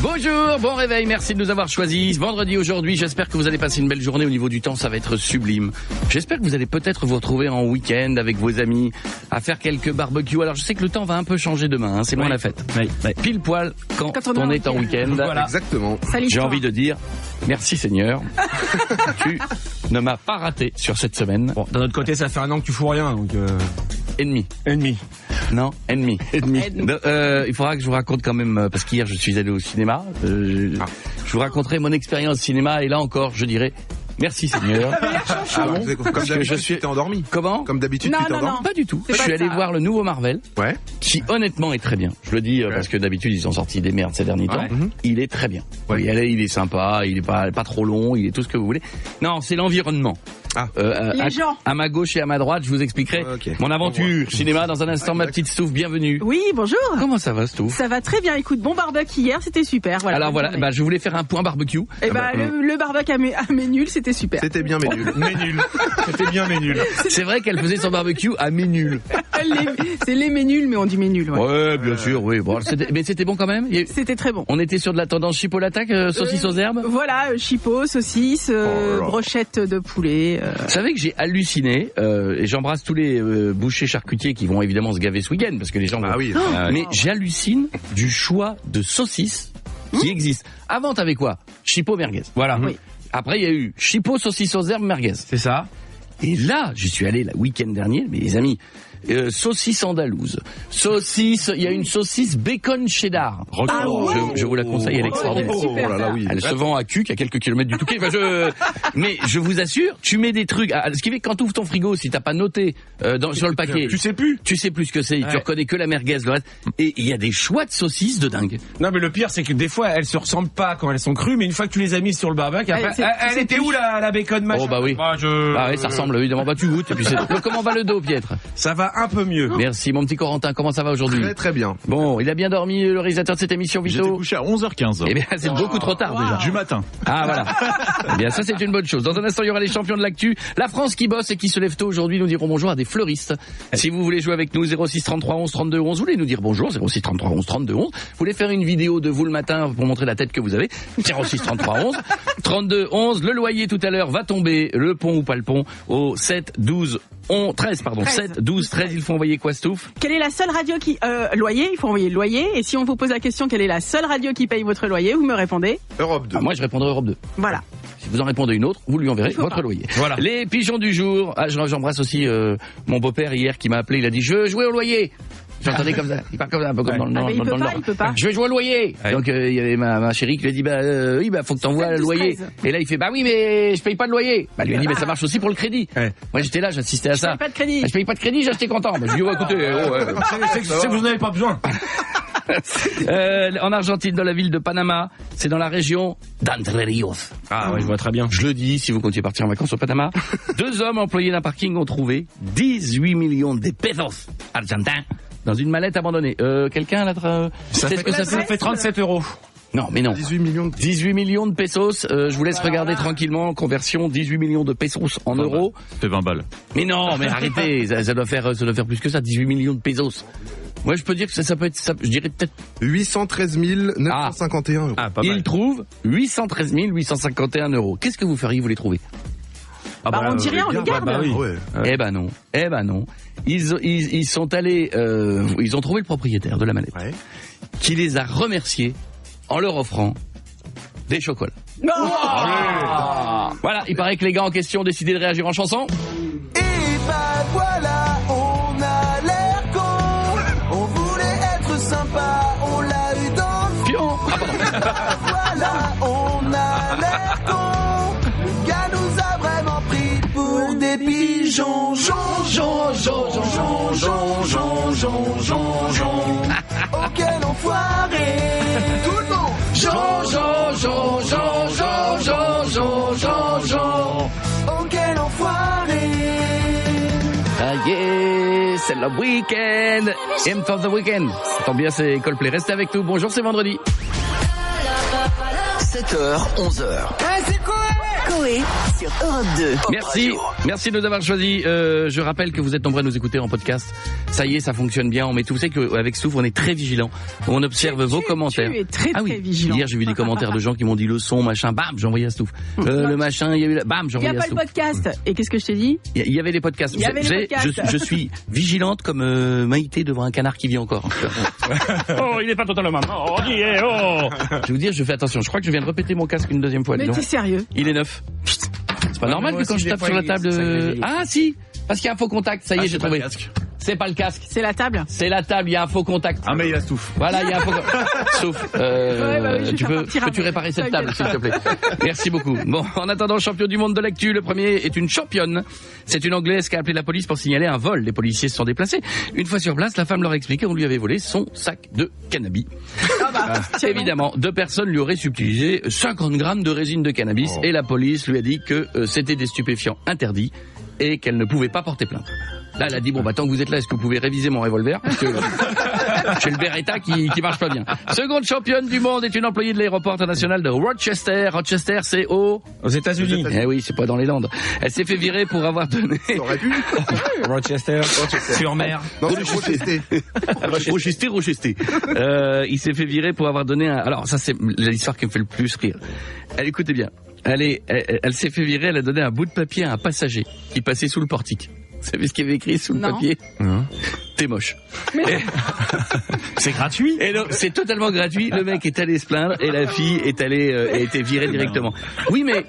Bonjour, bon réveil, merci de nous avoir choisis. Vendredi aujourd'hui, j'espère que vous allez passer une belle journée. Au niveau du temps, ça va être sublime. J'espère que vous allez peut-être vous retrouver en week-end avec vos amis, à faire quelques barbecues. Alors je sais que le temps va un peu changer demain, c'est moins la fête. Oui. Pile poil quand on est en week-end. Voilà. Exactement. J'ai envie de dire, merci Seigneur, tu ne m'as pas raté sur cette semaine. Bon, d'un autre côté, ça fait un an que tu fous rien, donc... Ennemi. Non, ennemi. Il faudra que je vous raconte quand même, parce qu'hier je suis allé au cinéma, je vous raconterai mon expérience cinéma, et là encore, je dirais, merci Seigneur. Comme d'habitude, tu t'es endormi. Comment ? Comme d'habitude, tu t'es endormi. Non, pas du tout. Je suis allé voir le nouveau Marvel, qui honnêtement est très bien. Je le dis parce que d'habitude, ils ont sorti des merdes ces derniers temps. Il est très bien. Il est sympa, il est pas trop long, il est tout ce que vous voulez. Non, c'est l'environnement. Les gens. À ma gauche et à ma droite, je vous expliquerai mon aventure cinéma dans un instant. Ma petite Stouff, bienvenue. Oui, bonjour. Comment ça va, Stouff ? Ça va très bien. Écoute, bon barbecue hier, c'était super. Voilà, alors voilà, je voulais faire un point barbecue. Et le barbecue à mes nuls, c'était super. C'était bien mes nuls. C'était bien mes nuls. C'est vrai qu'elle faisait son barbecue à mes nuls. C'est les mes nuls, mais on dit mes nuls. Ouais, bien sûr, oui. Bon, mais c'était bon quand même. C'était très bon. On était sur de la tendance chipolattaque, saucisse aux herbes. Voilà, chipot, saucisse, brochette de poulet. Vous savez que j'ai halluciné, et j'embrasse tous les bouchers charcutiers qui vont évidemment se gaver ce week-end, parce que les gens mais j'hallucine du choix de saucisses qui existe. Avant, t'avais quoi ? Chipot merguez. Voilà. Oui. Après, il y a eu chipot, saucisse aux herbes, merguez. C'est ça. Et là, j'y suis allé le week-end dernier, mais les amis, saucisse andalouse, il y a une saucisse bacon cheddar. Je vous la conseille, elle est extraordinaire. Elle se vend à Cuc, à quelques kilomètres du Touquet. Mais je vous assure, tu mets des trucs. Ce qui fait que quand tu ouvres ton frigo, si t'as pas noté sur le paquet, tu sais plus ce que c'est. Tu reconnais que la merguez, le reste. Et il y a des choix de saucisses de dingue. Non, mais le pire, c'est que des fois, elles se ressemblent pas quand elles sont crues, mais une fois que tu les as mises sur le barbecue, elle était où la bacon machin ? Oh bah oui. Ça ressemble évidemment. Tu goûtes. Et puis comment va le dos, Pietre ? Ça va un peu mieux. Merci mon petit Corentin, comment ça va aujourd'hui ? Très très bien. Bon, il a bien dormi le réalisateur de cette émission, Vito ? J'étais couché à 11h15. Eh bien, c'est beaucoup trop tard déjà. Du matin. Ah voilà. Eh bien, ça c'est une bonne chose. Dans un instant, il y aura les champions de l'actu. La France qui bosse et qui se lève tôt aujourd'hui. Nous dirons bonjour à des fleuristes. Si vous voulez jouer avec nous, 06 33 11 32 11. Vous voulez nous dire bonjour, 06 33 11 32 11. Vous voulez faire une vidéo de vous le matin pour montrer la tête que vous avez, 06 33 11 32 11. Le loyer tout à l'heure va tomber, le pont ou pas le pont, au 7 12 13, 7, 12, 13, il faut envoyer quoi, Stouff ? Quelle est la seule radio qui... loyer, il faut envoyer le loyer. Et si on vous pose la question, quelle est la seule radio qui paye votre loyer, vous me répondez Europe 2. Moi, je répondrai Europe 2. Voilà. Si vous en répondez une autre, vous lui enverrez votre loyer. Voilà. Les pigeons du jour. J'embrasse aussi mon beau-père hier qui m'a appelé, il a dit « Je veux jouer au loyer !» J'entendais comme ça. Il parle comme ça, un peu comme dans le Nord. Il peut pas. Je vais jouer au loyer. Donc il y avait ma chérie qui lui a dit faut que t'envoies le loyer. 13. Et là il fait oui mais je paye pas de loyer. Lui a dit mais ça marche aussi pour le crédit. Moi j'étais là, j'assistais à ça. Je paye pas de crédit. Je paye pas de crédit, j'étais content. Je lui ai dit écoutez, c'est que vous n'avez pas besoin. En Argentine, dans la ville de Panama, c'est dans la région d'Entre Rios. Ah ouais, je vois très bien. Je le dis, si vous comptiez partir en vacances au Panama, 2 hommes employés d'un parking ont trouvé 18 millions de pesos argentins dans une mallette abandonnée. Quelqu'un là, ça fait 37 €. Non, mais non. 18 millions de pesos. Je vous laisse regarder tranquillement. Conversion, 18 millions de pesos en euros. Ça fait 20 balles. Mais non, mais arrêtez. ça doit faire plus que ça. 18 millions de pesos. Moi, je peux dire que ça peut être, je dirais peut-être 813 951 €. Ah, pas mal. Ils trouvent 813 851 €. Qu'est-ce que vous feriez, vous les trouvez? On dit rien, on les garde. Eh ben non. Ils sont allés, ils ont trouvé le propriétaire de la mallette, qui les a remerciés en leur offrant des chocolats. Non. Voilà, il paraît que les gars en question ont décidé de réagir en chanson. Et bah voilà, on a l'air con. On voulait être sympa, on l'a eu dans le pion. Voilà, on a l'air con. Le gars nous a vraiment pris pour des pigeons. Oh quel enfoiré. Tout le monde. Oh quel enfoiré. Ah yeah, c'est le week-end. End of the weekend. Ça tombe bien, c'est Coldplay. Restez avec nous. Bonjour, c'est vendredi. 7h, 11h. C'est quoi? Coé sur Europe 2. Merci de nous avoir choisis. Je rappelle que vous êtes nombreux à nous écouter en podcast. Ça y est, ça fonctionne bien. On met tout. Vous savez qu'avec Stouff, on est très vigilant. On observe vos commentaires. Tu es très vigilant. Hier, j'ai vu des commentaires de gens qui m'ont dit le son, machin, bam, j'ai envoyé à Stouff. Le machin, il y a eu, bam, j'ai envoyé à Stouff. Il n'y a pas le podcast. Et qu'est-ce que je t'ai dit? Il y avait les podcasts. Je suis vigilante comme Maïté devant un canard qui vit encore. Oh, il est pas totalement mort. Oh, je vais vous dire, je fais attention. Je crois que je viens de répéter mon casque une deuxième fois. Mais t'es sérieux? Il est neuf. C'est pas normal que quand je tape sur la table. Ah si, parce qu'il y a un faux contact. Ça y est, j'ai trouvé. C'est pas le casque. C'est la table. C'est la table. Il y a un faux contact. Ah mais il a Stouff. Voilà, il y a un faux contact. Sauf, peux-tu réparer cette table, s'il te plaît? Merci beaucoup. Bon, en attendant, champion du monde de l'actu, le premier est une championne. C'est une Anglaise qui a appelé la police pour signaler un vol. Les policiers se sont déplacés. Une fois sur place, la femme leur a expliqué qu'on lui avait volé son sac de cannabis. Évidemment, 2 personnes lui auraient subtilisé 50 grammes de résine de cannabis et la police lui a dit que c'était des stupéfiants interdits et qu'elle ne pouvait pas porter plainte. Là, elle a dit, bon, bah, tant que vous êtes là, est-ce que vous pouvez réviser mon revolver? Parce que j'ai le Beretta qui marche pas bien. Seconde championne du monde est une employée de l'aéroport international de Rochester. Rochester, c'est aux États-Unis. Eh oui, c'est pas dans les Landes. Elle s'est fait virer pour avoir donné... Ça aurait pu. Rochester. Sur mer. Non, c'est Rochester. Rochester. Il s'est fait virer pour avoir donné un... Alors, ça, c'est l'histoire qui me fait le plus rire. Écoutez bien. Elle s'est fait virer, elle a donné un bout de papier à un passager qui passait sous le portique. Vous savez ce qu'il y avait écrit sous le papier? T'es moche. C'est gratuit. Et non, c'est totalement gratuit. Le mec est allé se plaindre et la fille est allée a été virée directement. Oui, mais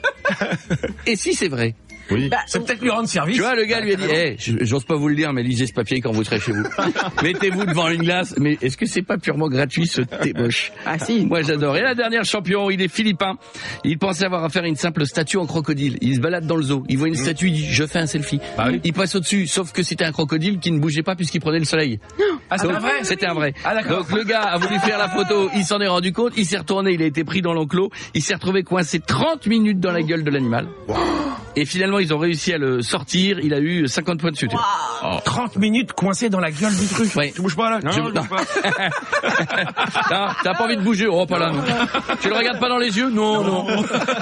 et si c'est vrai? Oui. C'est peut-être lui rendre service. Tu vois, le gars lui a dit, j'ose pas vous le dire, mais lisez ce papier quand vous serez chez vous. Mettez-vous devant une glace. Mais est-ce que c'est pas purement gratuit, ce thé moche? Ah si. Moi, j'adore. Et la dernière champion, il est philippin. Il pensait avoir à faire une simple statue en crocodile. Il se balade dans le zoo. Il voit une statue, il dit, je fais un selfie. Il passe au-dessus, sauf que c'était un crocodile qui ne bougeait pas puisqu'il prenait le soleil. Ah, c'était un vrai? C'était un vrai. Ah, d'accord. Donc, le gars a voulu faire la photo, il s'en est rendu compte, il s'est retourné, il a été pris dans l'enclos, il s'est retrouvé coincé 30 minutes dans la gueule de l'animal. Et finalement, ils ont réussi à le sortir, il a eu 50 points de suture. 30 minutes coincé dans la gueule du truc. Ouais. Tu bouges pas là? Non, je bouge pas. Non, t'as pas envie de bouger? Oh, pas là. Non. Tu le regardes pas dans les yeux? Non.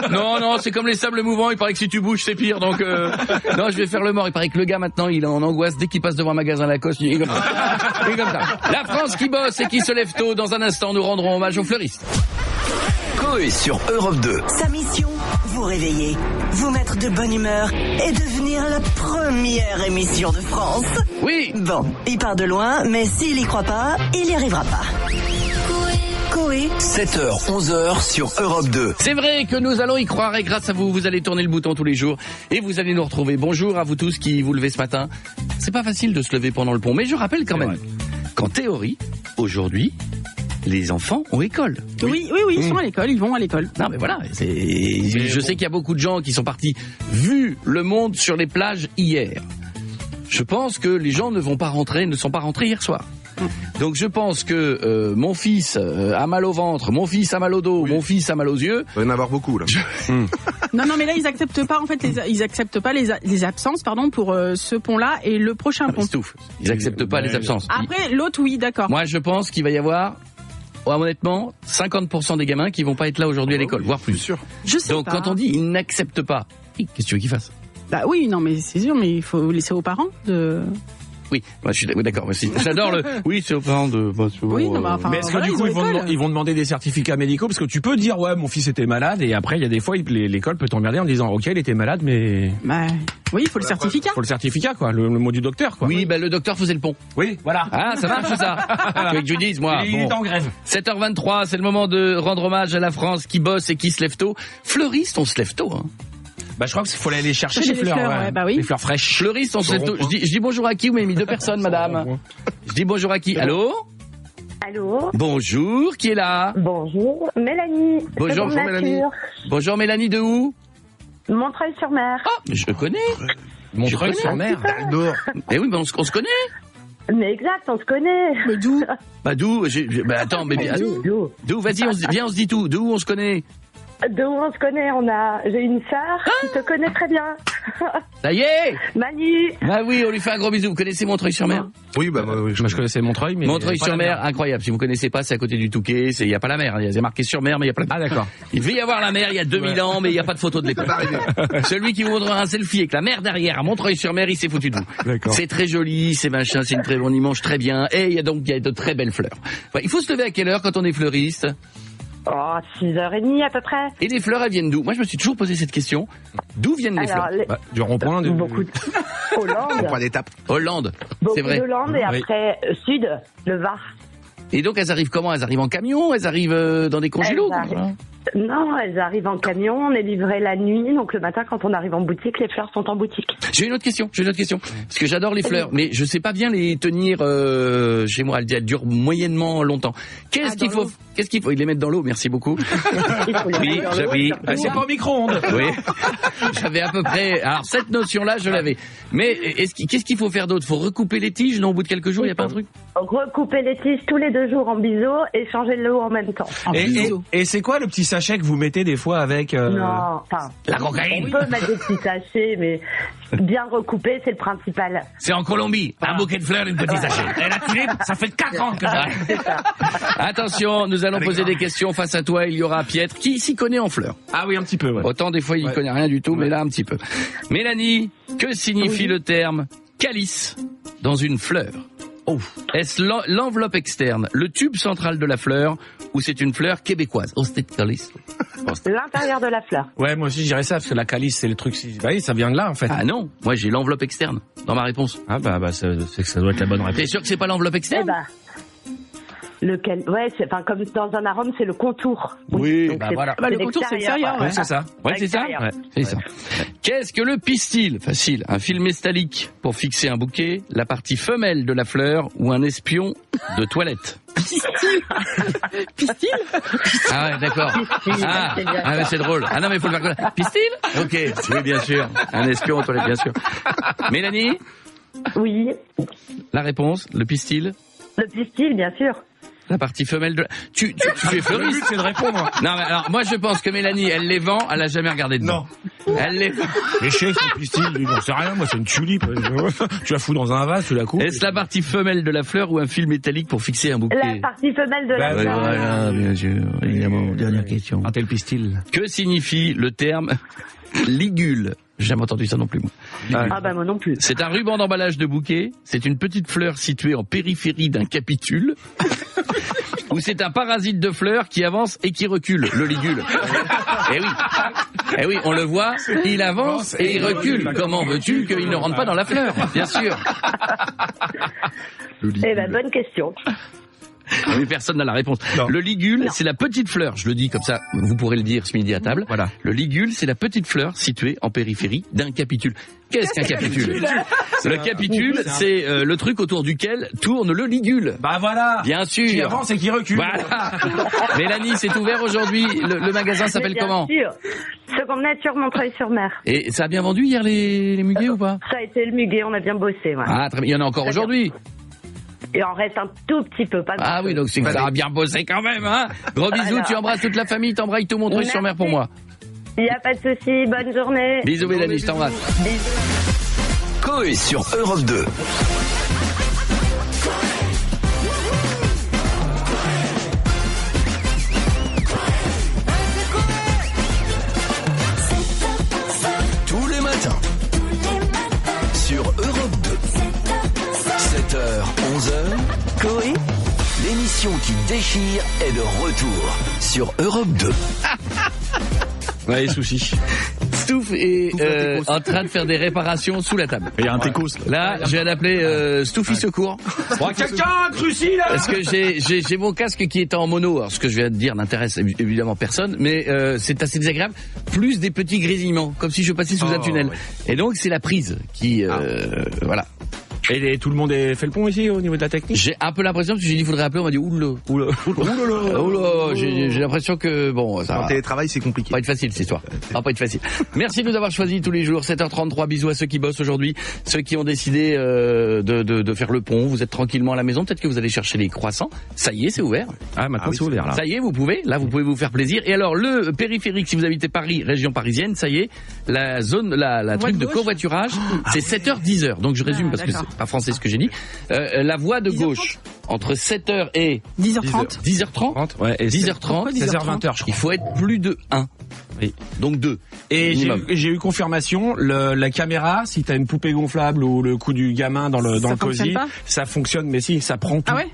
Non, c'est comme les sables mouvants, il paraît que si tu bouges, c'est pire. Donc, non, je vais faire le mort. Il paraît que le gars, maintenant, il est en angoisse. Dès qu'il passe devant un magasin Lacoste, il est comme ça. La France qui bosse et qui se lève tôt. Dans un instant, nous rendrons hommage aux fleuristes. Coé sur Europe 2. Sa mission, vous réveiller, vous mettre de bonne humeur et devenir la première émission de France. Oui. Bon, il part de loin, mais s'il y croit pas, il y arrivera pas. Coé. 7h, 11h sur Europe 2. C'est vrai que nous allons y croire et grâce à vous, vous allez tourner le bouton tous les jours et vous allez nous retrouver. Bonjour à vous tous qui vous levez ce matin. C'est pas facile de se lever pendant le pont, mais je rappelle quand même qu'en théorie, aujourd'hui, les enfants ont école. Oui, ils sont à l'école, ils vont à l'école. Non, mais voilà, je sais qu'il y a beaucoup de gens qui sont partis, vu le monde sur les plages hier. Je pense que les gens ne sont pas rentrés hier soir. Donc je pense que mon fils a mal au ventre, mon fils a mal au dos, mon fils a mal aux yeux. Il va y en avoir beaucoup là. Non, mais là ils acceptent pas ils acceptent pas les absences pour ce pont-là et le prochain pont. Ils acceptent pas les absences. Après l'autre oui, d'accord. Moi je pense qu'il va y avoir honnêtement 50% des gamins qui vont pas être là aujourd'hui à l'école, voire plus. Sûr. Je sais Donc pas. quand on dit ils n'acceptent pas, qu'est-ce que tu veux qu'ils fassent? Bah oui, non mais c'est sûr, mais il faut laisser aux parents de... Oui, moi je suis d'accord. J'adore le. Oui, c'est aux parents de. Oui, non, enfin, mais est-ce que du coup ils vont demander des certificats médicaux parce que tu peux dire mon fils était malade et après il y a des fois l'école peut t'emmerder en disant ok il était malade mais. Bah oui, il faut le certificat. Faut le certificat quoi, le mot du docteur quoi. Oui, le docteur faisait le pont. Oui, voilà. Ah, ça marche ça. Tu veux que je dise moi. Il est en grève. 7h23, c'est le moment de rendre hommage à la France qui bosse et qui se lève tôt. Fleuriste, on se lève tôt. Hein. Bah je crois qu'il faut aller chercher les fleurs, les fleurs fraîches. Fleuriste, on se lève tôt. Je dis bonjour à qui? Vous m'avez mis 2 personnes, madame. Je dis bonjour à qui? Allô? Allô? Bonjour, qui est là? Bonjour, Mélanie. Bonjour Mélanie. Bonjour Mélanie, de où? Montreuil-sur-Mer. Ah, je connais. Montreuil-sur-Mer. Eh oui, mais on se connaît. Mais exact, on se connaît. Mais d'où? Bah d'où? Attends, mais d'où? Vas-y, viens, on se dit tout. D'où on se connaît? De où on se connaît, j'ai une sœur qui te connaît très bien. Ça y est. Manu. Ah oui, on lui fait un gros bisou. Vous connaissez Montreuil-sur-Mer? Oui, bah, oui, Moi, je connaissais Montreuil, mais Montreuil-sur-Mer, incroyable. Si vous connaissez pas, c'est à côté du Touquet. Il y a pas la mer. Il y a marqué sur mer, mais il y a pas. Ah d'accord. Il devait y avoir la mer il y a 2000 ans, mais il y a pas de photo de l'époque. Celui qui vous montrera un selfie avec la mer derrière à Montreuil-sur-Mer, il s'est foutu de vous. D'accord. C'est très joli, c'est machin, c'est une très bonne image, très bien. Et il y a de très belles fleurs. Ouais, il faut se lever à quelle heure quand on est fleuriste? Oh, 6h30 à peu près. Et les fleurs, elles viennent d'où? Moi, je me suis toujours posé cette question. D'où viennent les fleurs? Du rond-point. Beaucoup de Hollande. Point d'étape. Hollande, Beaucoup c'est vrai. d'Hollande et après sud, le Var. Et donc, elles arrivent comment? Elles arrivent en camion? Elles arrivent dans des congélos? Non, elles arrivent en camion, on est livré la nuit, donc le matin quand on arrive en boutique, les fleurs sont en boutique. J'ai une autre question, parce que j'adore les fleurs, mais je sais pas bien les tenir chez moi, elles durent moyennement longtemps. Qu'est-ce qu'il faut? Ils les mettent dans l'eau, merci beaucoup. Oui, C'est pas au micro-ondes. Oui. J'avais à peu près, alors cette notion-là, je l'avais. Mais qu'est-ce qu'il faut faire d'autre? Faut recouper les tiges, non, au bout de quelques jours, il y a pas un truc? Recouper les tiges tous les 2 jours en biseau et changer l'eau en même temps. Et c'est quoi le petit sachet que vous mettez des fois avec Non, enfin, la cocaïne. On peut mettre des petits sachets, mais bien recouper, c'est le principal. C'est en Colombie, un bouquet de fleurs, une petite sachet. Et la tulipe, ça fait 4 ans que C'est ça. Attention, nous allons poser des questions. Face à toi, il y aura Pietre, qui s'y connaît en fleurs. Ah oui, un petit peu, ouais. Autant des fois, il connaît rien du tout, mais là, un petit peu. Mélanie, que signifie le terme calice dans une fleur? Est-ce l'enveloppe externe, le tube central de la fleur, ou c'est une fleur québécoise? Calice. L'intérieur de la fleur. Ouais, moi aussi je dirais ça, parce que la calice, c'est le truc, bah oui, ça vient de là, en fait. Ah non, moi j'ai l'enveloppe externe dans ma réponse. Ah bah c'est que ça doit être la bonne réponse. T'es sûr que c'est pas l'enveloppe externe? Lequel? Ouais, c'est, enfin, comme dans un arôme, c'est le contour. Oui, donc bah c'est, voilà. Le contour, c'est l'extérieur. Ouais, c'est ça. Ouais, c'est ça. Ouais, c'est ça. Qu'est-ce que le pistil? Facile. Un fil métallique pour fixer un bouquet, la partie femelle de la fleur ou un espion de toilette? Pistil? Ah ouais, d'accord. Mais c'est drôle. Ah non, mais faut le faire quoi? Pistil? Ok, oui, bien sûr. Un espion aux toilettes, bien sûr. Mélanie? Oui. La réponse, le pistil? Le pistil, bien sûr. La partie femelle de... Tu es fleuriste. Le but, c'est de répondre. Non, mais alors, moi, je pense que Mélanie, elle les vend, elle a jamais regardé dedans. Non. Elle les vend. Les chefs, le pistil, j'en sais rien, moi, c'est une tulipe. Tu la fous dans un vase, tu la coupes. Est-ce la partie femelle de la fleur ou un fil métallique pour fixer un bouquet? La partie femelle de la fleur. Voilà, bien sûr. Évidemment, dernière question. Un tel pistil. Que signifie le terme ligule? J'ai jamais entendu ça non plus, moi. Ah bah moi non plus. C'est un ruban d'emballage de bouquet, c'est une petite fleur située en périphérie d'un capitule, ou c'est un parasite de fleurs qui avance et qui recule, le ligule. Eh oui, on le voit, il avance et il recule. Comment veux-tu qu'il ne rentre pas dans la fleur? Bien sûr. Eh ben bonne question. Mais personne n'a la réponse. Non. Le ligule, c'est la petite fleur. Je le dis comme ça, vous pourrez le dire ce midi à table. Voilà. Le ligule, c'est la petite fleur située en périphérie d'un capitule. Qu'est-ce qu'un capitule? Le capitule, c'est le truc autour duquel tourne le ligule. Bah voilà. Bien sûr. Qui avance et qui recule. Voilà. Mélanie, c'est ouvert aujourd'hui. Le magasin s'appelle comment? Bien sûr. Seconde nature, Montreuil-sur-Mer. Et ça a bien vendu hier les muguets ou pas? Ça a été le muguet, on a bien bossé. Ouais. Ah, très bien. Il y en a encore aujourd'hui. Il en reste un tout petit peu, pas grand-chose. Ah oui, donc c'est que ça a bien bossé quand même, hein. Gros bisous, alors... tu embrasses toute la famille, t'embrasses tout Montreuil-sur-Mer pour moi. Il n'y a pas de souci, bonne journée. Bisous Mélanie, je t'embrasse. Bisous. Coé sur Europe 2. Tous les matins. Sur Europe 2. 7h, 11h, Coé, l'émission qui déchire est de retour sur Europe 2. Ouais, les soucis. Stouff est en train de faire des réparations sous la table. Il y a un técos là. Je viens d'appeler Stouffy Secours. Bon, quelqu'un, Cruci, là. Parce que j'ai mon casque qui est en mono. Alors ce que je viens de dire n'intéresse évidemment personne, mais c'est assez désagréable. Plus des petits grésillements, comme si je passais sous un tunnel. Ouais. Et donc c'est la prise qui voilà. Et tout le monde fait le pont ici au niveau de la technique. J'ai un peu l'impression, parce que j'ai dit il faudrait appeler, on m'a dit oula. J'ai l'impression que bon, ça. En télétravail, c'est compliqué. Pas être facile cette histoire. Ça va pas être facile. Merci de nous avoir choisis tous les jours. 7h33. Bisous à ceux qui bossent aujourd'hui, ceux qui ont décidé de faire le pont. Vous êtes tranquillement à la maison. Peut-être que vous allez chercher les croissants. Ça y est, c'est ouvert. Ah, maintenant c'est ouvert là. Ça y est, vous pouvez. Là, vous pouvez vous faire plaisir. Et alors, le périphérique, si vous habitez Paris, région parisienne, ça y est, la zone, la truc de covoiturage, c'est 7h, 10h. Donc je résume parce que c'est pas français ce que j'ai dit. La voie de gauche, entre 7h et 10h30. 10h30. Ouais, et 10h30. 16h20 je crois. Il faut être plus de 1. Oui. Donc 2. Et j'ai eu confirmation, la caméra, si t'as une poupée gonflable ou le coup du gamin dans le cosy, ça fonctionne, mais si, ça prend tout. Ah ouais?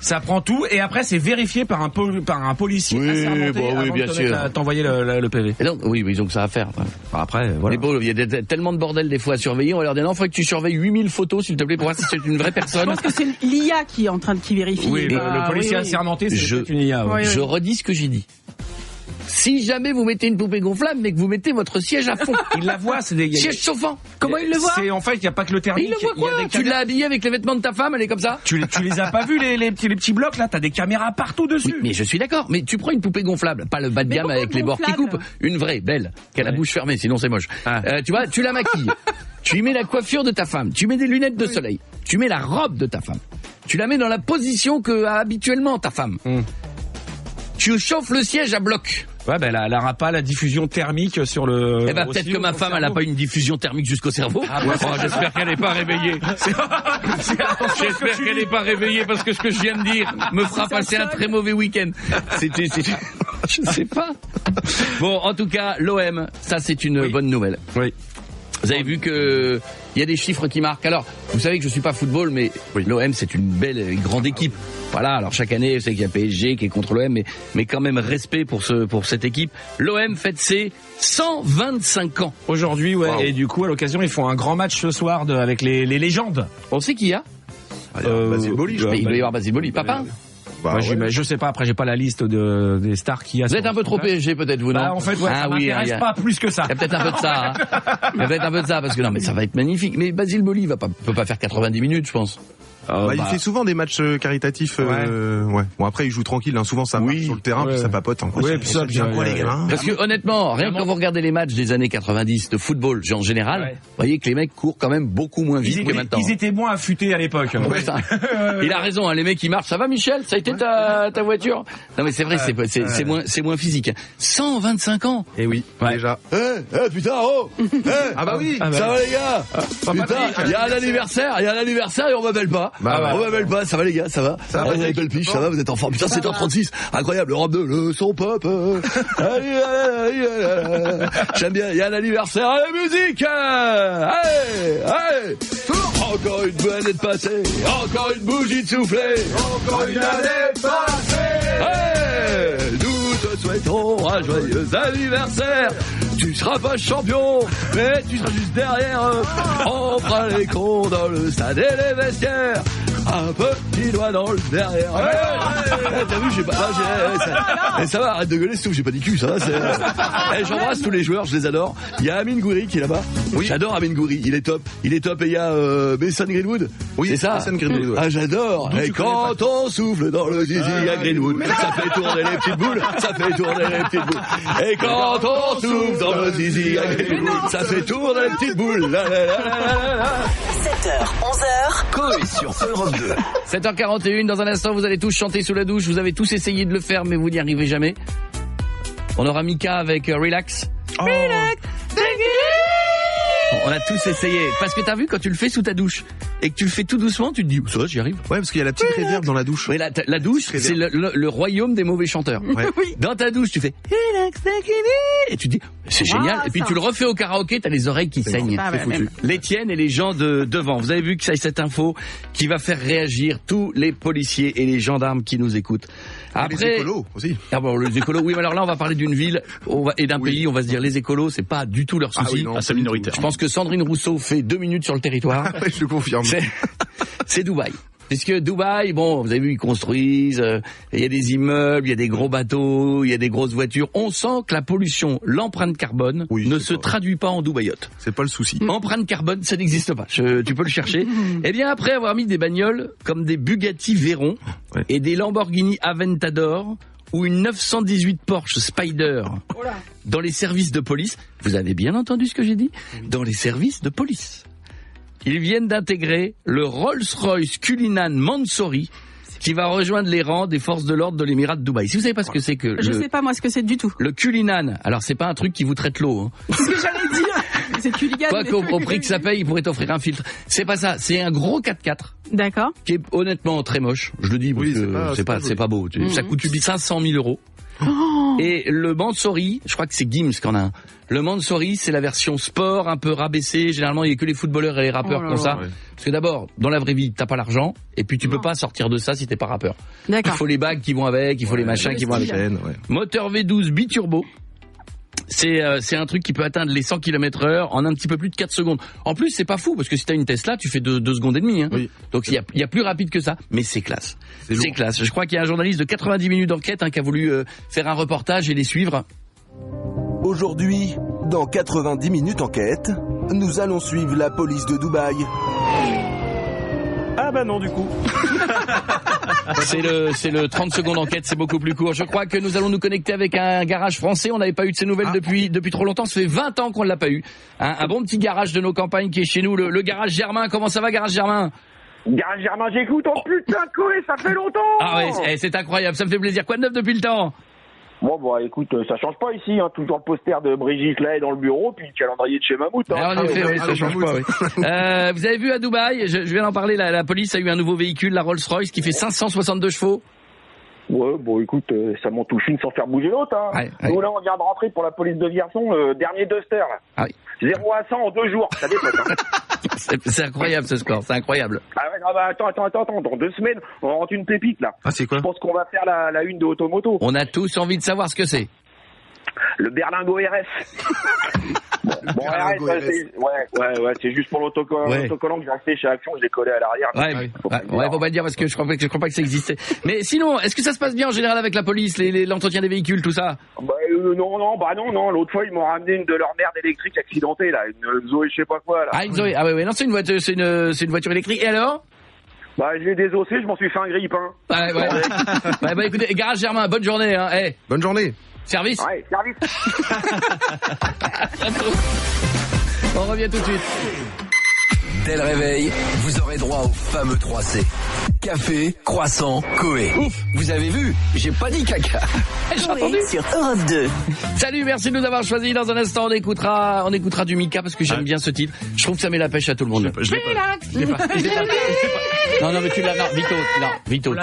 Ça prend tout et après c'est vérifié par un policier assermenté avant de t'envoyer le PV. Et donc, oui, ils ont que ça à faire. Après, voilà. Mais bon, il y a tellement de bordel des fois à surveiller. On va leur dire non, il faut que tu surveilles 8000 photos, s'il te plaît, pour voir si c'est une vraie personne. Je pense que c'est l'IA qui est en train qui vérifie. Oui, le policier assermenté, c'est une IA. Ouais. Je redis ce que j'ai dit. Si jamais vous mettez une poupée gonflable, mais que vous mettez votre siège à fond. Il la voit, c'est des siège chauffant. Comment il le voit? C'est en fait, il n'y a pas que le thermique. Il le voit quoi? Tu l'as habillé avec les vêtements de ta femme, elle est comme ça? Tu les as pas vus les petits blocs là? T'as des caméras partout dessus. Oui, mais je suis d'accord. Mais tu prends une poupée gonflable, pas le bas de gamme avec les bords qui coupent, une vraie, belle, qui a la bouche fermée, sinon c'est moche. Tu vois, tu la maquilles. Tu y mets la coiffure de ta femme, tu mets des lunettes de soleil, tu mets la robe de ta femme, tu la mets dans la position que a habituellement ta femme. Tu chauffes le siège à bloc. Ouais, ben elle aura pas la diffusion thermique sur le. Eh ben peut-être que ma femme, elle a pas une diffusion thermique jusqu'au cerveau. J'espère qu'elle n'est pas réveillée. J'espère qu'elle n'est pas réveillée parce que ce que je viens de dire me fera passer un très mauvais week-end. Je sais pas. Bon, en tout cas, l'OM, ça c'est une bonne nouvelle. Oui. Vous avez vu que il y a des chiffres qui marquent. Alors, vous savez que je suis pas football, mais l'OM c'est une belle et grande équipe. Voilà. Alors chaque année, je sais qu'il y a PSG qui est contre l'OM, mais quand même respect pour cette équipe. L'OM fête ses 125 ans aujourd'hui, ouais. Wow. Et du coup, à l'occasion, ils font un grand match ce soir avec les légendes. On sait qui y a. Basile Boli. Il doit y avoir Basile Boli. Papa. Je sais pas, après j'ai pas la liste des stars qu'il y a. Vous êtes un peu trop PSG peut-être vous, non? En fait, ça m'intéresse pas plus que ça. Il y a peut-être un peu de ça. Il y a peut-être un peu de ça parce que non, mais ça va être magnifique. Mais Basile Boli peut pas faire 90 minutes, je pense. Il fait souvent des matchs caritatifs. Bon après il joue tranquille. Souvent ça marche sur le terrain, puis ça papote. Oui, puis ça bien quoi les gars. Parce que honnêtement, rien que quand vous regardez les matchs des années 90 de football, en général, vous voyez que les mecs courent quand même beaucoup moins vite que maintenant. Ils étaient moins affûtés à l'époque. Il a raison. Les mecs qui marchent, ça va Michel? Ça a été ta voiture? Non mais c'est vrai, c'est moins physique. 125 ans. Et oui, déjà. Putain, ah bah oui. Ça va les gars? Putain, il y a un anniversaire et on m'appelle pas. On m'appelle pas, ça va les gars, ça va? Ça va, belle piche, ça va, vous êtes en forme. Putain, 7h36, incroyable, Europe 2, le son pop. J'aime bien, il y a un anniversaire, à la musique. Allez. Encore une bonne année de passée, encore une bougie de soufflé, encore une année passée. Nous te souhaitons un joyeux anniversaire. Tu seras pas champion, mais tu seras juste derrière. On fera les cons dans le stade et les vestiaires. Un petit doigt dans le derrière. T'as vu, j'ai pas. Ça va, arrête de gueuler, c'est tout, j'ai pas dit cul, ça va. J'embrasse tous les joueurs, je les adore. Il y a Amine Gouiri qui est là-bas. Oui. J'adore Amine Gouiri, il est top. Et il y a Mason Greenwood. Oui, c'est ça. Mason Greenwood. Ah, j'adore. Et quand on souffle dans le zizi à Greenwood, ça fait tourner les petites boules. Et quand on souffle dans le zizi à Greenwood, ça fait tourner les petites boules. 7h, 11h, Coé sur Europe 2. 7h41, dans un instant, vous allez tous chanter sous la douche. Vous avez tous essayé de le faire, mais vous n'y arrivez jamais. On aura Mika avec Relax. Relax. On a tous essayé. Parce que t'as vu, quand tu le fais sous ta douche et que tu le fais tout doucement, tu te dis, ça va, j'y arrive. Ouais, parce qu'il y a la petite réverb dans la douche. Oui, la douche, c'est le royaume des mauvais chanteurs. Ouais. Dans ta douche, tu fais relax, et tu te dis, c'est génial. Et puis tu le refais au karaoké, t'as les oreilles qui saignent. C'est foutu. Les tiennes et les gens devant. Vous avez vu que ça, cette info qui va faire réagir tous les policiers et les gendarmes qui nous écoutent. Après, les écolos aussi. Ah bon, les écolos, oui, mais alors là, on va parler d'une ville et d'un pays, on va se dire, les écolos, c'est pas du tout leur souci. C'est minoritaire. Je pense que Sandrine Rousseau fait 2 minutes sur le territoire. Je confirme. C'est Dubaï. Puisque Dubaï, bon, vous avez vu, ils construisent, il y a des immeubles, il y a des gros bateaux, il y a des grosses voitures. On sent que la pollution, l'empreinte carbone, ne se traduit pas en Dubaïote. C'est pas le souci. Empreinte carbone, ça n'existe pas. Tu peux le chercher. Eh bien, après avoir mis des bagnoles comme des Bugatti Veyron et des Lamborghini Aventador ou une 918 Porsche Spider dans les services de police, vous avez bien entendu ce que j'ai dit? Dans les services de police. Ils viennent d'intégrer le Rolls-Royce Cullinan Mansory qui va rejoindre les rangs des forces de l'ordre de l'Émirat de Dubaï. Si vous savez pas ce que c'est que... Je sais pas moi ce que c'est du tout. Le Cullinan, alors c'est pas un truc qui vous traite l'eau. Hein. C'est ce que j'allais dire. C'est Cullinan. Quoi qu'au prix que ça paye, il pourrait t'offrir un filtre. C'est pas ça, c'est un gros 4x4. D'accord. Qui est honnêtement très moche. Je le dis parce que c'est pas beau. Ça coûte 500 000 €. Oh. Et le Mansory, je crois que c'est Gims qu'on a un. Le Mansory, c'est la version sport, un peu rabaissée. Généralement, il y a que les footballeurs et les rappeurs qui ont ça. Ouais. Parce que d'abord, dans la vraie vie, t'as pas l'argent, et puis tu peux pas sortir de ça si t'es pas rappeur. D'accord. Il faut les bagues qui vont avec, il faut les machins qui vont avec. Moteur V12 biturbo. C'est un truc qui peut atteindre les 100 km/h en un petit peu plus de 4 secondes. En plus, c'est pas fou, parce que si t'as une Tesla, tu fais 2 secondes et demie. Hein. Oui. Donc il y a plus rapide que ça, mais c'est classe. C'est classe. Je crois qu'il y a un journaliste de 90 minutes d'enquête qui a voulu faire un reportage et les suivre. Aujourd'hui, dans 90 minutes enquête, nous allons suivre la police de Dubaï. Ah bah non du coup. C'est le 30 secondes enquête, c'est beaucoup plus court. Je crois que nous allons nous connecter avec un garage français. On n'avait pas eu de ces nouvelles depuis trop longtemps. Ça fait 20 ans qu'on ne l'a pas eu. Un bon petit garage de nos campagnes qui est chez nous, le garage Germain. Comment ça va, garage Germain? Garage Germain, j'écoute. Oh putain, Corée, ça fait longtemps. Ah ouais, c'est incroyable. Ça me fait plaisir. Quoi de neuf depuis le temps? Bon, bah écoute, ça change pas ici, hein. Toujours le poster de Brigitte là dans le bureau, puis le calendrier de chez Mammouth. Hein. En effet, ça change pas. Oui. Vous avez vu à Dubaï, je viens d'en parler, la police a eu un nouveau véhicule, la Rolls-Royce, qui fait 562 chevaux. Ouais, bon écoute, ça m'en touche une sans faire bouger l'autre. Hein. Ouais. Nous là, on vient de rentrer pour la police de Vierzon, le dernier Duster là. Ah oui. 0 à 100 en 2 jours, ça dépasse. Hein. C'est incroyable ce score, c'est incroyable. Ah ouais, non, bah, attends, dans 2 semaines, on rentre une pépite là. Ah c'est quoi? Je pense qu'on va faire la une de Automoto. On a tous envie de savoir ce que c'est. Le Berlingo RS. Bon, RS, c'est juste pour l'autocollant que j'ai acheté chez Action, je l'ai collé à l'arrière. Faut pas le dire parce que je crois pas que ça existait. Mais sinon, est-ce que ça se passe bien en général avec la police, l'entretien des véhicules, tout ça? Non, l'autre fois ils m'ont ramené une de leur merde électrique accidentée là, une Zoé je sais pas quoi là. Ah, une Zoé, non, c'est une voiture électrique. Et alors? Bah, je l'ai désossé, je m'en suis fait un grille-pain. Ouais, écoutez, garage Germain, bonne journée, hein. Hey. Bonne journée. Service? Ouais, service. On revient tout de suite. Dès le réveil, vous aurez droit au fameux 3C. Café, croissant, Coé. Ouf, vous avez vu? J'ai pas dit caca. J'ai entendu. Sur Europe 2. Salut, merci de nous avoir choisis. Dans un instant, on écoutera du Mika parce que j'aime bien ce titre. Je trouve que ça met la pêche à tout le monde. Je l'ai pas. Non, mais tu l'as. Non, Vito,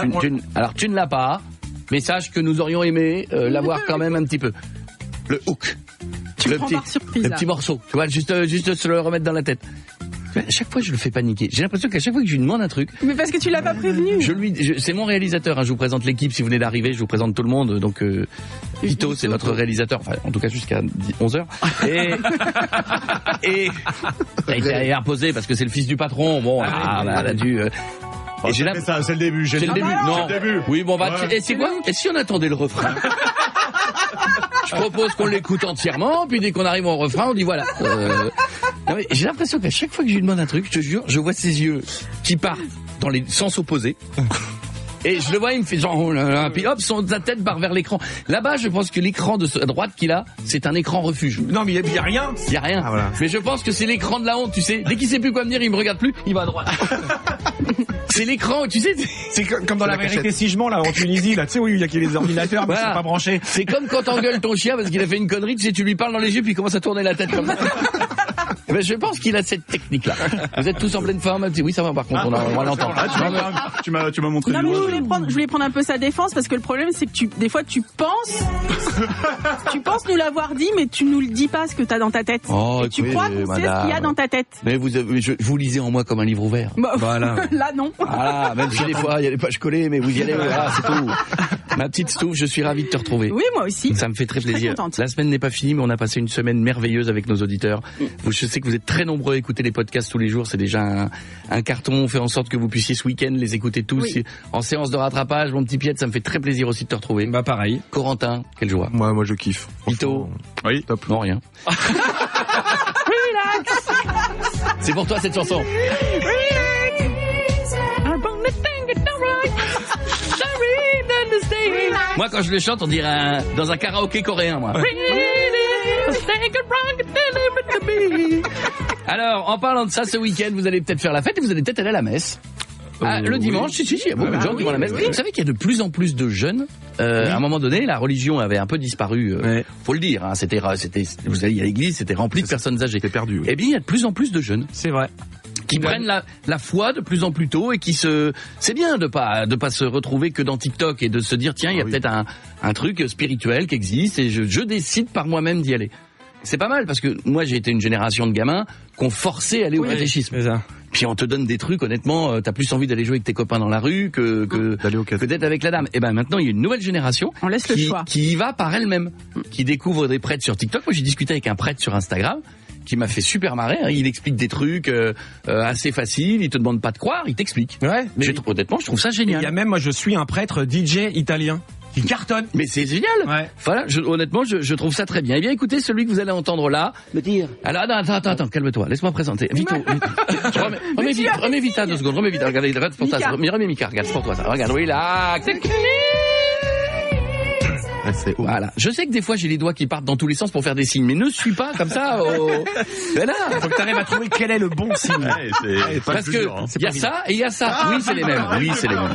tu ne l'as pas. Mais sache que nous aurions aimé l'avoir quand même un petit peu. Le hook. Le petit morceau. Tu vois, juste se le remettre dans la tête. À chaque fois, je le fais paniquer. J'ai l'impression qu'à chaque fois que je lui demande un truc. Mais parce que tu l'as pas prévenu. C'est mon réalisateur. Hein, je vous présente l'équipe. Si vous venez d'arriver, je vous présente tout le monde. Donc, Vito, c'est notre réalisateur. Enfin, en tout cas, jusqu'à 11h. Et il a été imposé parce que c'est le fils du patron. Bon, elle a dû. Et j'ai ça, c'est le début. C'est le début. Non. C'est le début. Oui, bon, et c'est quoi? Et si on attendait le refrain? Je propose qu'on l'écoute entièrement, puis dès qu'on arrive au refrain, on dit voilà. Non, mais j'ai l'impression qu'à chaque fois que je lui demande un truc, je te jure, je vois ses yeux qui partent dans les sens opposés. Et je le vois, il me fait genre, oh là là, puis hop, sa tête part vers l'écran. Là-bas, je pense que l'écran de à droite qu'il a, c'est un écran refuge. Non, mais il y a rien. Il y a rien. Ah, voilà. Mais je pense que c'est l'écran de la honte, tu sais. Dès qu'il sait plus quoi me dire, il me regarde plus, il va à droite. C'est l'écran, tu sais. C'est comme dans la vérité si je mens, là, en Tunisie, là, tu sais, où il y a les ordinateurs, mais ils sont pas branchés. C'est comme quand t'engueules ton chien parce qu'il a fait une connerie, tu sais, tu lui parles dans les yeux, puis il commence à tourner la tête comme ça. Mais je pense qu'il a cette technique-là. Vous êtes tous en pleine forme. Oui, ça va, par contre, on va l'entendre. Tu m'as montré. Non, mais je voulais prendre un peu sa défense parce que le problème, c'est que des fois, tu penses nous l'avoir dit, mais tu nous le dis pas ce que t'as dans ta tête. Oh, et tu crois qu'on sait ce qu'il y a dans ta tête. Mais vous lisez en moi comme un livre ouvert. Bah, voilà. Là, non. Voilà, même si des fois, il y a des pages collées, mais vous y allez, voilà, c'est tout. Ma petite Stouff, je suis ravi de te retrouver. Oui, moi aussi. Ça me fait très plaisir. Contente. La semaine n'est pas finie, mais on a passé une semaine merveilleuse avec nos auditeurs. Je sais que vous êtes très nombreux à écouter les podcasts tous les jours. C'est déjà un carton. On fait en sorte que vous puissiez ce week-end les écouter tous en séance de rattrapage. Mon petit Piet, ça me fait très plaisir aussi de te retrouver. Bah pareil. Corentin, quelle joie. Moi je kiffe. Vito. Oui, top. Non, rien. C'est pour toi cette chanson. Moi, quand je le chante, on dirait dans un karaoké coréen, moi. Alors, en parlant de ça, ce week-end, vous allez peut-être faire la fête et vous allez peut-être aller à la messe. Le dimanche, si, il y a beaucoup de gens qui vont à la messe. Vous savez qu'il y a de plus en plus de jeunes. À un moment donné, la religion avait un peu disparu. Faut le dire. Hein, vous alliez à l'église, c'était rempli de personnes âgées. C'était perdu. Oui. Eh bien, il y a de plus en plus de jeunes. C'est vrai. Qui prennent la foi de plus en plus tôt et c'est bien de pas se retrouver que dans TikTok et de se dire tiens, il y a peut-être un truc spirituel qui existe et je décide par moi-même d'y aller. C'est pas mal parce que moi j'ai été une génération de gamins qu'on forçait à aller au catéchisme. Puis on te donne des trucs, honnêtement, t'as plus envie d'aller jouer avec tes copains dans la rue que d'être avec la dame. Et ben maintenant il y a une nouvelle génération qui y va par elle-même, qui découvre des prêtres sur TikTok. Moi j'ai discuté avec un prêtre sur Instagram qui m'a fait super marrer. Il explique des trucs assez faciles, il te demande pas de croire, il t'explique. Ouais. Mais honnêtement, je trouve ça génial. Il y a même, moi je suis un prêtre DJ italien qui cartonne. Mais c'est génial. Ouais. Voilà, honnêtement, je trouve ça très bien. Eh bien, écoutez, celui que vous allez entendre là. Me dire. Alors, attends, calme-toi. Laisse-moi présenter. Vito. Remets Vita 2 secondes. Remets Vita. Regarde, regarde pour ça. Remets Mika. Regarde, c'est pour toi ça. Regarde, oui, là. Voilà. Je sais que des fois j'ai les doigts qui partent dans tous les sens pour faire des signes, mais ne suis pas comme ça. Voilà. Faut que tu arrives à trouver quel est le bon signe. Parce que il y a ça et il y a ça. Oui, c'est les mêmes. Oui, c'est les mêmes.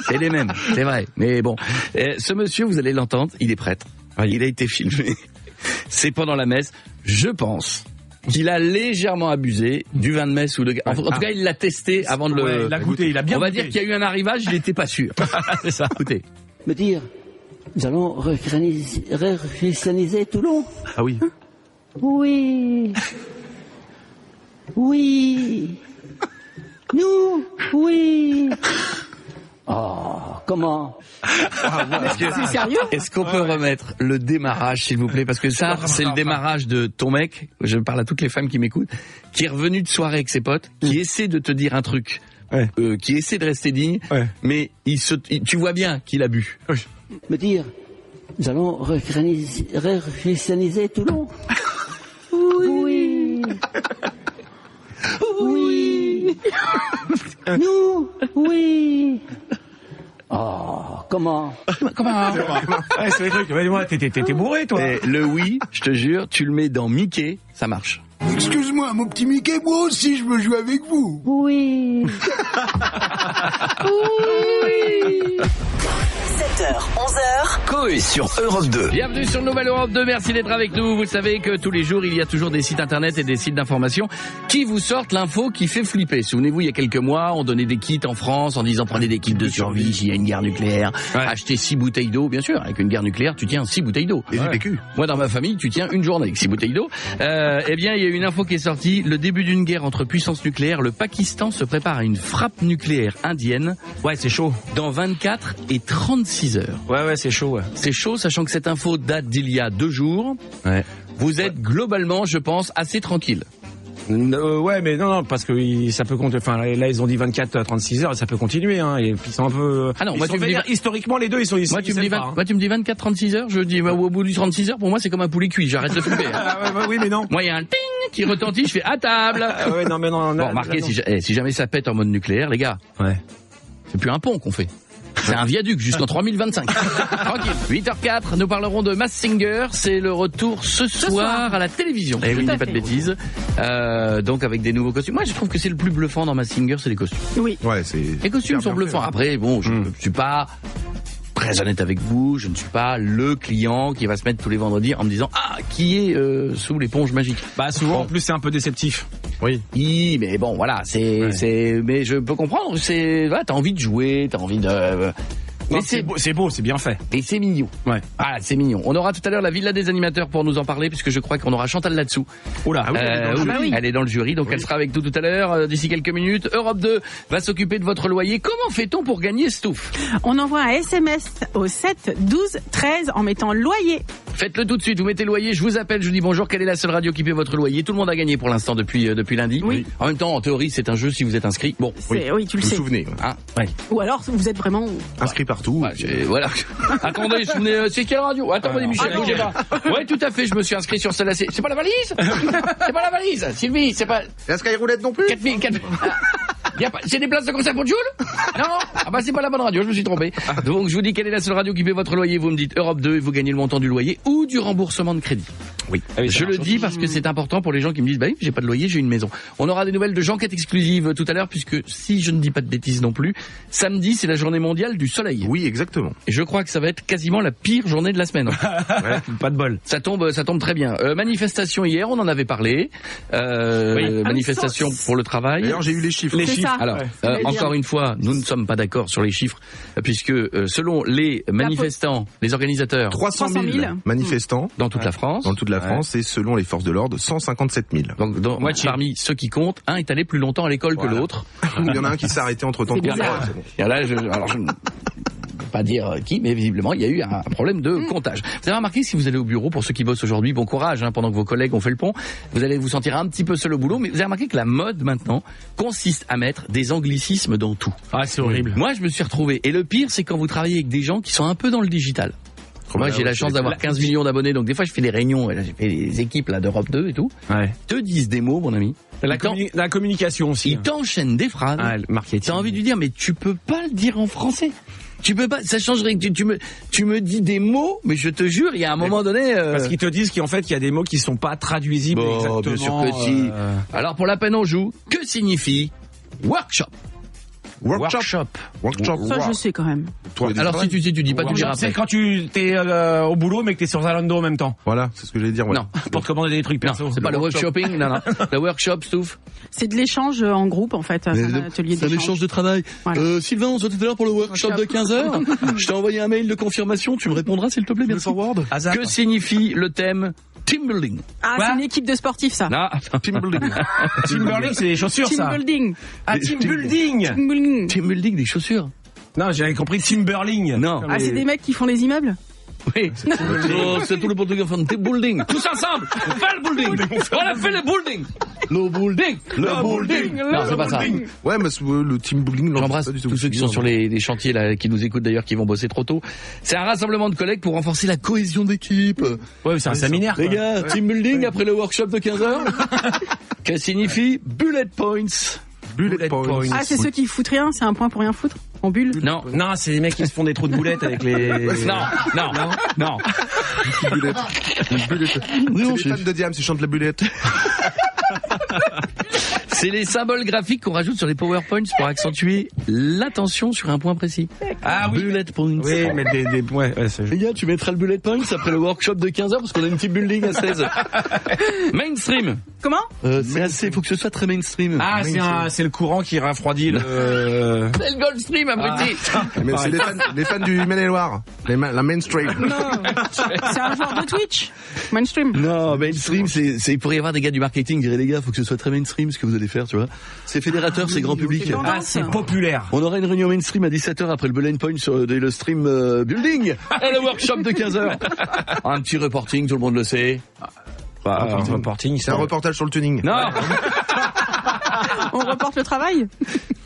C'est les mêmes. C'est vrai. Mais bon, ce monsieur, vous allez l'entendre, il est prêtre. Il a été filmé. C'est pendant la messe. Je pense qu'il a légèrement abusé du vin de messe ou de. En tout cas, il l'a testé avant de le. Il l'a goûté. Il a bien. On va dire qu'il y a eu un arrivage. Il n'était pas sûr. C'est ça. Écoutez. Me dire. Nous allons rechristianiser Toulon. Ah oui. Oui. Oui. Nous, oui. Oh, comment? C'est sérieux? Est-ce qu'on peut remettre le démarrage, s'il vous plaît? Parce que ça, c'est le démarrage de ton mec. Je parle à toutes les femmes qui m'écoutent, qui est revenu de soirée avec ses potes, qui essaie de te dire un truc, qui essaie de rester digne, mais tu vois bien qu'il a bu. Me dire, nous allons rechristianiser Toulon. Oui. Oui. Nous, oui. Oh, comment? C'est les trucs. Moi, t'es bourré, toi. Et le oui, je te jure, tu le mets dans Mickey, ça marche. Excuse-moi, mon petit Mickey, moi aussi je veux jouer avec vous. Oui. Oui. 7h, 11h. Coé sur Europe 2. Bienvenue sur Nouvelle Europe 2. Merci d'être avec nous. Vous savez que tous les jours, il y a toujours des sites internet et des sites d'information qui vous sortent l'info qui fait flipper. Souvenez-vous, il y a quelques mois, on donnait des kits en France en disant prenez des kits de survie s'il y a une guerre nucléaire. Achetez 6 bouteilles d'eau. Bien sûr, avec une guerre nucléaire, tu tiens 6 bouteilles d'eau. Et du PQ. Moi, dans ma famille, tu tiens une journée avec 6 bouteilles d'eau. Eh bien, il y a une info qui est sortie. Le début d'une guerre entre puissances nucléaires. Le Pakistan se prépare à une frappe nucléaire indienne. Ouais, c'est chaud. Dans 24 et 36 heures. Ouais, c'est chaud. Ouais. C'est chaud, sachant que cette info date d'il y a 2 jours. Ouais. Vous êtes globalement, je pense, assez tranquille. Ouais, mais non, parce que ça peut continuer. Enfin, là, ils ont dit 24 à 36 heures, ça peut continuer. Hein, et puis ils sont un peu. Ah non, moi tu me dis historiquement, les deux, ils sont ici. Moi, tu me dis 24-36 heures. Je dis au bout du 36 heures, pour moi, c'est comme un poulet cuit. J'arrête de flipper. Oui, mais non. Moi, il y a un ting qui retentit. Je fais à table. Ouais, non, mais non. Bon, remarquez, si jamais ça pète en mode nucléaire, les gars. Ouais. C'est plus un pont qu'on fait. C'est un viaduc jusqu'en 3025. Tranquille. 8h04, nous parlerons de Masked Singer. C'est le retour ce soir à la télévision. Et oui, je dis pas de bêtises. Donc avec des nouveaux costumes. Moi, je trouve que c'est le plus bluffant dans Masked Singer, c'est les costumes. Oui. Ouais, les costumes sont bluffants. Après, bon, je suis pas très honnête avec vous. Je ne suis pas le client qui va se mettre tous les vendredis en me disant qui est sous l'éponge magique. Bah souvent, en plus, c'est un peu déceptif. Oui, mais bon, voilà, mais je peux comprendre. Voilà, t'as envie de jouer, t'as envie de. Mais c'est beau, c'est bien fait. Et c'est mignon. Ouais. Ah, c'est mignon. On aura tout à l'heure la Villa des animateurs pour nous en parler, puisque je crois qu'on aura Chantal là-dessous. Oula, elle est dans le jury, donc elle sera avec nous tout à l'heure, d'ici quelques minutes. Europe 2 va s'occuper de votre loyer. Comment fait-on pour gagner Stouff? On envoie un SMS au 7 12 13 en mettant loyer. Faites-le tout de suite, vous mettez loyer, je vous appelle, je vous dis bonjour, quelle est la seule radio qui paie votre loyer? Tout le monde a gagné pour l'instant depuis lundi. Oui. En même temps, en théorie, c'est un jeu si vous êtes inscrit. Bon, oui, tu le sais. Vous vous souvenez. Hein, ouais. Ou alors vous êtes vraiment Inscrit partout. Ouais, voilà. Attendez, c'est quelle radio? Attendez, Michel, bougez pas. Ouais, tout à fait, je me suis inscrit sur celle-là. C'est pas la valise? C'est pas la valise, Sylvie, c'est pas... La Skyroulette non plus? 4 c'est des places de concert pour Jules? Non? Ah bah c'est pas la bonne radio, je me suis trompé. Donc je vous dis quelle est la seule radio qui paie votre loyer, vous me dites Europe 2 et vous gagnez le montant du loyer ou du remboursement de crédit. Oui. Je le dis parce que c'est important pour les gens qui me disent bah oui, j'ai pas de loyer, j'ai une maison. On aura des nouvelles de Jean-Quête exclusive tout à l'heure puisque si je ne dis pas de bêtises non plus, samedi c'est la journée mondiale du soleil. Oui, exactement. Et je crois que ça va être quasiment la pire journée de la semaine. Ouais, pas de bol. Ça tombe très bien. Manifestation hier, on en avait parlé. Manifestation pour le travail. D'ailleurs, j'ai eu les chiffres. Alors, encore une fois, nous ne sommes pas d'accord sur les chiffres, puisque selon les manifestants, les organisateurs, 300 000 manifestants dans toute la France. Dans toute la France, et selon les forces de l'ordre, 157 000. Donc, parmi ceux qui comptent, un est allé plus longtemps à l'école que l'autre. Il y en a un qui s'est arrêté entre temps. Et là, je ne peux pas dire qui, mais visiblement, il y a eu un problème de comptage. Vous avez remarqué, si vous allez au bureau, pour ceux qui bossent aujourd'hui, bon courage, pendant que vos collègues ont fait le pont, vous allez vous sentir un petit peu seul au boulot, mais vous avez remarqué que la mode, maintenant, consiste à mettre des anglicismes dans tout. Ah, c'est horrible. Moi, je me suis retrouvé. Et le pire, c'est quand vous travaillez avec des gens qui sont un peu dans le digital. Moi, j'ai la chance d'avoir 15 millions d'abonnés, donc des fois, je fais des réunions, et là, j'ai fait des équipes là d'Europe 2 et tout. Ouais. Te disent des mots, mon ami. La communication aussi. Ils t'enchaînent des phrases. Ah, le marketing. T'as envie de lui dire, mais tu peux pas le dire en français. Tu peux pas, ça changerait. Tu me dis des mots, mais je te jure, il y a un moment donné. Parce qu'ils te disent qu'en fait, il y a des mots qui sont pas traduisibles exactement. Bien sûr que si. Alors pour la peine, on joue. Que signifie workshop? Workshop. Ça, je sais quand même. Alors si tu sais, tu dis pas, tu diras après. C'est quand tu t'es au boulot, mais que t'es sur Zalando en même temps. Voilà, c'est ce que j'allais dire. Ouais. Non, pour te commander des trucs perso. Non, c'est pas le workshopping, non. Le workshop, Stouff. C'est de l'échange en groupe, en fait. C'est un atelier d'échange. C'est un échange de travail. Voilà. Sylvain, on se voit tout à l'heure pour le workshop de 15h. Je t'ai envoyé un mail de confirmation. Tu me répondras, s'il te plaît, bien forward. Que signifie le thème team building? Ah, c'est une équipe de sportifs, ça. Non, team building. Team building, c'est des chaussures, ça. Team building. Ah, team building. Team building, des chaussures. Non, j'avais compris team burling. Non. Ah, c'est des mecs qui font les immeubles? Oui, c'est tout le portugais font team building. Tous ensemble, on fait le building. On a fait le building. Le building. Non, c'est pas ça. Ouais, mais le team building. J'embrasse tous ceux qui sont sur les chantiers là, qui nous écoutent d'ailleurs, qui vont bosser trop tôt. C'est un rassemblement de collègues pour renforcer la cohésion d'équipe. Ouais, c'est un séminaire. Les gars, team building après le workshop de 15h. Qu'est-ce que signifie bullet points? Bullet points. Ah, c'est ceux qui foutent rien, c'est un point pour rien foutre en bulle? Non, c'est les mecs qui se font des trous de boulettes avec les... Non. Bullet. C'est les fans de Diams, ils chantent la bullette. C'est les symboles graphiques qu'on rajoute sur les PowerPoints pour accentuer l'attention sur un point précis. Ah oui. Bullet points. Oui, mais des points. Ouais, les gars, tu mettras le bullet points après le workshop de 15h parce qu'on a une petite building à 16. Mainstream. Comment? C'est assez, faut que ce soit très mainstream. Ah, c'est le courant qui refroidit le... C'est le Goldstream, abruti. Mais c'est les fans du Maine-et-Loire. La mainstream. Non. C'est un joueur de Twitch. Mainstream. Non, mainstream, il pourrait y avoir des gars du marketing, diraient les gars, faut que ce soit très mainstream ce que vous allez faire, tu vois. C'est fédérateur, c'est grand public. Ah, c'est populaire. On aura une réunion mainstream à 17h après le bullet point sur le stream building. Et le workshop de 15h. Un petit reporting, tout le monde le sait. Reporting, c'est un reportage sur le tuning. Non. On reporte le travail.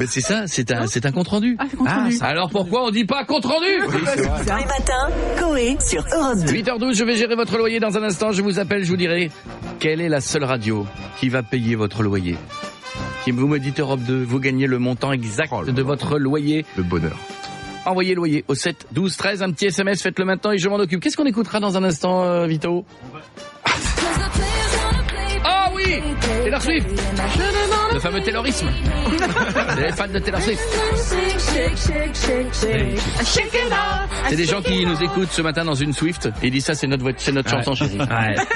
Mais c'est ça, c'est un compte rendu. Ah, c'est compte rendu. Alors pourquoi on dit pas compte rendu? Oui, c'est vrai. Tous les matins, Coé sur Europe 2. 8h12, je vais gérer votre loyer dans un instant. Je vous appelle, je vous dirai quelle est la seule radio qui va payer votre loyer. Si vous me dites Europe 2, vous gagnez le montant exact de votre loyer. Le bonheur. Envoyez loyer au 7 12 13, un petit SMS, faites-le maintenant et je m'en occupe. Qu'est-ce qu'on écoutera dans un instant, Vito? Ah oui, Oui, Taylor Swift. Le fameux Taylorisme. Les fans de Taylor Swift. C'est des gens qui nous écoutent ce matin dans une Swift et disent ça, c'est notre chanson, chérie. Ouais.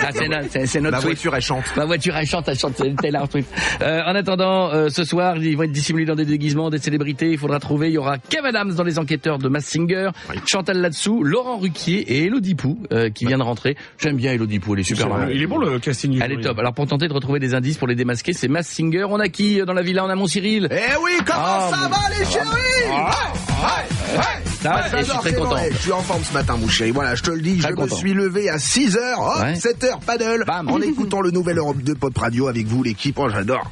Ah, c'est notre La Swift. voiture, elle chante. Ma voiture, elle chante, c'est Taylor Swift. En attendant, ce soir, ils vont être dissimulés dans des déguisements, des célébrités. Il faudra trouver. Il y aura Kev Adams dans Les Enquêteurs de Masked Singer, Chantal là-dessous, Laurent Ruquier et Elodie Pou qui vient de rentrer. J'aime bien Elodie Pou, elle est super marrante. Il est bon le casting. Elle est top. Alors pour tenter de retrouver des indices pour les démasquer, c'est Masked Singer. On a qui dans la villa? On a mon Cyril. Eh oui, comment ça va les chéris? Je suis très content. Je suis en forme ce matin, mon chéri. Voilà, je te le dis, je me suis levé à 6h, 7h, paddle, en écoutant le nouvel Europe 2 Pop Radio avec vous, l'équipe. Oh, j'adore.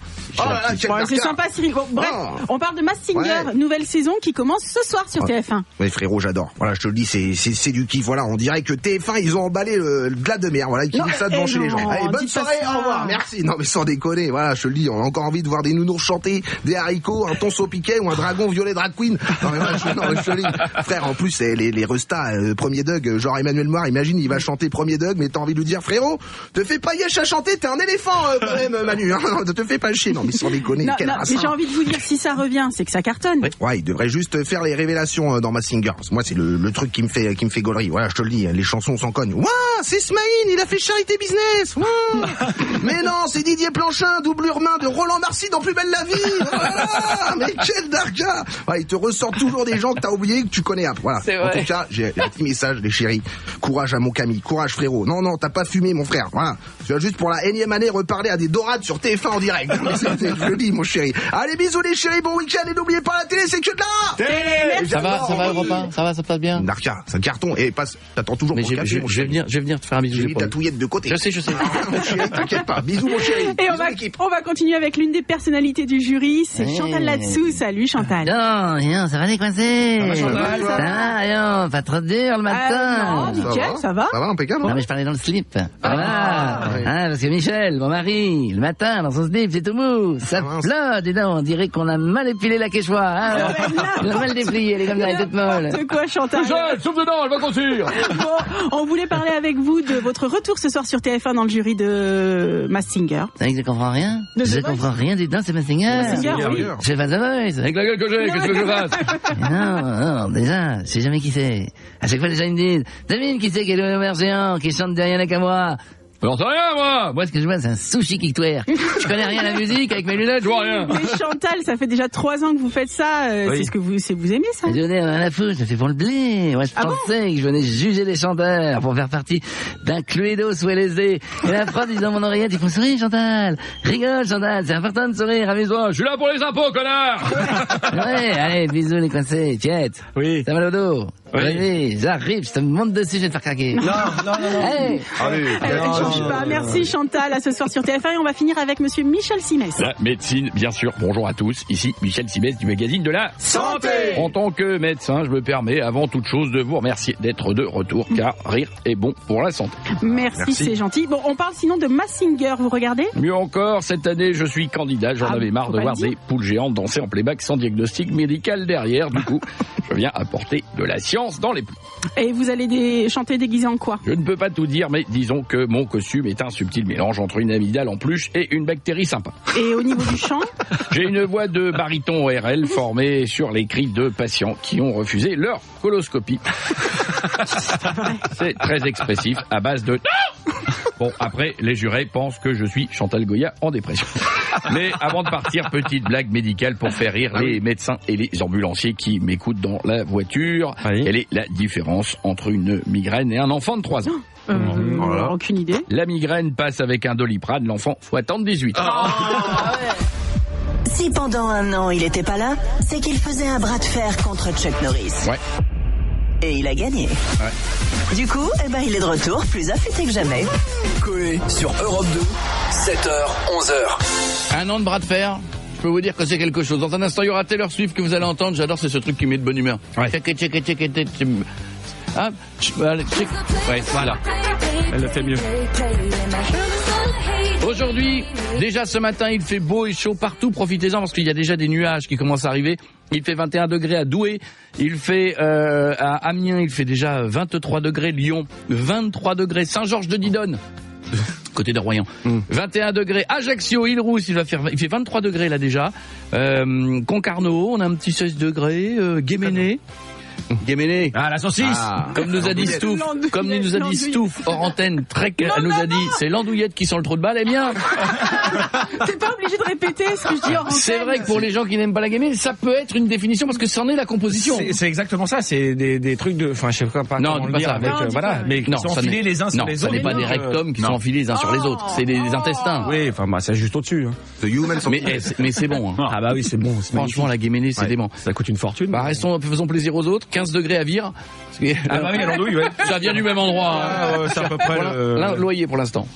C'est sympa, Cyril. Bon, bref, on parle de Masked Singer, nouvelle saison qui commence ce soir sur TF1. Oui, frérot, j'adore. Voilà, je te le dis, c'est du kiff. Voilà, on dirait que TF1, ils ont emballé le glas de mer. Voilà, ils kiffent ça devant chez les gens. Allez, bonne soirée, au revoir. Merci. Non, mais sans déconner. Voilà, je te le dis, on a encore envie de voir des nounours chanter, des haricots, un tonceau piquet ou un dragon violet drag queen. Non, mais voilà, je te le dis. Frère, en plus, les restas, premier Doug, genre Emmanuel Moir, imagine, il va chanter premier Doug, mais t'as envie de lui dire, frérot, te fais pas yesh à chanter, t'es un éléphant, quand même, Manu, hein. Te fais pas chier. Non, mais sans déconner. Non, mais j'ai envie de vous dire, si ça revient, c'est que ça cartonne. Ouais, il devrait juste faire les révélations dans Masked Singer. Moi, c'est le truc qui me fait gaulerie. Voilà, je te le dis, les chansons s'en cognent. Ouah, c'est Smaïn, il a fait Charité Business. Ouah. Mais non, c'est Didier Planchin, doublure main de Roland Marcy dans Plus belle la vie. Voilà, mais quel darga. Ouais, il te ressort toujours des gens que t'as oublié, que tu connais. Voilà. En tout cas, j'ai un petit message, les chéris. Courage à mon Camille, courage frérot. Non, t'as pas fumé, mon frère. Voilà. Tu vas juste pour la énième année reparler à des dorades sur TF1 en direct. Je le dis, mon chéri. Allez, bisous les chéris, bon week-end et n'oubliez pas la télé, c'est que de là. Télé. Ça va, Europe 1, ça va, ça passe bien. Darka, c'est un carton et passe. T'attends toujours. Mais je vais venir te faire un bisou. J'ai mis ta touillette de côté. Je sais. Mon chéri, t'inquiète pas. Bisous, mon chéri. Et on va continuer avec l'une des personnalités du jury, c'est Chantal là-dessous. Salut Chantal. Non, ça va décoincer. Ça va, rien, pas trop dur le matin. Non, nickel, ça va. Ça va, impeccable. Non, mais je parlais dans le slip. Voilà. Parce que Michel, mon mari, le matin, dans son slip, c'est tout mou. Ça flotte, et non, on dirait qu'on a mal épilé la quechua. On a mal déplié, elle est comme ça, elle est toute molle. De quoi, Chantal? Michel, souffle dedans, elle va grossir. Bon, on voulait parler avec vous de votre retour ce soir sur TF1 dans le jury de Masked Singer. C'est vrai que je comprends rien. Je comprends rien du tout, c'est Masked Singer. Masked Singer, oui. Je fais pas The Voice. Avec la gueule que j'ai, qu'est-ce que je fasse? Non, déjà, je sais jamais qui c'est. À chaque fois, les gens ils me disent, devine qui c'est qui est le Homer géant, qui chante derrière la qu'à moi. J'en sais rien, moi. Moi, ce que je vois, c'est un sushi qui twerk. Je connais rien à la musique, avec mes lunettes, je vois rien. Mais Chantal, ça fait déjà 3 ans que vous faites ça. Oui. C'est ce que vous aimez, ça? Je n'ai rien à foutre, je fais pour le blé. Moi, je pensais que je venais juger les chanteurs pour faire partie d'un cluedo sous LSD. Et la prod, ils dans mon oreillette, ils font sourire, Chantal. Rigole, Chantal, c'est important de sourire, amuse-toi. Je suis là pour les impôts, connard. Ouais, allez, bisous les coincés, tiète. Oui. Ça va le dos. Oui. Vas-y, j'arrive, je te monte dessus, je vais te faire craquer. Non. Hey. Merci Chantal, à ce soir sur TF1 et on va finir avec monsieur Michel Simès. La médecine, bien sûr. Bonjour à tous. Ici Michel Simès du magazine de la Santé. En tant que médecin, je me permets avant toute chose de vous remercier d'être de retour car rire est bon pour la santé. Merci. C'est gentil. Bon, on parle sinon de Masked Singer, vous regardez? Mieux encore, cette année, je suis candidat. J'en avais marre de voir des poules géantes danser en playback sans diagnostic médical derrière. Du coup, je viens apporter de la science dans les poules. Et vous allez chanter déguisé en quoi? Je ne peux pas tout dire, mais disons que mon costume est un subtil mélange entre une amygdale en peluche et une bactérie sympa. Et au niveau du chant? J'ai une voix de baryton ORL formée sur les cris de patients qui ont refusé leur coloscopie. C'est très expressif à base de... Bon, après, les jurés pensent que je suis Chantal Goya en dépression. Mais avant de partir, petite blague médicale pour faire rire les médecins et les ambulanciers qui m'écoutent dans la voiture. Quelle est la différence entre une migraine et un enfant de 3 ans? Aucune idée. La migraine passe avec un Doliprane, l'enfant faut attendre 18 ans. Si pendant 1 an il était pas là, c'est qu'il faisait un bras de fer contre Chuck Norris. Ouais. Et il a gagné. Ouais. Du coup, il est de retour, plus affûté que jamais. Coé sur Europe 2, 7h, 11h. 1 an de bras de fer. Je peux vous dire que c'est quelque chose. Dans un instant, il y aura Taylor Swift que vous allez entendre. J'adore, c'est ce truc qui met de bonne humeur. Ouais. Ah, ouais, voilà. Elle le fait mieux. Aujourd'hui, déjà ce matin, il fait beau et chaud partout. Profitez-en parce qu'il y a déjà des nuages qui commencent à arriver. Il fait 21 degrés à Douai. Il fait à Amiens, il fait déjà 23 degrés. Lyon, 23 degrés. Saint-Georges de Didonne. côté de Royan. 21 degrés. Ajaccio, Île-Rousse, il fait 23 degrés là déjà. Concarneau, on a un petit 16 degrés. Guéméné. Ah, la saucisse. Comme nous a dit Stouff, hors antenne, elle nous a dit, c'est l'andouillette qui sent le trou de balle, eh bien. T'es pas obligé de répéter ce que je dis hors antenne. C'est vrai que pour les gens qui n'aiment pas la guéménée, ça peut être une définition parce que c'en est la composition. C'est exactement ça, c'est des trucs de, enfin, je sais pas non, comment pas le dire ça. avec, voilà, mais qui sont enfilés les uns sur les autres. Non, ce n'est pas des rectums qui sont enfilés les uns sur les autres, c'est des intestins. Oui, enfin, bah, c'est juste au-dessus. Mais c'est bon. Ah bah oui, c'est bon. Franchement, la guéménée, c'est dément. Ça coûte une fortune. Bah, faisons plaisir aux autres. 15 degrés à Vire. Ah bah oui, à l'andouille, ouais. Ça vient du même endroit. C'est à peu près le loyer pour l'instant.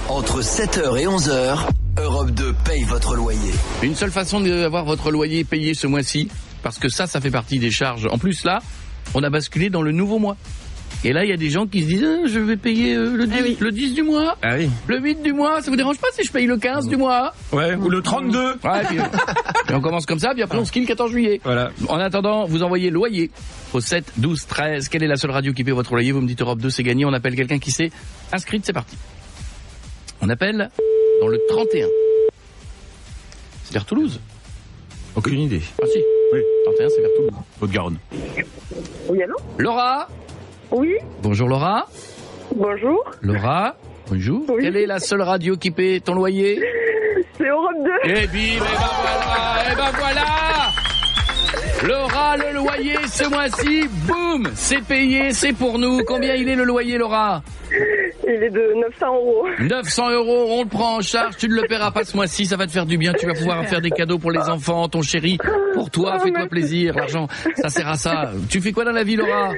Entre 7h et 11h, Europe 2 paye votre loyer. Une seule façon d'avoir votre loyer payé ce mois-ci, parce que ça fait partie des charges. En plus, là, on a basculé dans le nouveau mois. Et là, il y a des gens qui se disent je vais payer le 10 du mois, le 8 du mois, ça vous dérange pas si je paye le 15 du mois? Ouais, ou le 32. Ouais, puis on commence comme ça, puis après on skill le 14 juillet. Voilà. En attendant, vous envoyez loyer au 7 12 13. Quelle est la seule radio qui paye votre loyer? Vous me dites Europe 2, c'est gagné. On appelle quelqu'un qui s'est inscrit, c'est parti. On appelle dans le 31. C'est vers Toulouse? Aucune idée. Ah si. Oui. 31, c'est vers Toulouse. Haute-Garonne. Oui, allô? Laura? Oui. Bonjour Laura. Bonjour. Laura, bonjour. Oui. Quelle est la seule radio qui paie ton loyer? C'est Europe 2. Eh ben voilà. Laura, le loyer ce mois-ci, boum, c'est payé, c'est pour nous. Combien il est le loyer, Laura? Il est de 900 euros. 900 euros, on le prend en charge, tu ne le paieras pas ce mois-ci, ça va te faire du bien, tu vas pouvoir faire des cadeaux pour les enfants, ton chéri, pour toi, fais-toi plaisir, l'argent, ça sert à ça. Tu fais quoi dans la vie, Laura?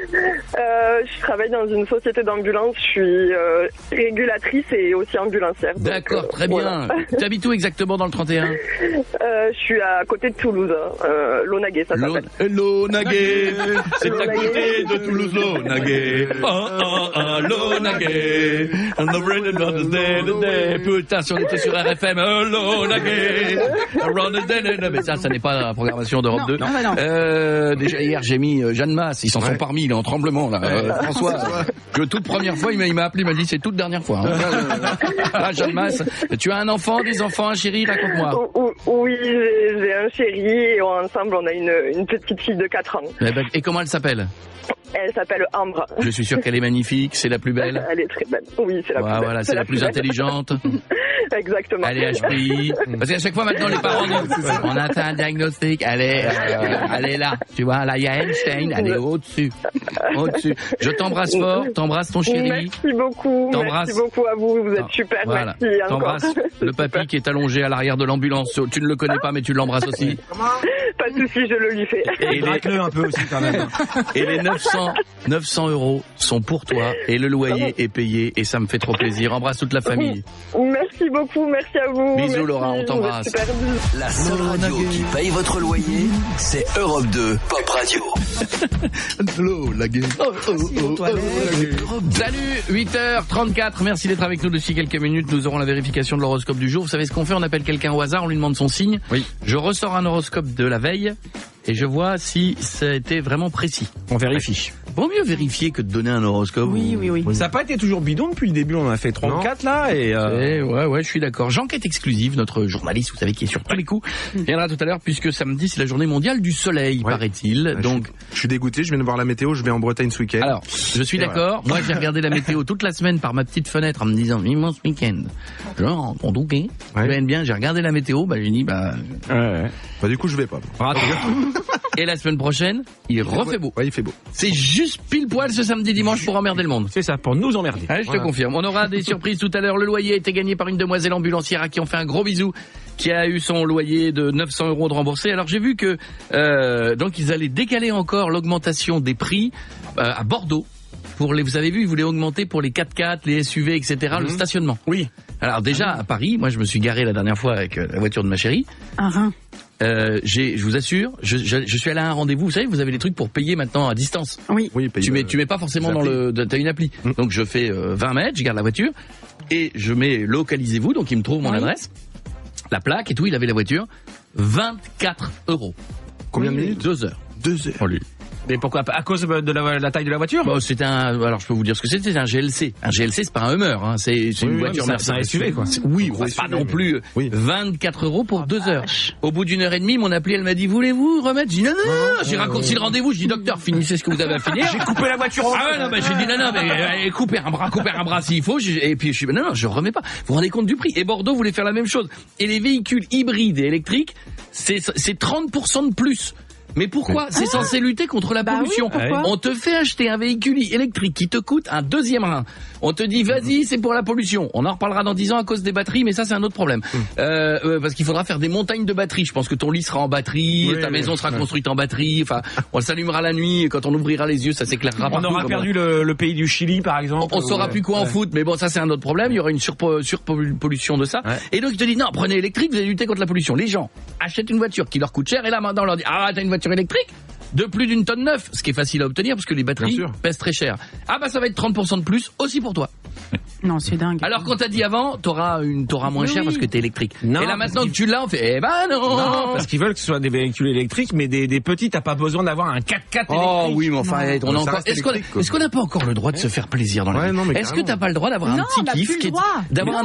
Je travaille dans une société d'ambulance, je suis régulatrice et aussi ambulancière. D'accord, très bien. Tu habites où exactement dans le 31? Je suis à côté de Toulouse, Launaguet, ça s'appelle. Launaguet, c'est à côté de Toulouse, Launaguet. Launaguet. Putain, si on était sur RFM, mais ça n'est pas la programmation d'Europe 2. Déjà hier, j'ai mis Jeanne Masse, ils s'en sont parmi, il est en tremblement là. François, toute première fois, il m'a appelé, il m'a dit c'est toute dernière fois. Là, Jeanne Masse, tu as un enfant, des enfants, un chéri, raconte-moi. Oui, j'ai un chéri et ensemble on a une petite fille de 4 ans. Et comment elle s'appelle? Elle s'appelle Ambre. Je suis sûr qu'elle est magnifique, c'est la plus belle. Elle est très belle. Oui, c'est la plus belle. Voilà, c'est la plus intelligente. Exactement. Elle est HPI. Parce qu'à chaque fois maintenant les parents disent on a fait un diagnostic, elle est là. Tu vois, là il y a Einstein, elle est au-dessus. Au-dessus. Je t'embrasse fort, t'embrasse ton chéri. Merci beaucoup. Merci beaucoup à vous, vous êtes super. Voilà. Merci encore. T'embrasse le papy qui est allongé à l'arrière de l'ambulance. Tu ne le connais pas mais tu l'embrasses aussi. Pas de souci, je le lui fais. Et drague-le un peu aussi quand même. Et les 900 euros sont pour toi et le loyer est payé et ça me fait trop plaisir. Embrasse toute la famille. Merci beaucoup, merci à vous. Bisous merci, Laura, on t'embrasse. La seule radio qui paye votre loyer, c'est Europe 2 Pop Radio. Salut, 8h34, merci d'être avec nous d'ici quelques minutes. Nous aurons la vérification de l'horoscope du jour. Vous savez ce qu'on fait? On appelle quelqu'un au hasard, on lui demande son signe. Oui. Je ressors un horoscope de la veille et je vois si ça a été vraiment précis. On vérifie. Vaut mieux vérifier que de donner un horoscope. Oui. Ça n'a pas été toujours bidon depuis le début, on en a fait 3 ou 4 là et ouais, je suis d'accord. J'enquête exclusive, notre journaliste, vous savez, qui est sur tous les coups, viendra tout à l'heure puisque samedi c'est la journée mondiale du soleil, paraît-il. Donc je suis dégoûté, je viens de voir la météo, je vais en Bretagne ce week-end. Alors, je suis d'accord. Voilà. Moi, j'ai regardé la météo toute la semaine par ma petite fenêtre en me disant immense week-end. Genre, on douquet. Bien, j'ai regardé la météo, j'ai dit du coup, je vais pas. Et la semaine prochaine, il refait beau. Ouais, il fait beau. C'est juste pile poil ce samedi dimanche pour emmerder le monde. C'est ça, pour nous emmerder. Je te confirme. On aura des surprises tout à l'heure. Le loyer a été gagné par une demoiselle ambulancière à qui on fait un gros bisou, qui a eu son loyer de 900 euros de remboursé. Alors j'ai vu que donc ils allaient décaler encore l'augmentation des prix à Bordeaux. Vous avez vu, ils voulaient augmenter pour les 4x4, les SUV, etc. Le stationnement. Oui. Alors déjà à Paris, moi je me suis garé la dernière fois avec la voiture de ma chérie. Je vous assure, je suis allé à un rendez-vous. Vous savez, vous avez des trucs pour payer maintenant à distance. Oui. Tu mets pas forcément dans t'as une appli. Donc je fais 20 mètres, je garde la voiture et je mets localisez-vous. Donc il me trouve mon adresse, la plaque et tout. Il avait la voiture. 24 euros. Combien de minutes? 2 heures. 2 heures. Oh, lui. Mais pourquoi? À cause de la taille de la voiture? Bon, alors je peux vous dire ce que c'est un GLC. Un GLC, c'est pas un Hummer, hein. C'est une voiture. C'est un SUV, quoi. Oui, pas non plus. 24 € pour 2 heures. Au bout d'1 heure et demie, mon appli, elle m'a dit, voulez-vous remettre? J'ai dit, non, j'ai raccourci le rendez-vous. Je dis, docteur, finissez ce que vous avez à finir. J'ai coupé la voiture. J'ai dit, non, mais coupez un bras s'il faut. Et puis, je suis, non, je remets pas. Vous vous rendez compte du prix? Et Bordeaux voulait faire la même chose. Et les véhicules hybrides et électriques, c'est 30% de plus. Mais pourquoi? C'est censé lutter contre la pollution. Oui, on te fait acheter un véhicule électrique qui te coûte un deuxième rein. On te dit, vas-y, c'est pour la pollution. On en reparlera dans 10 ans à cause des batteries, mais ça, c'est un autre problème. Parce qu'il faudra faire des montagnes de batteries. Je pense que ton lit sera en batterie, ta maison sera construite en batterie. Enfin, on s'allumera la nuit, et quand on ouvrira les yeux, ça s'éclairera partout. On aura perdu le pays du Chili, par exemple. On saura plus quoi en foot, mais bon, ça, c'est un autre problème. Il y aura une surpollution de ça. Et donc, il te dit, non, prenez électrique, vous allez lutter contre la pollution. Les gens achètent une voiture qui leur coûte cher, et là, maintenant, on leur dit, t'as une voiture électrique de plus d'une tonne 9, ce qui est facile à obtenir parce que les batteries pèsent très cher. Ça va être 30% de plus aussi pour toi. Non, c'est dingue. Alors qu'on t'a dit avant, t'auras moins cher parce que t'es électrique. Non, et là maintenant que tu l'as, on fait non, parce qu'ils veulent que ce soit des véhicules électriques, mais des petits, t'as pas besoin d'avoir un 4x4 électrique. Oh oui, mais enfin, on a encore. Est-ce qu'on n'a pas encore le droit de se faire plaisir dans la vie? Est-ce que t'as pas le droit d'avoir un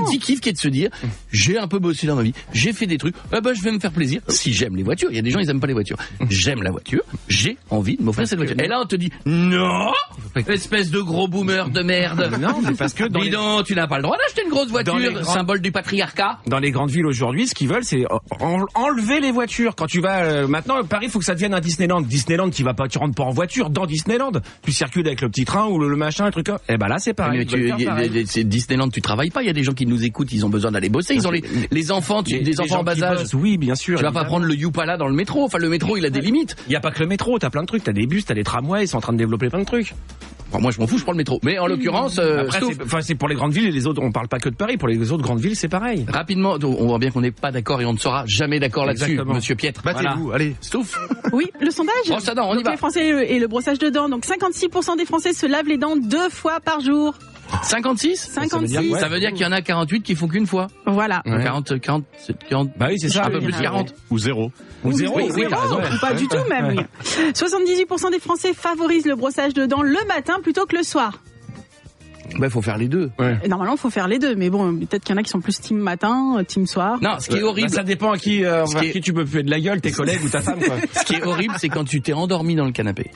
petit kiff qui est de se dire, j'ai un peu bossé dans ma vie, j'ai fait des trucs, je vais me faire plaisir. Si j'aime les voitures, il y a des gens ils aiment pas les voitures. J'aime la voiture, j'ai envie de m'offrir cette voiture. Et là on te dit non, espèce de gros boomer de merde. Non, mais parce que dis donc, tu n'as pas le droit d'acheter une grosse voiture, symbole du patriarcat. Dans les grandes villes aujourd'hui, ce qu'ils veulent, c'est enlever les voitures. Quand tu vas maintenant, Paris, faut que ça devienne un Disneyland. Disneyland, tu rentres pas en voiture dans Disneyland. Tu circules avec le petit train ou le machin, le truc. Là, c'est pareil. C'est Disneyland, tu travailles pas. Il y a des gens qui nous écoutent, ils ont besoin d'aller bosser. Ils ont les enfants, des enfants en bas âge. Oui, bien sûr. Tu vas pas prendre le Youpala dans le métro. Enfin, le métro, il a des limites. Il y a pas que le métro. T'as plein de trucs. T'as des bus, t'as des tramways. Ils sont en train de développer plein de trucs. Moi, je m'en fous, je prends le métro. Mais en l'occurrence, c'est pour les grandes villes et les autres. On parle pas que de Paris. Pour les autres grandes villes, c'est pareil. Rapidement, on voit bien qu'on n'est pas d'accord et on ne sera jamais d'accord là-dessus, Monsieur Pietre. Battez-vous, allez. Stouff. Oui, le sondage. On y va. Les Français et le brossage de dents. Donc 56% des Français se lavent les dents 2 fois par jour. 56 Ça veut dire qu'il y en a 48 qui font qu'une fois. Voilà. 40. Bah oui, c'est ça. Un peu plus de 40. Ou 0. Oui, t'as raison. Ou pas du tout même. Oui. 78% des Français favorisent le brossage de dents le matin plutôt que le soir. Il faut faire les deux. Et normalement, il faut faire les deux. Mais bon, peut-être qu'il y en a qui sont plus team matin, team soir. Non, ce qui est horrible. Ça dépend à qui tu peux puer de la gueule, tes collègues ou ta femme, quoi. Ce qui est horrible, c'est quand tu t'es endormi dans le canapé,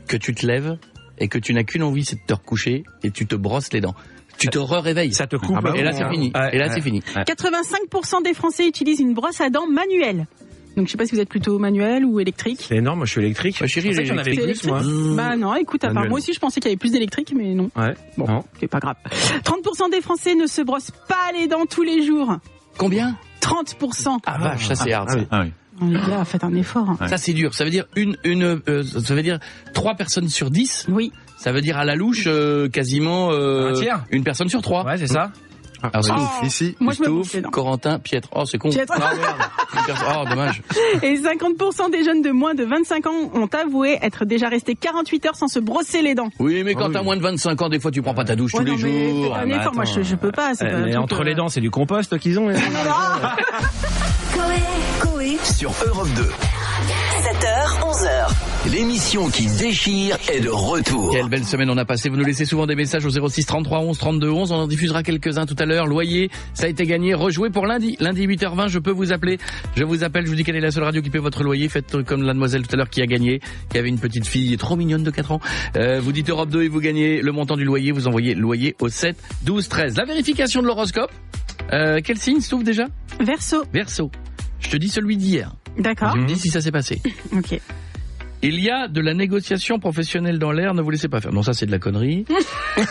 que tu te lèves et que tu n'as qu'une envie, c'est de te recoucher et tu te brosses les dents. Tu te réveilles. Ça te coupe. Et là, c'est fini. Et là, c'est fini. 85% des Français utilisent une brosse à dents manuelle. Donc je sais pas si vous êtes plutôt manuel ou électrique. C'est énorme, moi je suis électrique. Chérie, j'en avais plus, moi. Bah non, écoute, à part moi aussi je pensais qu'il y avait plus d'électrique, mais non. Ouais. Bon, c'est pas grave. 30% des Français ne se brossent pas les dents tous les jours. Combien? 30%. Ah vache, ça c'est hard. Les gars, faites un effort. Ça c'est dur. Ça veut dire ça veut dire 3 personnes sur 10. Oui. Ça veut dire à la louche quasiment un tiers. Une personne sur 3. Ouais, c'est ça. Alors, ici, moi je me bouge les dents. Corentin, Pietre. Oh, c'est con. Pietre. Ah, merde. Oh, dommage. Et 50% des jeunes de moins de 25 ans ont avoué être déjà restés 48 heures sans se brosser les dents. Oui, mais quand t'as moins de 25 ans, des fois tu prends pas ta douche tous les jours. Un effort, moi je peux pas. Mais entre les dents, c'est du compost qu'ils ont. Coé sur Europe 2. 7h, 11h. L'émission qui déchire est de retour. Quelle belle semaine on a passé. Vous nous laissez souvent des messages au 06 33 11 32 11. On en diffusera quelques-uns tout à l'heure. Loyer, ça a été gagné. Rejoué pour lundi. Lundi 8h20, je peux vous appeler. Je vous appelle, je vous dis quelle est la seule radio qui paie votre loyer. Faites comme la demoiselle tout à l'heure qui a gagné, qui avait une petite fille trop mignonne de 4 ans. Vous dites Europe 2 et vous gagnez le montant du loyer. Vous envoyez loyer au 7 12 13. La vérification de l'horoscope. Quel signe s'ouvre déjà? Verseau. Verseau. Je te dis celui d'hier. D'accord. Tu me dis si ça s'est passé. Ok. Il y a de la négociation professionnelle dans l'air, ne vous laissez pas faire. Non, ça c'est de la connerie. Ça,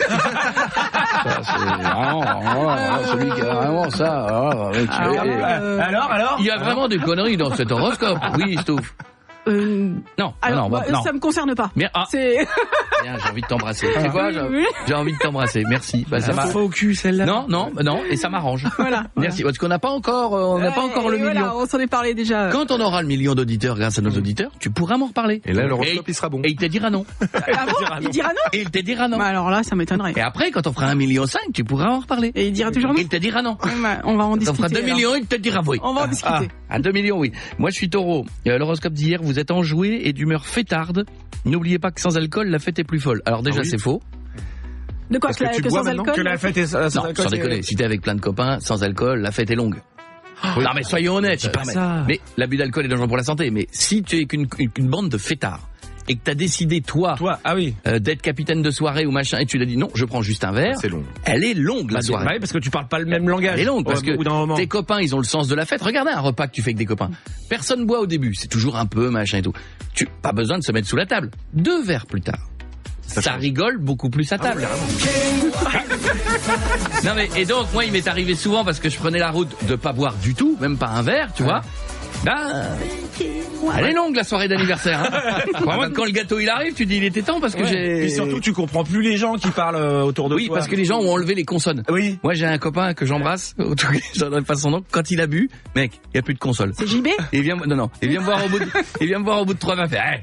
c'est vraiment celui qui a vraiment ça. Alors il y a vraiment des conneries dans cet horoscope. Oui, Stouff. Non, alors, non. Ça me concerne pas. Mais c'est. Bien, j'ai envie de t'embrasser. C'est quoi? J'ai envie de t'embrasser. Merci. Ça m'a au cul celle-là. Non, et ça m'arrange. Voilà. Merci. Parce qu'on n'a pas encore, le million. Voilà, on s'en est parlé déjà. Quand on aura le million d'auditeurs grâce à nos auditeurs, tu pourras m'en reparler. Et là, l'horoscope, il sera bon. Et il te dira non. Ah bon? Il dira non? Et il te dira non. Bah alors là, ça m'étonnerait. Et après, quand on fera 1,5 million, tu pourras en reparler. Et il dira toujours non? Et il te dira non. On va en discuter. On fera 2 millions, il te dira oui. On va en discuter. À 2 millions, oui. Moi, je suis taureau. L'horoscope d'hier, vous êtes enjoué et d'humeur fêtarde. N'oubliez pas que sans alcool, la fête est plus folle. Alors déjà, c'est faux. De quoi que sans alcool? Que la fête est sans non, alcool. Sans déconner. Si t'es avec plein de copains, sans alcool, la fête est longue. Non mais soyons honnêtes. C'est pas ça. Mais l'abus d'alcool est dangereux pour la santé. Mais si tu es qu'une bande de fêtards et que t'as décidé toi d'être capitaine de soirée ou machin et tu l'as dit non, je prends juste un verre. C'est long. Elle est longue la soirée. Bah oui, parce que tu parles pas le même langage. Elle est longue parce que tes copains ils ont le sens de la fête. Regardez un repas que tu fais avec des copains. Personne boit au début, c'est toujours un peu machin et tout. Tu pas besoin de se mettre sous la table. 2 verres plus tard. Ça rigole beaucoup plus à table. Non mais et donc moi il m'est arrivé souvent parce que je prenais la route de pas boire du tout, même pas un verre, tu vois. Elle est longue la soirée d'anniversaire. Hein. Quand le gâteau il arrive, tu dis il était temps parce que j'ai. Et surtout tu comprends plus les gens qui parlent autour de toi. Oui, parce que les gens ont enlevé les consonnes. Oui. Moi j'ai un copain que j'embrasse, j'en donne pas son nom. Quand il a bu, mec, il y a plus de console. C'est JB. Il vient me voir au bout de 3 verres.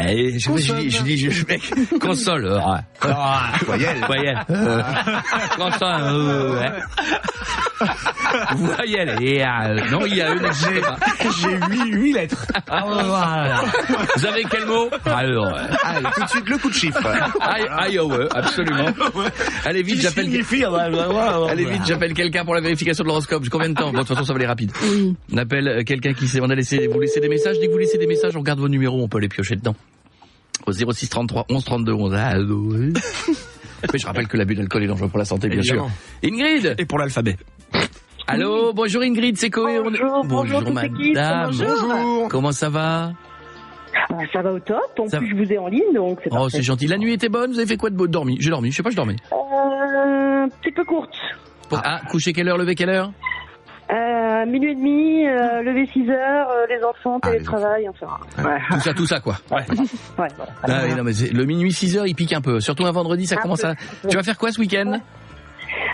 Hey, je dis, mec, console. Voyelle. Console. Voyelle. Et, non, il y a j'ai 8 lettres. Vous avez quel mot? Alors, allez, tout de suite, le coup de chiffre. Ouais, absolument. Allez vite, j'appelle quelqu'un pour la vérification de l'horoscope. Combien de temps? Bon, de toute façon, ça va aller rapide. On appelle quelqu'un vous laissez des messages. Dès que vous laissez des messages, on garde vos numéros, on peut les piocher dedans. Au 06 33 11 32 11. Mais je rappelle que l'abus d'alcool est dangereux pour la santé, bien sûr. Ingrid. Et pour l'alphabet. Allô, bonjour Ingrid, c'est Coé. Bonjour madame. Bonjour. Comment ça va? Ça va au top. En plus, je vous ai en ligne, donc c'est parfait. Oh, c'est gentil. La nuit était bonne. Vous avez fait quoi de beau? Dormi? J'ai dormi. Je sais pas, je dormais. Un petit peu courte. Coucher quelle heure, lever quelle heure? Minuit et demi, lever 6 heures, les enfants, télétravail, enfin. Ouais. Tout ça, quoi. Ouais. Ouais. Oui, non, mais le minuit 6 heures, il pique un peu. Surtout un vendredi, ça commence à. Tu vas faire quoi ce week-end?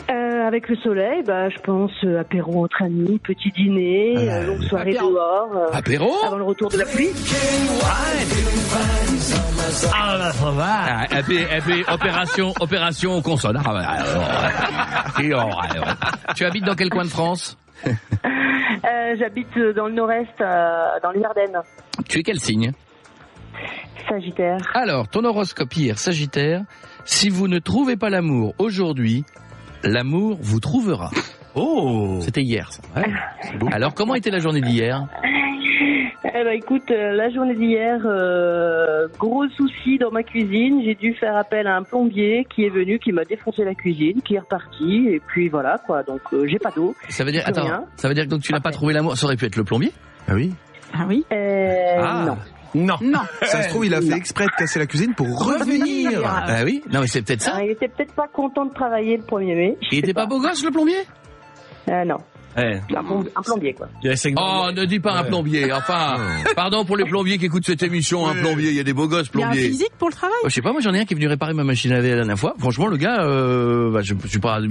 Avec le soleil, je pense apéro entre amis, petit dîner, longue soirée dehors. Apéro avant le retour de la pluie. Et puis opération consonne. Tu habites dans quel coin de France? J'habite dans le nord-est, dans les Ardennes. Tu es quel signe? Sagittaire. Alors, ton horoscope hier, Sagittaire. Si vous ne trouvez pas l'amour aujourd'hui, l'amour vous trouvera. Oh, c'était hier, ça. Ouais. Alors, comment était la journée d'hier? Écoute, la journée d'hier, gros souci dans ma cuisine. J'ai dû faire appel à un plombier qui est venu, qui m'a défoncé la cuisine, qui est reparti, et puis voilà, quoi. Donc, j'ai pas d'eau. Ça veut dire, ça veut dire que donc tu n'as pas trouvé l'amour. Ça aurait pu être le plombier? Ah oui. Ah oui. Non. Ça se trouve, il a fait exprès de casser la cuisine pour revenir. Ah oui. Non, mais c'est peut-être ça. Il était peut-être pas content de travailler le 1er mai. Il était pas beau gosse, le plombier? Non. Un plombier, quoi. Oh, ne dis pas un plombier. Enfin, pardon pour les plombiers qui écoutent cette émission, un plombier. Il y a des beaux gosses plombiers. Il y a un physique pour le travail. Je sais pas, moi j'en ai un qui est venu réparer ma machine à laver la dernière fois. Franchement, le gars,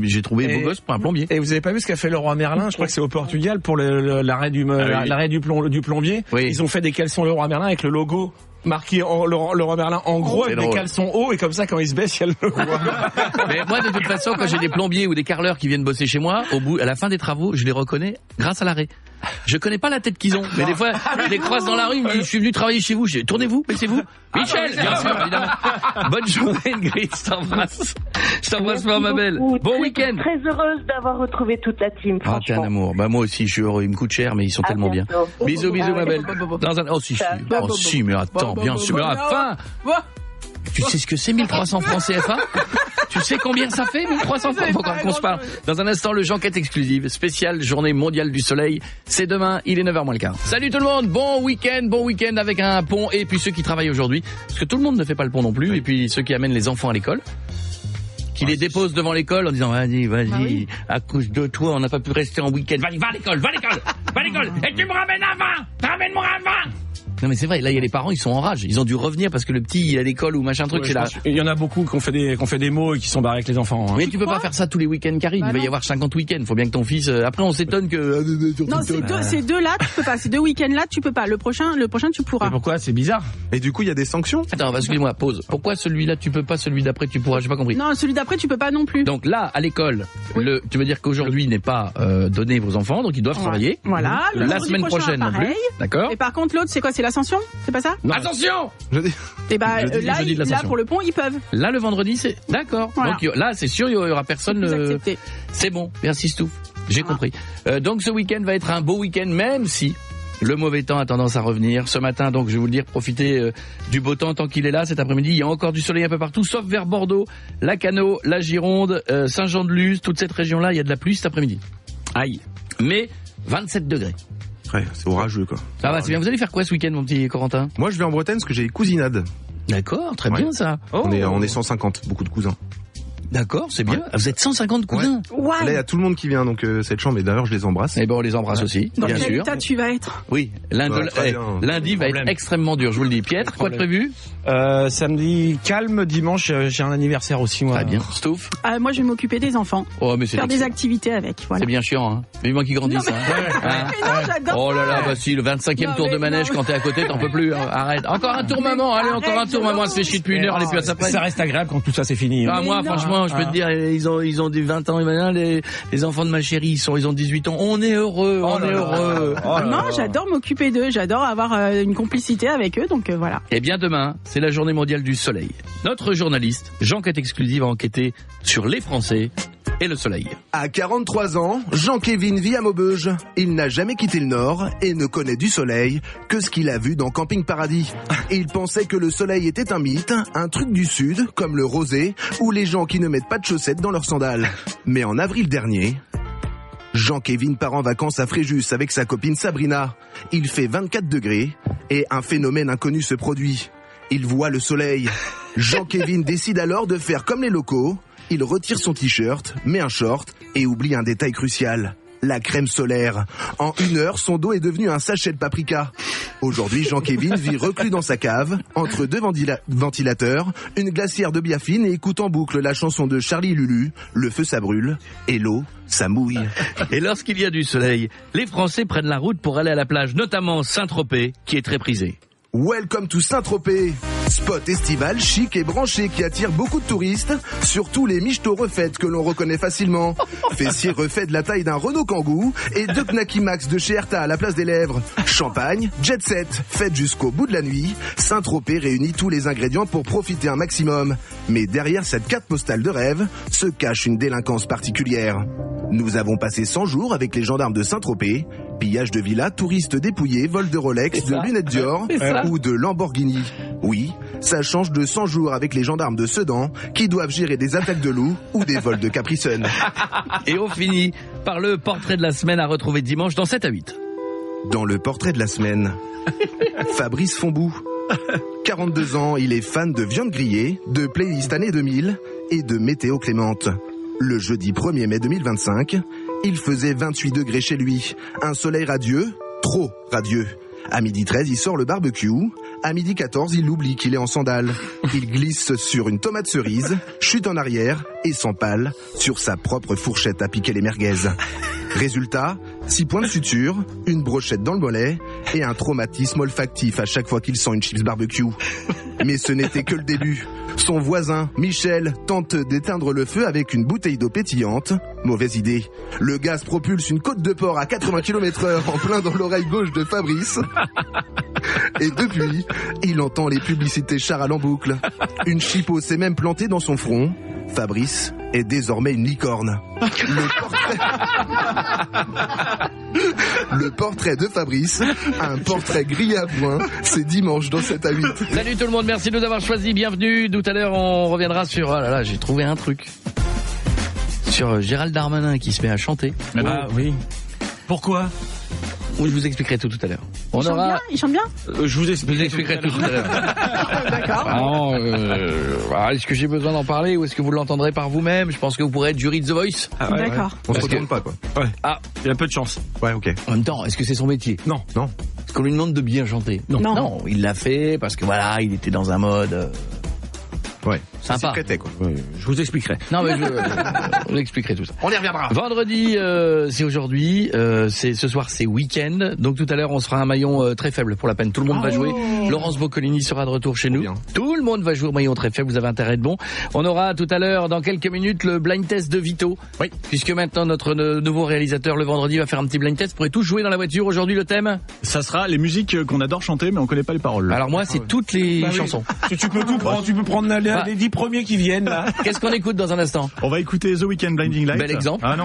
j'ai trouvé beau gosse pour un plombier. Et vous avez pas vu ce qu'a fait Leroy Merlin? Je crois que c'est au Portugal pour l'arrêt du plombier. Oui. Ils ont fait des caleçons Leroy Merlin avec le logo marqué Leroy Merlin en gros avec des caleçons hauts, et comme ça quand ils se baissent, il y a le logo. Mais moi de toute façon, quand j'ai des plombiers ou des carreleurs qui viennent bosser chez moi, à la fin des travaux, je les reconnais grâce à l'arrêt. Je connais pas la tête qu'ils ont, mais des fois je les croise dans la rue, ils me disent je suis venu travailler chez vous. Tournez-vous, baissez-vous. Michel, bien sûr, évidemment. Bonne journée Ingrid, je t'embrasse. Je t'embrasse fort ma belle. Bon week-end. Très heureuse d'avoir retrouvé toute la team. Ah, t'es un amour. Moi aussi, je suis heureux. Ils me coûtent cher, mais ils sont tellement bien. Bisous, ma belle. Si, mais attends, bien sûr. Mais enfin, tu sais ce que c'est 1300 francs CFA? Tu sais combien ça fait 1300 francs? Faut qu'on se parle. Dans un instant, le Jean-Quête exclusive, spéciale journée mondiale du soleil. C'est demain, il est 9h moins le quart. Salut tout le monde, bon week-end avec un pont, et puis ceux qui travaillent aujourd'hui, parce que tout le monde ne fait pas le pont non plus, et puis ceux qui amènent les enfants à l'école, qui les déposent devant l'école en disant vas-y, à cause de toi, on n'a pas pu rester en week-end. Va à l'école, et tu me ramènes un vin, ramène-moi un vin. Non mais c'est vrai, là il y a les parents, ils sont en rage. Ils ont dû revenir parce que le petit il est à l'école ou machin truc. Ouais, il y en a beaucoup qui ont fait des mots et qui sont barrés avec les enfants. Hein. Mais tu peux pas faire ça tous les week-ends qui arrivent. Il va y avoir 50 week-ends. Faut bien que ton fils. Après on s'étonne que. Non, ces deux là tu peux pas. Ces 2 week-ends là tu peux pas. Le prochain tu pourras. Mais pourquoi? C'est bizarre. Et du coup il y a des sanctions. Attends, excuse-moi, pause. Pourquoi celui-là tu peux pas, celui d'après tu pourras? J'ai pas compris. Non, celui d'après tu peux pas non plus. Donc là à l'école, tu veux dire qu'aujourd'hui n'est pas donné aux enfants, donc ils doivent travailler. Voilà. La semaine prochaine non plus. D'accord. Et par contre l'autre c'est quoi? C'est l'Ascension? C'est pas ça? Non. Attention. Et bah là pour le pont ils peuvent. Là le vendredi c'est d'accord. Voilà. Donc là c'est sûr il y aura personne. C'est bon. Merci Stouff. J'ai compris. Donc ce week-end va être un beau week-end même si le mauvais temps a tendance à revenir. Ce matin, donc, je vais vous le dire, profitez du beau temps tant qu'il est là. Cet après-midi, il y a encore du soleil un peu partout, sauf vers Bordeaux, Lacanau, la Gironde, Saint-Jean-de-Luz, toute cette région-là, il y a de la pluie cet après-midi. Aïe. Mais 27 degrés. Ouais, c'est orageux, quoi. Ça va, c'est bien. Vous allez faire quoi ce week-end, mon petit Corentin? Moi, je vais en Bretagne parce que j'ai cousinade. D'accord, très bien ça. Oh. On est 150, beaucoup de cousins. D'accord, c'est bien. Vous êtes 150 cousins. Ouais. Là, il y a tout le monde qui vient, donc cette chambre. Et d'ailleurs, je les embrasse. Et ben, on les embrasse aussi, dans bien quel sûr. état tu vas être? Oui, lundi va être extrêmement dur. Je vous le dis. Pietre, quoi de prévu? Samedi calme, dimanche j'ai un anniversaire aussi. Moi. Très bien. Stouff. Moi, je vais m'occuper des enfants. Oh, mais c'est faire des activités avec. Voilà. C'est bien chiant, hein. Vivement qu'ils grandissent. J'adore. Oh là là, bah si, le 25e tour de manège quand t'es à côté, t'en peux plus. Hein. Arrête. Encore un tour, maman. Allez, encore un tour, maman. Elle se fait chier depuis 1 heure. Elle est plus à sa place. Ça reste agréable quand tout ça c'est fini. Ah, moi, franchement, je peux te dire, ils ont des 20 ans et maintenant les enfants de ma chérie, ils ont 18 ans. On est heureux, on est heureux. Non, j'adore m'occuper d'eux, j'adore avoir une complicité avec eux, donc voilà. Et bien demain, c'est la journée mondiale du soleil. Notre journaliste, Jean-Quête Exclusive, a enquêté sur les Français et le soleil. À 43 ans, Jean-Kévin vit à Maubeuge. Il n'a jamais quitté le Nord et ne connaît du soleil que ce qu'il a vu dans Camping Paradis. Il pensait que le soleil était un mythe, un truc du Sud, comme le rosé, ou les gens qui ne mettent pas de chaussettes dans leurs sandales. Mais en avril dernier, Jean-Kévin part en vacances à Fréjus avec sa copine Sabrina. Il fait 24 degrés et un phénomène inconnu se produit. Il voit le soleil. Jean-Kévin décide alors de faire comme les locaux. Il retire son t-shirt, met un short et oublie un détail crucial. La crème solaire. En 1 heure, son dos est devenu un sachet de paprika. Aujourd'hui, Jean-Kévin vit reclus dans sa cave, entre 2 ventilateurs, une glacière de biafine et écoute en boucle la chanson de Charlie Lulu, Le feu ça brûle et l'eau ça mouille. Et lorsqu'il y a du soleil, les Français prennent la route pour aller à la plage, notamment Saint-Tropez, qui est très prisée. Welcome to Saint-Tropez. Spot estival chic et branché qui attire beaucoup de touristes, surtout les michetots refaites que l'on reconnaît facilement. Fessiers refaits de la taille d'un Renault Kangoo et 2 Knacky Max de chez Erta à la place des lèvres. Champagne, jet set, fête jusqu'au bout de la nuit. Saint-Tropez réunit tous les ingrédients pour profiter un maximum. Mais derrière cette carte postale de rêve se cache une délinquance particulière. Nous avons passé 100 jours avec les gendarmes de Saint-Tropez. Pillage de villas, touristes dépouillés, vol de Rolex, de lunettes Dior ou de Lamborghini. Oui, ça change de 100 jours avec les gendarmes de Sedan qui doivent gérer des attaques de loups ou des vols de Capri Sun. Et on finit par le portrait de la semaine à retrouver dimanche dans 7 à 8. Dans le portrait de la semaine, Fabrice Fombou. 42 ans, il est fan de viande grillée, de playlist années 2000 et de météo clémente. Le jeudi 1er mai 2025, il faisait 28 degrés chez lui. Un soleil radieux, trop radieux. À 12h13, il sort le barbecue. À 12h14, il oublie qu'il est en sandales. Il glisse sur une tomate cerise, chute en arrière et s'empale sur sa propre fourchette à piquer les merguez. Résultat, 6 points de suture, une brochette dans le mollet et un traumatisme olfactif à chaque fois qu'il sent une chips barbecue. Mais ce n'était que le début. Son voisin, Michel, tente d'éteindre le feu avec une bouteille d'eau pétillante. Mauvaise idée. Le gaz propulse une côte de porc à 80 km/h en plein dans l'oreille gauche de Fabrice. Et depuis, il entend les publicités Charal en boucle. Une chipot s'est même plantée dans son front. Fabrice est désormais une licorne. Le portrait de Fabrice, un portrait grillé à point, c'est dimanche dans 7 à 8. Salut tout le monde, merci de nous avoir choisis, bienvenue. Tout à l'heure, on reviendra sur... Oh là là, j'ai trouvé un truc. Sur Gérald Darmanin qui se met à chanter. Ah oui. Pourquoi ? Oui, je vous expliquerai tout à l'heure. Il chante bien Je vous expliquerai tout à l'heure. D'accord. Est-ce que j'ai besoin d'en parler ou est-ce que vous l'entendrez par vous-même ? Je pense que vous pourrez être jury de The Voice. Ah ouais, d'accord. On se retourne pas, quoi. Ouais. Ah, il y a peu de chance. Ouais, ok. En même temps, est-ce que c'est son métier ? Non. Parce qu'on lui demande de bien chanter. Non, il l'a fait parce que voilà, il était dans un mode... Ouais, sympa. Prêtait, quoi. Je vous expliquerai. Non, mais je vous expliquerai tout ça. On y reviendra. Vendredi, c'est aujourd'hui. C'est ce soir, c'est week-end. Donc tout à l'heure, on sera un maillon très faible pour la peine. Tout le monde va jouer. Laurence Boccolini sera de retour chez nous. Bien. Tout le monde va jouer au maillon très faible. Vous avez intérêt de bon. On aura tout à l'heure, dans quelques minutes, le blind test de Vito. Oui. Puisque maintenant notre nouveau réalisateur le vendredi va faire un petit blind test. Vous pourrez tous jouer dans la voiture. Aujourd'hui, le thème. Ça sera les musiques qu'on adore chanter, mais on connaît pas les paroles. Alors moi, c'est toutes les chansons. Tu peux tout prendre. Tu peux prendre les 10 premiers qui viennent là. Qu'est-ce qu'on écoute dans un instant? On va écouter The Weeknd Blinding Lights. Bel exemple. Ah non,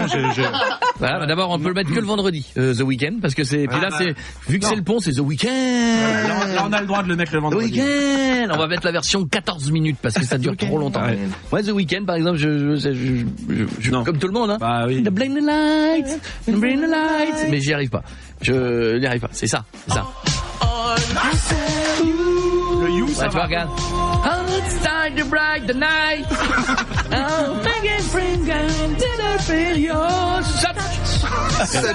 Voilà, d'abord on peut le mettre que le vendredi, The Weeknd, parce que c'est. Puis là c'est vu que c'est le pont, c'est The Weeknd. Là on a le droit de le mettre le vendredi. The Weeknd. On va mettre la version 14 minutes parce que ça dure trop longtemps. Ouais. Moi The Weeknd par exemple, je comme tout le monde, hein. Bah oui. The Blinding Lights, The Blinding Lights. Mais j'y arrive pas. Je n'y arrive pas. C'est ça. Le You, ça tu vois, regarde. It's time to bright the night. Oh, make bring down to the period. C'est le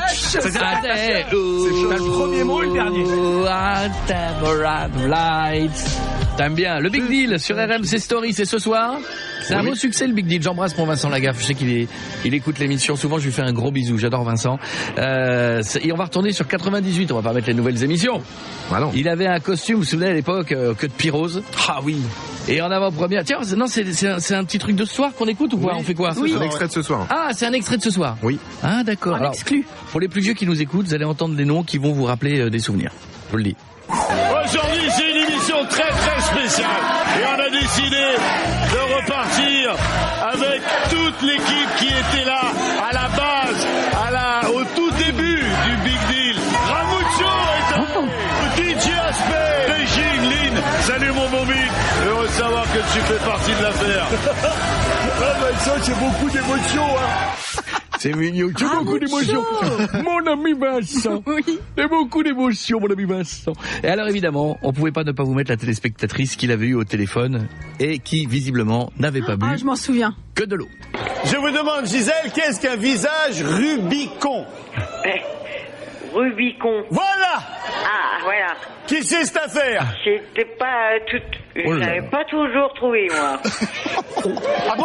premier mot et le dernier. T'aimes bien. Le Big Deal sur RMC Story, c'est ce soir. C'est un beau succès, le Big Deal. J'embrasse mon Vincent Lagaffe. Je sais qu'il écoute l'émission. Souvent, je lui fais un gros bisou. J'adore Vincent. Et on va retourner sur 98. On va pas mettre les nouvelles émissions. Ah non. Il avait un costume, vous vous souvenez à l'époque, que de Pyrrhose. Ah oui. Et en avant-première. Tiens, non, c'est un petit truc de ce soir qu'on écoute ou quoi? On fait quoi? Oui. C'est un extrait de ce soir. Ah, c'est un extrait de ce soir. Oui. Ah, d'accord. Alors, exclu. Pour les plus vieux qui nous écoutent, vous allez entendre des noms qui vont vous rappeler des souvenirs. Je vous le dis. Aujourd'hui, c'est une émission très très spéciale et on a décidé de repartir avec toute l'équipe qui était là à la base, au tout début du Big Deal. Ramucho est arrivé, DJ Aspect, Beijing, Lynn. Salut mon bon Big, heureux de savoir que tu fais partie de l'affaire. Ça, c'est beaucoup d'émotions, hein. C'est mignon, tu as beaucoup d'émotions. Mon ami Vincent. Oui. Et beaucoup d'émotions, mon ami Vincent. Et alors évidemment, on pouvait pas ne pas vous mettre la téléspectatrice qu'il avait eue au téléphone et qui visiblement n'avait pas bu. Ah, je m'en souviens. Que de l'eau. Je vous demande, Gisèle, qu'est-ce qu'un visage Rubicon? Rubicon. Voilà. Ah, voilà. Qui c'est cette affaire? J'étais pas j'avais pas toujours trouvé, moi. Ah bon?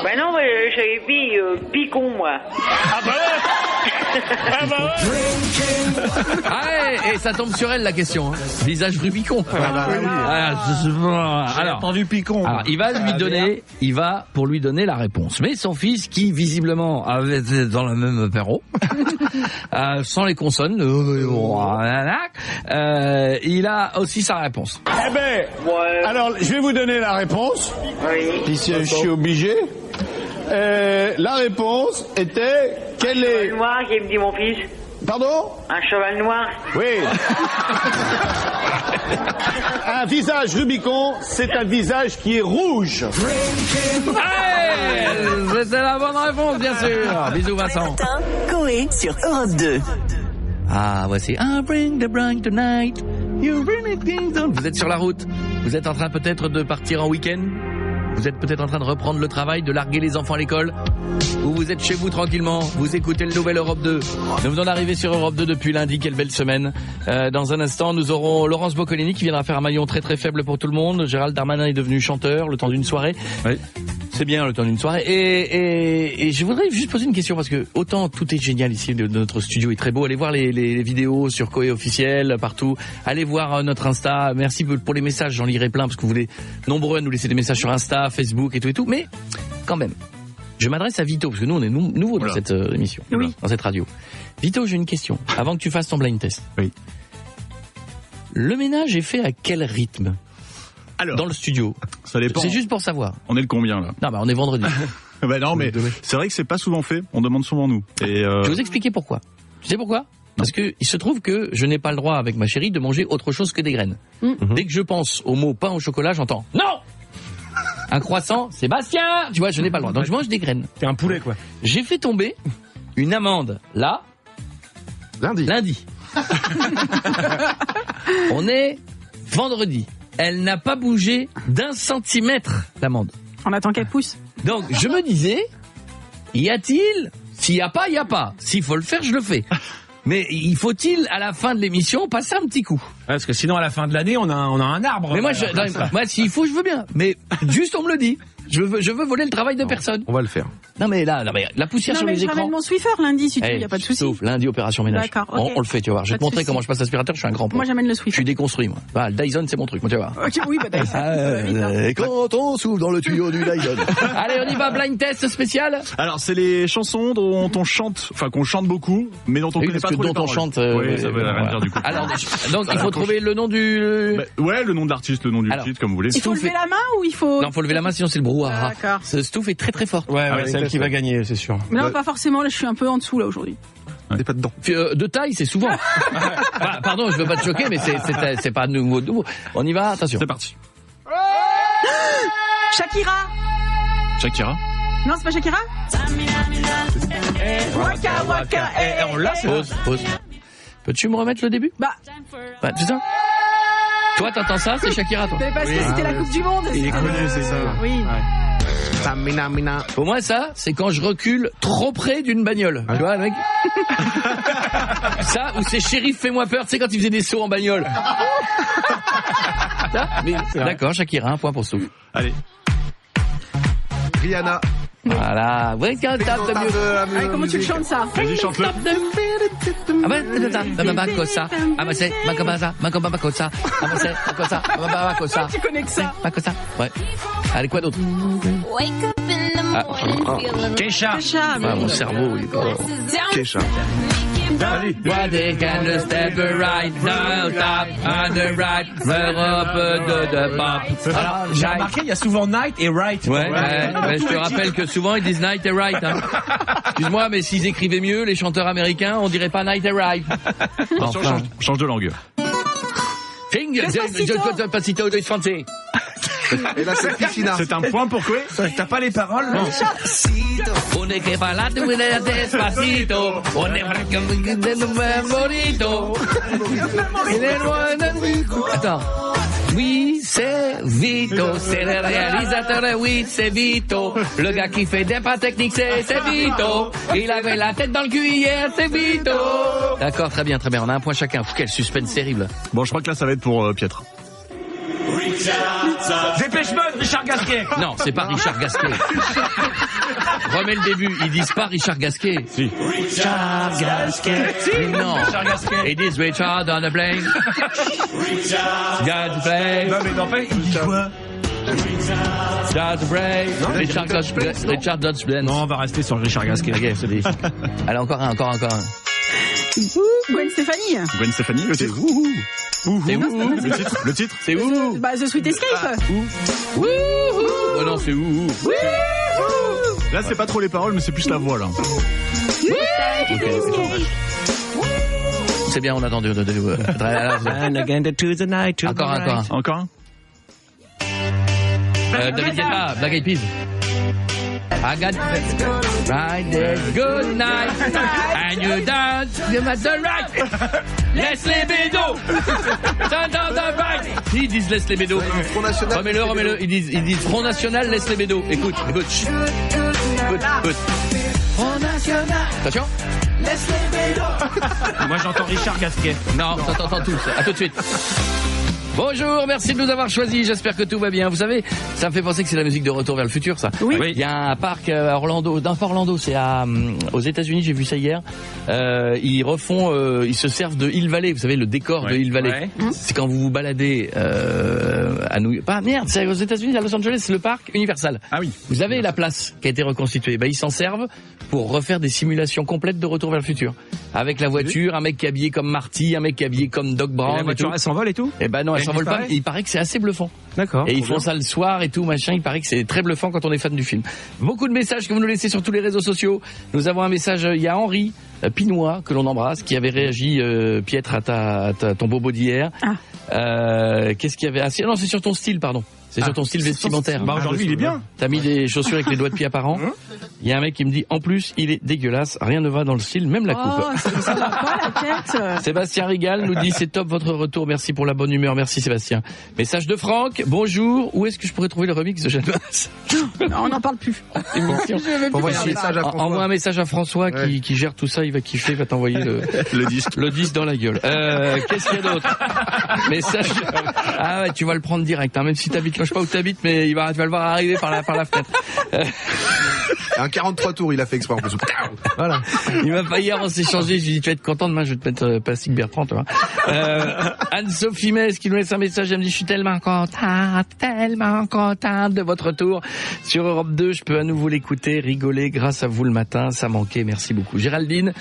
Ben non, j'avais dit Picon, moi. Ah bah ouais. Ah bah ouais. Ah, et ça tombe sur elle la question. Hein. Visage Rubicon. Alors, entendu Picon. Alors, il va pour lui donner la réponse. Mais son fils, qui visiblement avait été dans le même apéro, sans les consonnes, il a aussi sa réponse. Eh ben, alors je vais vous donner la réponse. Oui. Puisque je suis obligé. La réponse était quel est... Un cheval noir, qui me dit mon fils. Pardon? Un cheval noir. Oui. Un visage Rubicon, c'est un visage qui est rouge. C'est la bonne réponse, bien sûr. Bisous Vincent. Coé sur Europe 2. Ah, voici I bring the bride tonight. You bring the kingdom. Vous êtes sur la route. Vous êtes en train peut-être de partir en week-end. Vous êtes peut-être en train de reprendre le travail, de larguer les enfants à l'école. Ou vous êtes chez vous tranquillement. Vous écoutez le nouvel Europe 2. Nous venons d'arriver sur Europe 2 depuis lundi. Quelle belle semaine. Dans un instant, nous aurons Laurence Boccolini qui viendra faire un maillon très très faible pour tout le monde. Gérald Darmanin est devenu chanteur le temps d'une soirée. Oui. C'est bien le temps d'une soirée. Et je voudrais juste poser une question parce que autant tout est génial ici, notre studio est très beau. Allez voir les vidéos sur Coé officiel partout. Allez voir notre Insta. Merci pour les messages, j'en lirai plein parce que vous êtes nombreux à nous laisser des messages sur Insta, Facebook et tout. Mais quand même, je m'adresse à Vito parce que nous on est nouveaux dans cette émission, dans cette radio. Vito, j'ai une question. Avant que tu fasses ton blind test. Oui. Le ménage est fait à quel rythme? Alors, dans le studio. Ça dépend. C'est juste pour savoir. On est le combien là? Non, on est vendredi. Non, mais c'est vrai que c'est pas souvent fait. On demande souvent nous. Et Je vais vous expliquer pourquoi. Tu sais pourquoi? Parce que il se trouve que je n'ai pas le droit avec ma chérie de manger autre chose que des graines. Dès que je pense au mot pain au chocolat, j'entends non. Un croissant, Sébastien. Tu vois, je n'ai pas le droit. Donc je mange des graines. T'es un poulet quoi. J'ai fait tomber une amande là. Lundi. On est vendredi. Elle n'a pas bougé d'1 centimètre, l'amande. On attend qu'elle pousse. Donc, je me disais, y a-t-il? S'il n'y a pas, il n'y a pas. S'il faut le faire, je le fais. Mais il faut-il, à la fin de l'émission, passer un petit coup? Parce que sinon, à la fin de l'année, on a un arbre. Mais moi, moi, s'il faut, je veux bien. Mais juste, on me le dit. Je veux voler le travail de personne. On va le faire. Non mais là, la poussière sur les je écrans. ramène mon Swiffer lundi si tu veux, y a pas de souci. Sauf lundi opération ménage. D'accord, ok. On le fait, tu vas voir. Je vais te montrer comment je passe l'aspirateur, je suis un grand pro. Moi j'amène le Swiffer. Je suis déconstruit moi. Bah, le Dyson c'est mon truc, moi tu vas voir. Ok, oui, bah Dyson. Et quand on souffle dans le tuyau du Dyson. Allez, on y va, blind test spécial. Alors c'est les chansons dont on chante, enfin qu'on chante beaucoup, mais dont on connaît pas trop les paroles. Dont on chante. Oui, ça veut rien dire du coup. Alors donc il faut trouver le nom du. Ouais, le nom de l'artiste, le nom du titre, comme vous voulez. Il faut lever la main ou il faut. Non, faut lever la main sinon c'est le brouhaha. D'accord. Stouff est très très forte. Ouais, c'est elle qui va gagner, c'est sûr. Mais non, pas forcément, là je suis un peu en dessous là aujourd'hui. T'es pas dedans. De taille, c'est souvent. Pardon, je veux pas te choquer, mais c'est pas nouveau. On y va, attention. C'est parti. Shakira. Non, c'est pas Shakira. Waka waka. On l'a, c'est Pause. Peux-tu me remettre le début? Bah, tu sais. Toi, t'entends ça, c'est Shakira, toi. Mais parce que c'était la Coupe du Monde. Il est connu, c'est ça. Oui. Pour moi, ça, c'est quand je recule trop près d'une bagnole. Tu vois, le mec. Ça, ou c'est Shérif, fais-moi peur, tu sais, quand il faisait des sauts en bagnole. Mais, d'accord, Shakira, un point pour Stouff. Allez. Rihanna. Voilà. Ouais, Comment tu le chantes ça? Vas-y, chante-le. Tu connais que ça? Ouais. Allez, quoi d'autre? Kesha. Mon cerveau, il est pas... Kesha. What they can step right down top on the right Europe de pop. Alors, j'ai remarqué, il y a souvent night et right. Ouais, je te rappelle que souvent ils disent night et right. Hein. Excuse-moi, mais s'ils écrivaient mieux, les chanteurs américains, on dirait pas night et right. Enfin. Change de langue. Despacito de français. Et là, c'est Piscina. C'est un point pour quoi? T'as pas les paroles? Non. On est que pas là, tu voulais despacito. On est bonito. Attends. Oui, c'est Vito. C'est le réalisateur, oui, c'est Vito. Le gars qui fait des pas techniques, c'est Vito. Il avait la tête dans le cul hier, c'est Vito. D'accord, très bien. On a un point chacun. Quel suspense terrible. Bon, je crois que là, ça va être pour Pietre. Dépêche Mode, Richard Gasquet. Non, c'est pas Richard Gasquet. Remets le début. Ils disent pas Richard Gasquet. Si. Richard Gasquet. Non. Richard Gasquet. Ils disent Richard on the plane. Got the plane. Non, mais non, pas, il dit quoi? Got the plane. Richard Dodge Blend. Non, on va rester sur Richard Gasquet. Ok, c'est dit. Allez, encore un. Gwen Stefani. Le titre. C'est où? Le titre. C'est où? Bah, The Sweet Escape. Oh non, c'est où? Là, c'est pas trop les paroles, mais c'est plus la voix, là. C'est bien, on attend. Encore un. David Guetta, Black Eyed Peas. I got right there, good night, and you dance, you got the right. Laisse les bédos. Dans the right. Ils disent laisse les bédos. Remets-le. Ils disent Front National, laisse les bédos. Écoute. Front National. Attention. Laisse les bédos. Moi, j'entends Richard Gasquet. Non, t'entends tous. À tout de suite. Bonjour, merci de nous avoir choisis. J'espère que tout va bien. Vous savez, ça me fait penser que c'est la musique de Retour vers le futur, ça. Oui. Il y a un parc à Orlando, c'est aux États-Unis. J'ai vu ça hier. Ils refont, ils se servent de Hill Valley. Vous savez, le décor de Hill Valley. Ouais. C'est quand vous vous baladez à New York. C'est aux États-Unis, à Los Angeles, c'est le parc Universal. Ah oui. Vous avez la place qui a été reconstituée. Ils s'en servent pour refaire des simulations complètes de Retour vers le futur. Avec la voiture, un mec qui est habillé comme Marty, un mec qui est habillé comme Doc Brown. Et la voiture, elle s'envole et tout? Eh ben non, elle s'envole pas. Il paraît que c'est assez bluffant. D'accord. Et ils font ça le soir et tout, machin. Il paraît que c'est très bluffant quand on est fan du film. Beaucoup de messages que vous nous laissez sur tous les réseaux sociaux. Nous avons un message, il y a Henri Pinois, que l'on embrasse, qui avait réagi, Pietre, à ton bobo d'hier. Qu'est-ce qu'il y avait? Non, c'est sur ton style, pardon. C'est sur ton style vestimentaire. Bah, aujourd'hui, il est bien. T'as mis des chaussures avec les doigts de pied apparents. Il y a un mec qui me dit, en plus, il est dégueulasse, rien ne va dans le style, même la coupe. Ça va pas la tête. Sébastien Rigal nous dit, c'est top votre retour, merci pour la bonne humeur, merci Sébastien. Message de Franck, bonjour, où est-ce que je pourrais trouver le remix de Jeanne Masse? On n'en parle plus. Envoie un message à François qui gère tout ça, il va kiffer, il va t'envoyer le disque dans la gueule. Qu'est-ce qu'il y a d'autre? Message. Ah ouais, tu vas le prendre direct, hein, même si t'habites, je sais pas où t'habites, mais tu vas le voir arriver par la fenêtre. Un 43 tours, il a fait exprès en plus. Voilà. Il m'a pas hier, on s'est changé, je lui ai dit, tu vas être content demain, je vais te mettre Plastique Bertrand, toi. Anne-Sophie Metz qui nous laisse un message, elle me dit, je suis tellement contente de votre retour sur Europe 2, je peux à nouveau l'écouter, rigoler grâce à vous le matin, ça manquait, merci beaucoup. Géraldine,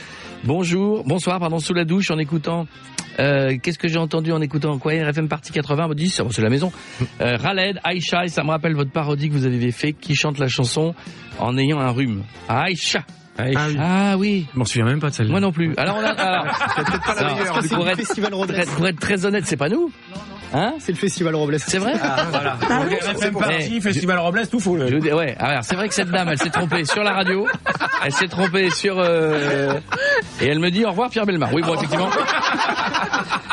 bonsoir, sous la douche en écoutant, qu'est-ce que j'ai entendu en écoutant quoi, RFM Partie 80, on me dit, c'est la maison. Raled, Aïcha, et ça me rappelle votre parodie que vous avez fait, qui chante la chanson en ayant un rhume. Aïcha. Ah oui. Je m'en souviens même pas de celle-là. Moi non plus. Alors c'est peut-être pas la meilleure. Pour être très honnête, c'est pas nous. Hein? C'est le Festival Robles. C'est vrai? Voilà. RFM Party, Festival Robles, tout faux. Ouais. Alors, c'est vrai que cette dame, elle s'est trompée sur la radio. Elle s'est trompée sur, et elle me dit au revoir Pierre Bellemare. Oui, bon,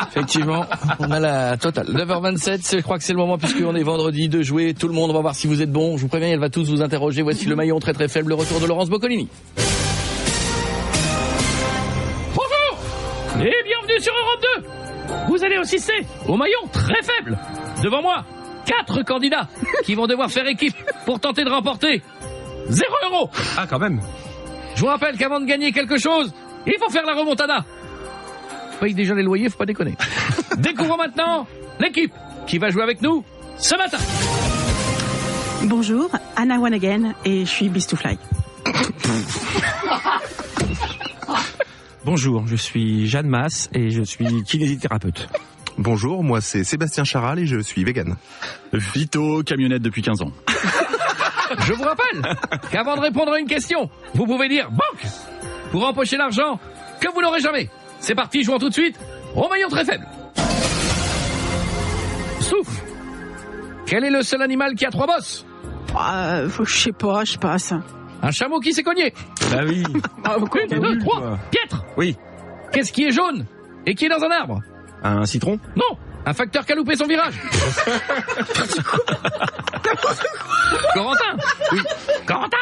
effectivement, on a la totale. 9h27, je crois que c'est le moment puisqu'on est vendredi de jouer. Tout le monde, on va voir si vous êtes bon. Je vous préviens, elle va tous vous interroger. Voici le maillon très très faible, le retour de Laurence Boccolini. Bonjour! Et bienvenue sur Europe 2! Vous allez assister au maillon très faible. Devant moi, 4 candidats qui vont devoir faire équipe pour tenter de remporter 0 €. Ah, quand même. Je vous rappelle qu'avant de gagner quelque chose, il faut faire la remontada. Paye déjà les loyers, faut pas déconner. Découvrons maintenant l'équipe qui va jouer avec nous ce matin. Bonjour, Anna Wanagen et je suis Beast2Fly. Bonjour, je suis Jeanne Masse et je suis kinésithérapeute. Bonjour, moi c'est Sébastien Charal et je suis vegan. Vito, camionnette depuis 15 ans. Je vous rappelle qu'avant de répondre à une question, vous pouvez dire banque pour empocher l'argent que vous n'aurez jamais. C'est parti, jouons tout de suite au maillon très faible. Souffle. Quel est le seul animal qui a 3 bosses? Je sais pas, je passe. Un chameau qui s'est cogné. Bah oui. 1, 2, 3. Piètre. Oui. Qu'est-ce qui est jaune et qui est dans un arbre? Un citron? Non. Un facteur qui a loupé son virage. Corentin. Oui. Corentin.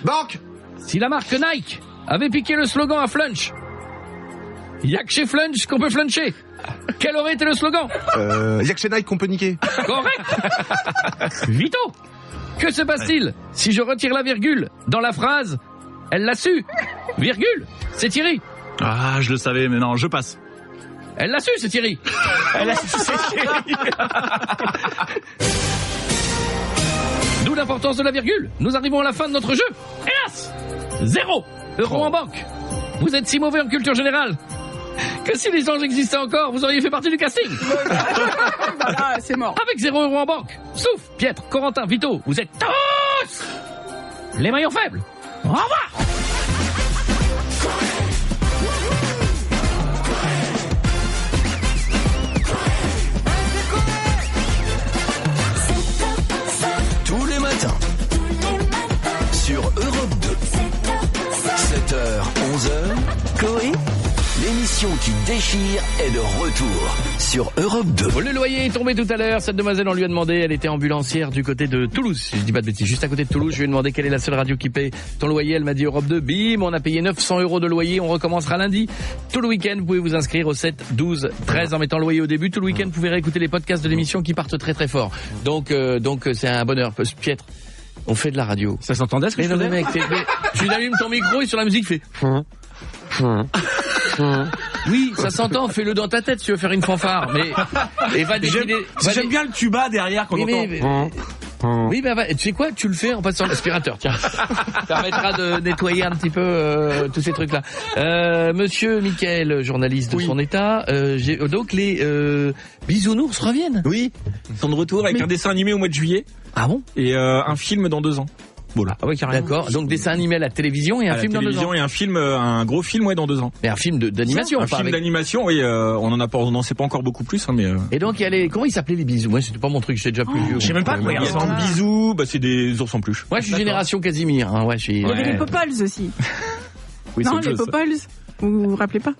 Banque. Si la marque Nike avait piqué le slogan à Flunch, il y a que chez Flunch qu'on peut fluncher. Quel aurait été le slogan? Il y a que chez Nike qu'on peut niquer. Correct. Vito. Que se passe-t-il si je retire la virgule dans la phrase? Elle l'a su. Virgule. C'est Thierry. Ah, je le savais, mais non, je passe. Elle l'a su, c'est Thierry. Elle a su, c'est Thierry. D'où l'importance de la virgule. Nous arrivons à la fin de notre jeu. Hélas, 0 € en banque. Vous êtes si mauvais en culture générale que si les anges existaient encore, vous auriez fait partie du casting. Voilà, c'est mort. Avec 0 € en banque. Sauf Pietre, Corentin, Vito, vous êtes tous les maillons faibles. Au revoir. Tous les matins. Sur Europe 2. 7h, 11h. Coé. L'émission qui déchire est de retour sur Europe 2. Le loyer est tombé tout à l'heure. Cette demoiselle, on lui a demandé, elle était ambulancière du côté de Toulouse. Si je dis pas de bêtises, juste à côté de Toulouse. Je lui ai demandé quelle est la seule radio qui paye ton loyer. Elle m'a dit Europe 2. Bim, on a payé 900 € de loyer. On recommencera lundi. Tout le week-end, vous pouvez vous inscrire au 7, 12, 13 en mettant le loyer au début. Tout le week-end, vous pouvez réécouter les podcasts de l'émission qui partent très très fort. Donc c'est un bonheur. Pietre, on fait de la radio. Ça s'entendait ce que je faisais? Mec, tu allumes ton micro et sur la musique, fait... Oui, ça s'entend, fais-le dans ta tête si tu veux faire une fanfare, mais... Et va défiler... J'aime bien le tuba derrière qu'on entend. Oui, bah, tu sais quoi, tu le fais en passant l'aspirateur, tiens. Ça permettra de nettoyer un petit peu tous ces trucs-là. Monsieur Mickaël, journaliste de son état, donc les bisounours reviennent. Oui, ils sont de retour avec un dessin animé au mois de juillet. Ah bon? Et un film dans 2 ans. Voilà. Ah ouais, d'accord. Donc dessin animé à la télévision et un film dans 2 ans. Et un film, un gros film, dans 2 ans. Et un film d'animation. Un film d'animation, oui. On n'en sait pas encore beaucoup plus, mais. Et donc il y a comment ils s'appelaient les bisous? Moi, c'était pas mon truc, j'étais déjà plus vieux. Je sais même pas quoi ils ressemblent. Bisous, c'est des ours en peluche. Moi, je suis génération Casimir. Hein, il y avait les Popoles aussi. Oui, non, les Popoles. Vous vous rappelez pas?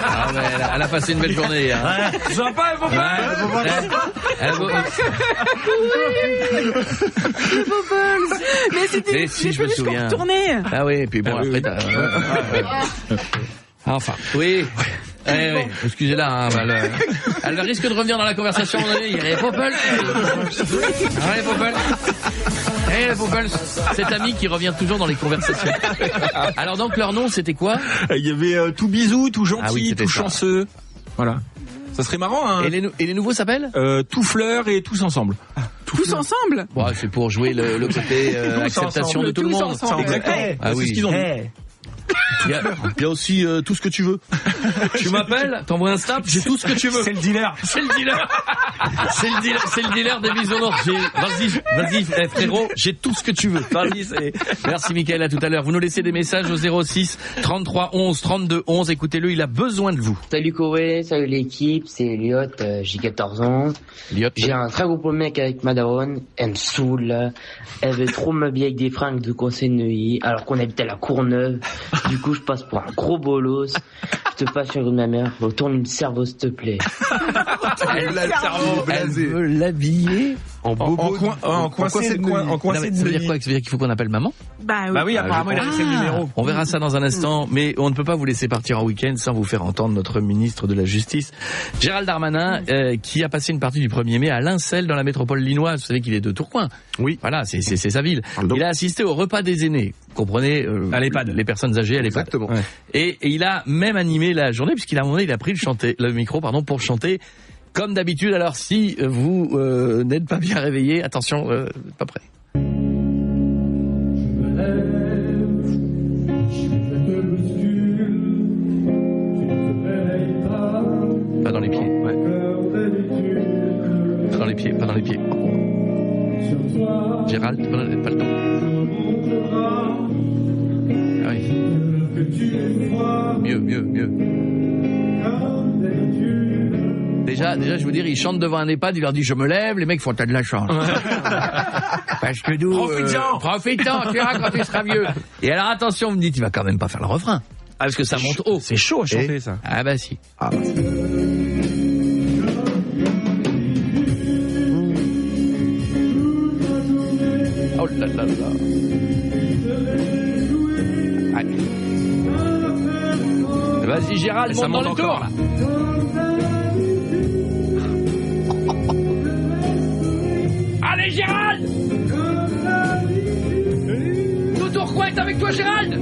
Ah ouais, elle a passé une belle journée. Hein. Ouais. Sympa, les Popoles. Les Popoles. Mais c'était si, je me souviens. Ah oui, et puis bon, après enfin, oui. Oui, excusez-la, hein, elle risque de revenir dans la conversation. Il y a les Popoles. Ah, les Popoles. Et les Popoles, cet ami qui revient toujours dans les conversations. Alors donc leur nom c'était quoi? Il y avait tout bisou, tout gentil, tout chanceux. Voilà. Ça serait marrant, hein. Et les nouveaux s'appellent Tout fleur et tous ensemble. Tous ensemble? Bon, c'est pour jouer le côté acceptation de tout le monde. Exactement. Ah oui. C'est ce qu'ils ont dit. Il y a aussi tout ce que tu veux. Tu m'appelles, t'envoies un snap, j'ai tout ce que tu veux. C'est le dealer. C'est le dealer des bisounours. Vas-y, frérot, j'ai tout ce que tu veux. Merci Mickaël, à tout à l'heure. Vous nous laissez des messages au 06 33 11 32 11. Écoutez-le, il a besoin de vous. Salut Koé, salut l'équipe, c'est Elliot, j'ai 14 ans. J'ai un très gros problème avec ma daronne, elle me saoule, elle veut trop m'habiller avec des fringues de Conseil de Neuilly, alors qu'on habitait à la Courneuve. Du coup, je passe pour un gros bolos. Je te passe sur ma mère. Retourne le cerveau, s'il te plaît. Elle veut l'habiller en coincé de nuit. Ça veut dire quoi? Ça veut dire qu'il faut qu'on appelle maman? Bah oui, apparemment, il a laissé le numéro. On verra ça dans un instant, mais on ne peut pas vous laisser partir en week-end sans vous faire entendre notre ministre de la Justice, Gérald Darmanin, qui a passé une partie du 1er mai à Lincel, dans la métropole linoise. Vous savez qu'il est de Tourcoing. Oui. Voilà, c'est sa ville. Il a assisté au repas des aînés. Comprenez, à l'EHPAD. Les personnes âgées à l'EHPAD. Exactement. Ouais. Et il a même animé la journée, puisqu'il a un moment donné, il a pris le micro, pour chanter. Comme d'habitude, alors si vous n'êtes pas bien réveillé, attention, pas prêt. Pas dans les pieds, ouais. Pas dans les pieds. Gérald, pas le temps. Ah oui. Mieux. Déjà, je veux dire, ils chantent devant un EHPAD, il leur dit je me lève, les mecs font t'as de la chance. Parce que nous, profitant, tu verras quand tu seras vieux. Et alors attention, vous me dites, il va quand même pas faire le refrain. Parce que ça monte haut. C'est chaud à chanter, ça. Ah bah si. Oh là là là. Allez. Vas-y Gérald, monte dans le tour là. Allez Gérald! Tout Tourcoing est avec toi Gérald!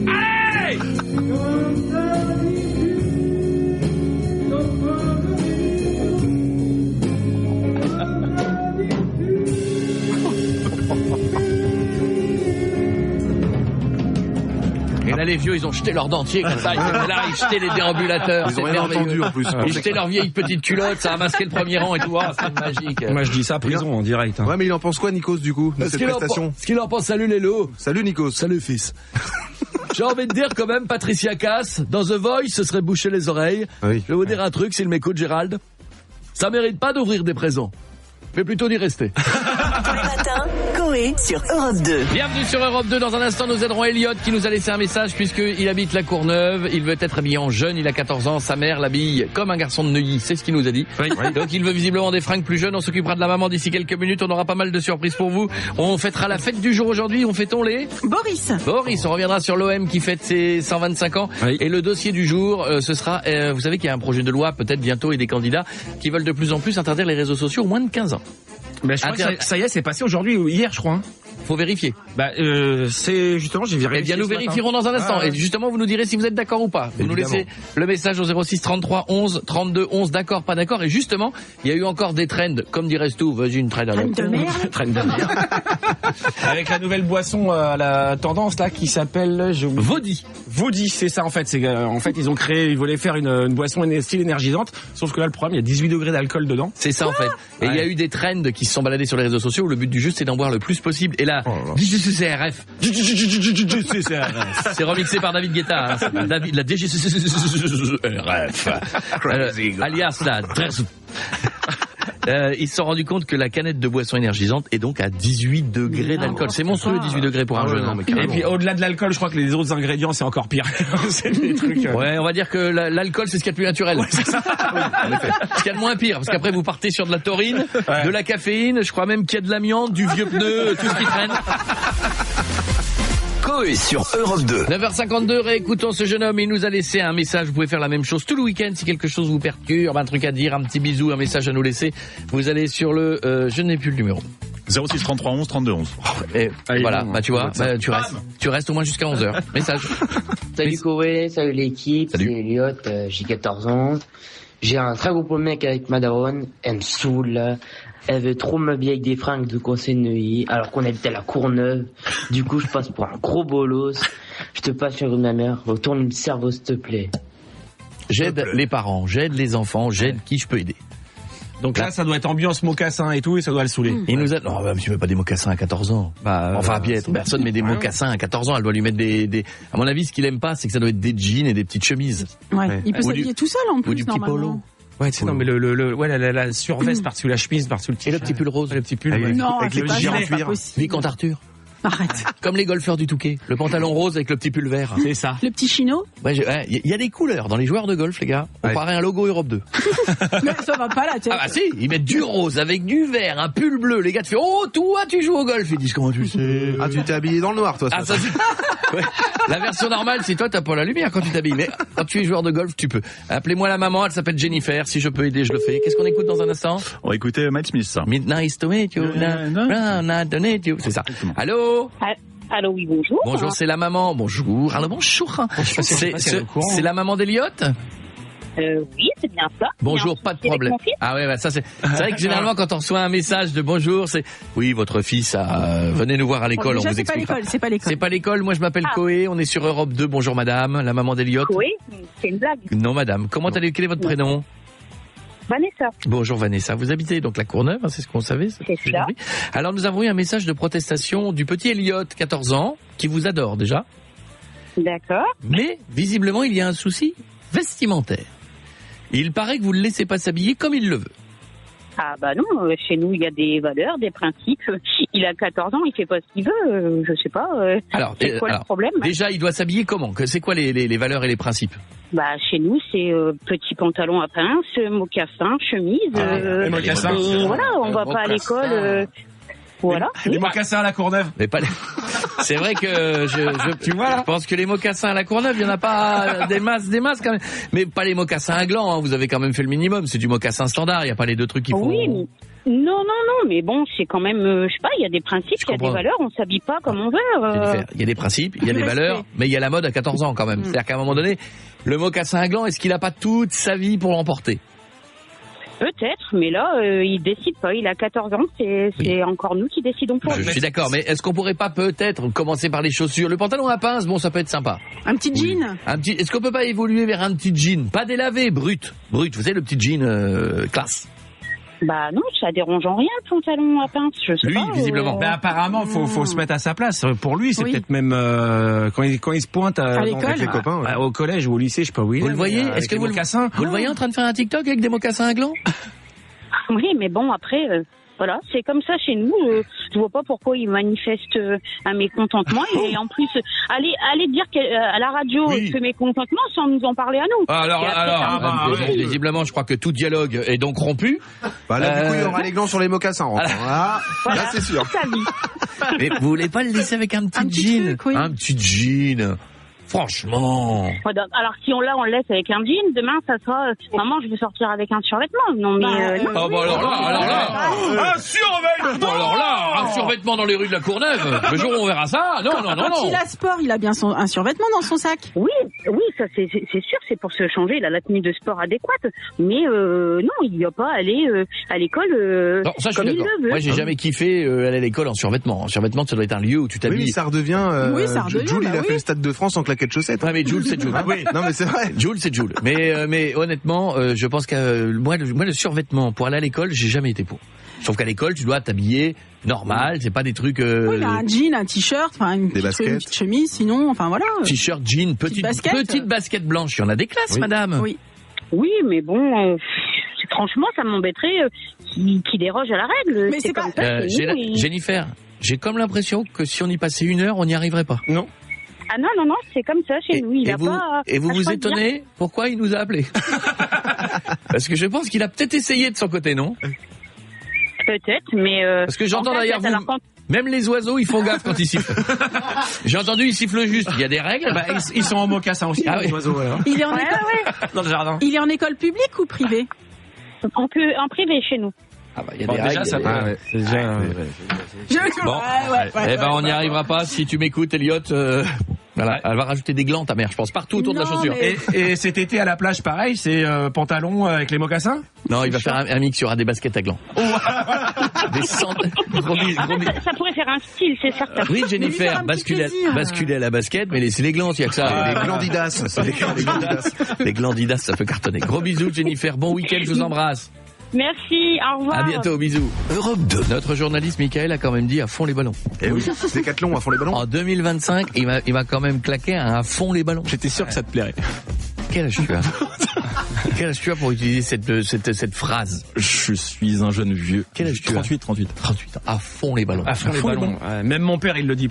Allez! Et là, les vieux, ils ont jeté leur dentier comme ça. Là, ils jetaient les déambulateurs. Ils ont rien entendu en plus. Ils jetaient leurs vieilles petites culottes, ça a masqué le premier rang et tout. Ah, c'est magique. Moi, je dis ça à prison en direct. Ouais, mais il en pense quoi, Nikos, du coup, de cette prestation? Ce qu'il en pense, salut Lélo. Salut Nikos. Salut fils. J'ai envie de dire quand même, Patricia Cass, dans The Voice, ce serait boucher les oreilles. Oui. Je vais vous dire un truc, s'il m'écoute, Gérald. Ça mérite pas d'ouvrir des présents, mais plutôt d'y rester. Tous les matins, Koé sur Europe 2. Bienvenue sur Europe 2. Dans un instant, nous aiderons Elliot qui nous a laissé un message puisqu'il habite la Courneuve. Il veut être habillé en jeune. Il a 14 ans. Sa mère l'habille comme un garçon de Neuilly. C'est ce qu'il nous a dit. Oui. Donc il veut visiblement des fringues plus jeunes. On s'occupera de la maman d'ici quelques minutes. On aura pas mal de surprises pour vous. On fêtera la fête du jour aujourd'hui. On fêtons les... Boris. On reviendra sur l'OM qui fête ses 125 ans. Oui. Et le dossier du jour, ce sera... vous savez qu'il y a un projet de loi peut-être bientôt et des candidats qui veulent de plus en plus interdire les réseaux sociaux aux moins de 15 ans. Ben, je crois que ça y est, c'est passé aujourd'hui ou hier, je crois. faut vérifier. C'est justement, j'ai vérifié. Eh bien, nous vérifierons dans un instant. Et justement, vous nous direz si vous êtes d'accord ou pas. Vous nous laissez le message au 06 33 11 32 11, d'accord, pas d'accord. Et justement, il y a eu encore des trends, comme dirait Stu, vas-y, une trend de merde. Trend de merde. Avec la nouvelle boisson à la tendance là qui s'appelle Vaudi. Vaudi, c'est ça en fait. C'est en fait ils voulaient faire une boisson style énergisante. Sauf que là le problème, il y a 18 degrés d'alcool dedans. C'est ça en fait. Et il y a eu des trends qui se sont baladés sur les réseaux sociaux où le but du jeu c'est d'en boire le plus possible. Et là, DGCCRF. C'est remixé par David Guetta. Hein. David, la DGCCRF. Alias la ils se sont rendus compte que la canette de boisson énergisante est donc à 18 degrés d'alcool. C'est monstrueux, 18 degrés pour un jeune homme. Et puis au-delà de l'alcool, je crois que les autres ingrédients c'est encore pire. C'est des trucs. Ouais, on va dire que l'alcool c'est ce qu'il y a de plus naturel. Ouais, c'est ça. Ce qu'il y a de moins pire, parce qu'après vous partez sur de la taurine, de la caféine, je crois même qu'il y a de l'amiante, du vieux pneu, tout ce qui traîne. Coé sur Europe 2. 9h52, réécoutons ce jeune homme. Il nous a laissé un message. Vous pouvez faire la même chose tout le week-end si quelque chose vous perturbe, un truc à dire, un petit bisou, un message à nous laisser. Vous allez sur le... je n'ai plus le numéro. 06 33 11 32 11. Et voilà, tu vois, tu restes au moins jusqu'à 11h. Message. Salut Coé, salut l'équipe, c'est Elliot, j'ai 14 ans. J'ai un très gros problème avec ma daronne, elle me saoule. Elle veut trop m'habiller avec des fringues de Conseil de Neuilly, alors qu'on habitait à la Courneuve. Du coup, je passe pour un gros bolos. Je te passe sur ma mère. Retourne le cerveau, s'il te plaît. J'aide les parents, j'aide les enfants, j'aide qui je peux aider. Donc là, ça doit être ambiance mocassin et tout, et ça doit le saouler. Il nous a... Non, tu mets pas des mocassins à 14 ans. Enfin, Piètre, personne met des mocassins à 14 ans. Elle doit lui mettre des... À mon avis, ce qu'il aime pas, c'est que ça doit être des jeans et des petites chemises. Ouais. Il peut s'habiller tout seul en plus, ou du petit polo. Ouais, tu sais, non, mais la surveste par-dessus la chemise, par-dessus le t-shirt. Et le petit pull rose. Le petit pull. Non, avec les petits gilets en cuir. Vicomte Arthur. Arrête. Comme les golfeurs du Touquet. Le pantalon rose avec le petit pull vert. C'est ça. Le petit chino. Ouais, il y a des couleurs dans les joueurs de golf, les gars. On paraît un logo Europe 2. Mais ça va pas là, tu sais. Ah bah si, ils mettent du rose avec du vert, un pull bleu. Les gars te font, oh, toi, tu joues au golf. Ils disent, comment tu sais? Ah, tu t'es habillé dans le noir, toi. Ah, ça c'est... Ouais. La version normale, c'est toi, t'as pas la lumière quand tu t'habilles. Mais quand tu es joueur de golf, tu peux. Appelez-moi la maman, elle s'appelle Jennifer. Si je peux aider, je le fais. Qu'est-ce qu'on écoute dans un instant? On va écouter Matt Smith. Nice to meet you. C'est ça. Allô? Allô, oui, bonjour. Bonjour, c'est la maman. Bonjour. Alors, bonjour. C'est la maman d'Eliott? Oui, c'est bien ça. Bonjour, pas de problème. Ah ouais, ça c'est vrai que généralement quand on reçoit un message de bonjour, c'est oui, votre fils venez nous voir à l'école, déjà, on vous explique. C'est pas l'école. C'est pas l'école. Moi, je m'appelle Coé, on est sur Europe 2. Bonjour madame, la maman d'Eliott. Coé, c'est une blague. Non madame, quel est votre prénom? Vanessa. Bonjour Vanessa, vous habitez donc la Courneuve, hein, c'est ce qu'on savait. C'est ça. Alors nous avons eu un message de protestation du petit Eliott, 14 ans, qui vous adore déjà. D'accord. Mais visiblement il y a un souci vestimentaire. Il paraît que vous ne le laissez pas s'habiller comme il le veut. Ah bah non, chez nous il y a des valeurs, des principes. Il a 14 ans, il fait pas ce qu'il veut, je sais pas. Alors, c'est quoi le problème? Déjà, il doit s'habiller comment? C'est quoi les valeurs et les principes? Bah chez nous c'est petit pantalon à pince, mocassin, chemise. Mocassins. Voilà, on va pas à l'école. Voilà. Les mocassins à la Courneuve. Mais pas les... C'est vrai que je pense que les mocassins à la Courneuve, il y en a pas des masses quand même. Mais pas les mocassins à gland, hein. Vous avez quand même fait le minimum. C'est du mocassin standard. Il y a pas les deux trucs qui font. Oui. Non, mais bon, c'est quand même, je sais pas, il y a des principes, il y a des valeurs, on s'habille pas comme on veut. Il y a des principes, il y a des valeurs, mais il y a la mode à 14 ans quand même. C'est-à-dire qu'à un moment donné, le mocassin à gland, est-ce qu'il a pas toute sa vie pour l'emporter? Peut-être, mais là, il décide pas. Il a 14 ans, c'est encore nous qui décidons pour lui. Je suis d'accord, mais est-ce qu'on pourrait pas peut-être commencer par les chaussures? Le pantalon à pince, bon, ça peut être sympa. Un petit jean. Est-ce qu'on peut pas évoluer vers un petit jean? Pas délavé, brut, vous savez, le petit jean classe. Bah non, ça dérange en rien le pantalon à pince, je sais pas. Lui, visiblement. Mais apparemment, faut se mettre à sa place. Pour lui, c'est peut-être même quand il se pointe avec les copains, au collège ou au lycée, je sais pas où il est. Vous le voyez? Est-ce que vous le voyez en train de faire un TikTok avec des mocassins à gland? Oui, mais bon, après, voilà, c'est comme ça chez nous. Je vois pas pourquoi il manifeste un mécontentement. Et en plus, allez dire à la radio ce mécontentement sans nous en parler à nous. Alors, visiblement, je crois que tout dialogue est donc rompu. Bah là, du coup, il y aura les glands sur les mocassans. Voilà, c'est sûr. Mais vous voulez pas le laisser avec un petit jean? Un petit jean. Franchement. Alors si on le laisse avec un jean, demain ça sera maman je veux sortir avec un survêtement. Non mais non. Ah bah alors là. Un survêtement. Alors là, un survêtement dans les rues de la Courneuve. Le jour où on verra ça, non. Quand il a sport, il a bien un survêtement dans son sac. Oui, ça c'est sûr, c'est pour se changer, il a la tenue de sport adéquate. Mais non, il n'y a pas à aller à l'école non, ça, je comme suis il d'accord. le veut. Moi, j'ai jamais kiffé aller à l'école en survêtement. En survêtement, ça doit être un lieu où tu t'habilles. Oui, ça redevient. Jules, il a fait le Stade de France en claquettes chaussettes. Ouais, mais Jules, c'est Jules. Oui, non, mais c'est vrai. Jules, c'est Jules. Mais honnêtement, je pense que moi, le survêtement pour aller à l'école, j'ai jamais été pour. Sauf qu'à l'école, tu dois t'habiller normal, c'est pas des trucs. Oui, il a un jean, un t-shirt, enfin une petite chemise, sinon, enfin voilà. T-shirt, jean, petite basket blanche. Il y en a des classes, madame. Oui, mais bon, franchement, ça m'embêterait qu'il déroge à la règle. Mais c'est comme pas. ça. Jennifer, j'ai comme l'impression que si on y passait 1 heure, on n'y arriverait pas. Non. Ah non, c'est comme ça chez nous. Et vous vous étonnez pourquoi il nous a appelés? Parce que je pense qu'il a peut-être essayé de son côté, non? Peut-être, mais... Parce que j'entends d'ailleurs, même les oiseaux, ils font gaffe quand ils sifflent. J'ai entendu, ils sifflent juste. Il y a des règles. Bah, ils sont en mocassin aussi, les oiseaux. Alors. Il est en dans le jardin. Il est en école publique ou privée? En privé chez nous. Ah bah, il y a des règles. Déjà, ça peut. C'est déjà... Bon. Eh ben, on n'y arrivera pas. Si tu m'écoutes, Elliot... Voilà, elle va rajouter des glands, ta mère, je pense, partout autour de la chaussure. Et cet été à la plage, pareil, c'est pantalon avec les mocassins? Non, il va faire un mix, il y aura des baskets à glands. Des centaines. Ça pourrait faire un style, c'est certain. Oui, Jennifer, basculer à la basket, mais c'est les glands, il y a que ça. Les glandidas. Les glandidas, ça peut cartonner. Gros bisous, Jennifer. Bon week-end, je vous embrasse. Merci, au revoir. À bientôt, bisous. Europe 2. Notre journaliste Michael a quand même dit à fond les ballons. Eh oui, Décathlon à fond les ballons. En 2025, il m'a quand même claqué à fond les ballons. J'étais sûr que ça te plairait. Quel âge tu as? Quel âge tu as pour utiliser cette phrase? Je suis un jeune vieux. Quel âge tu as? 38 ans. À fond les ballons. À fond les ballons. Même mon père, il le dit.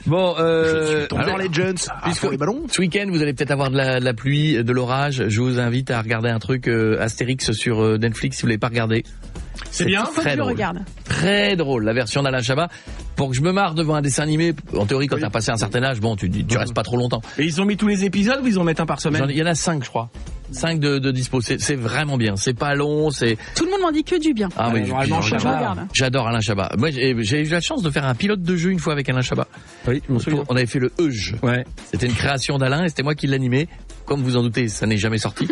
Bon, alors les jeunes, puisque les ballons. Ce week-end, vous allez peut-être avoir de la pluie, de l'orage. Je vous invite à regarder un truc Astérix sur Netflix si vous l'avez pas regardé. C'est bien. Très drôle. Très drôle, la version d'Alain Chabat. Pour que je me marre devant un dessin animé, en théorie, quand t'as passé un certain âge, bon, tu restes pas trop longtemps. Et ils ont mis tous les épisodes ou ils en mettent un par semaine? Il y en a 5, je crois. 5 de dispo. C'est vraiment bien. C'est pas long, c'est... Tout le monde m'en dit que du bien. Ah oui, je regarde. J'adore Alain Chabat. Moi, j'ai eu la chance de faire un pilote de jeu une fois avec Alain Chabat. Oui, on avait fait le E-jeu. Ouais. C'était une création d'Alain et c'était moi qui l'animais. Comme vous en doutez, ça n'est jamais sorti.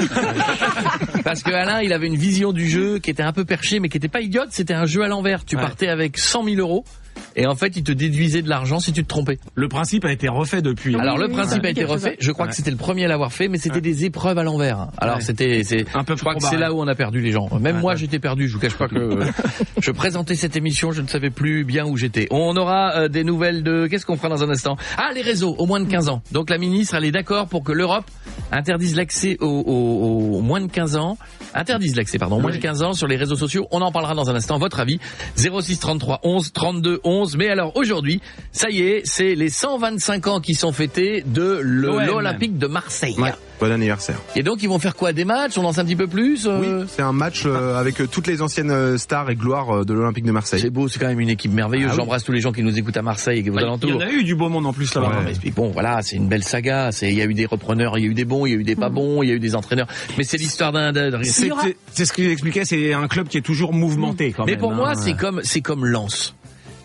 Parce que Alain, il avait une vision du jeu qui était un peu perchée, mais qui était pas idiote. C'était un jeu à l'envers. Tu partais avec 100 000 euros. Et en fait, il te déduisait de l'argent si tu te trompais. Le principe a été refait depuis. Alors, le principe a été refait. Je crois que c'était le premier à l'avoir fait, mais c'était des épreuves à l'envers. Alors, c'est un peu. Je crois que c'est là où on a perdu les gens. Même moi, j'étais perdu. Je vous cache pas que je présentais cette émission, je ne savais plus bien où j'étais. On aura des nouvelles de. Qu'est-ce qu'on fera dans un instant? Ah, les réseaux au moins de 15 ans. Donc, la ministre, elle est d'accord pour que l'Europe interdise l'accès aux moins de 15 ans. Interdise l'accès, pardon, moins de 15 ans sur les réseaux sociaux. On en parlera dans un instant. Votre avis 06 33 11 32 11. Mais alors aujourd'hui, ça y est, c'est les 125 ans qui sont fêtés de l'Olympique de Marseille. Ouais. Bon anniversaire. Et donc ils vont faire quoi? Des matchs? On en sait un petit peu plus Oui, c'est un match avec toutes les anciennes stars et gloires de l'Olympique de Marseille. C'est beau, c'est quand même une équipe merveilleuse. J'embrasse tous les gens qui nous écoutent à Marseille et aux alentours. Il y en a eu du beau monde en plus là-bas. Ouais. Mais bon, voilà, c'est une belle saga. Il y a eu des repreneurs, il y a eu des bons, il y a eu des pas bons, il y a eu des entraîneurs. Mais c'est l'histoire c'est ce qu'il expliquait, c'est un club qui est toujours mouvementé quand même. Mais pour moi, c'est comme Lens.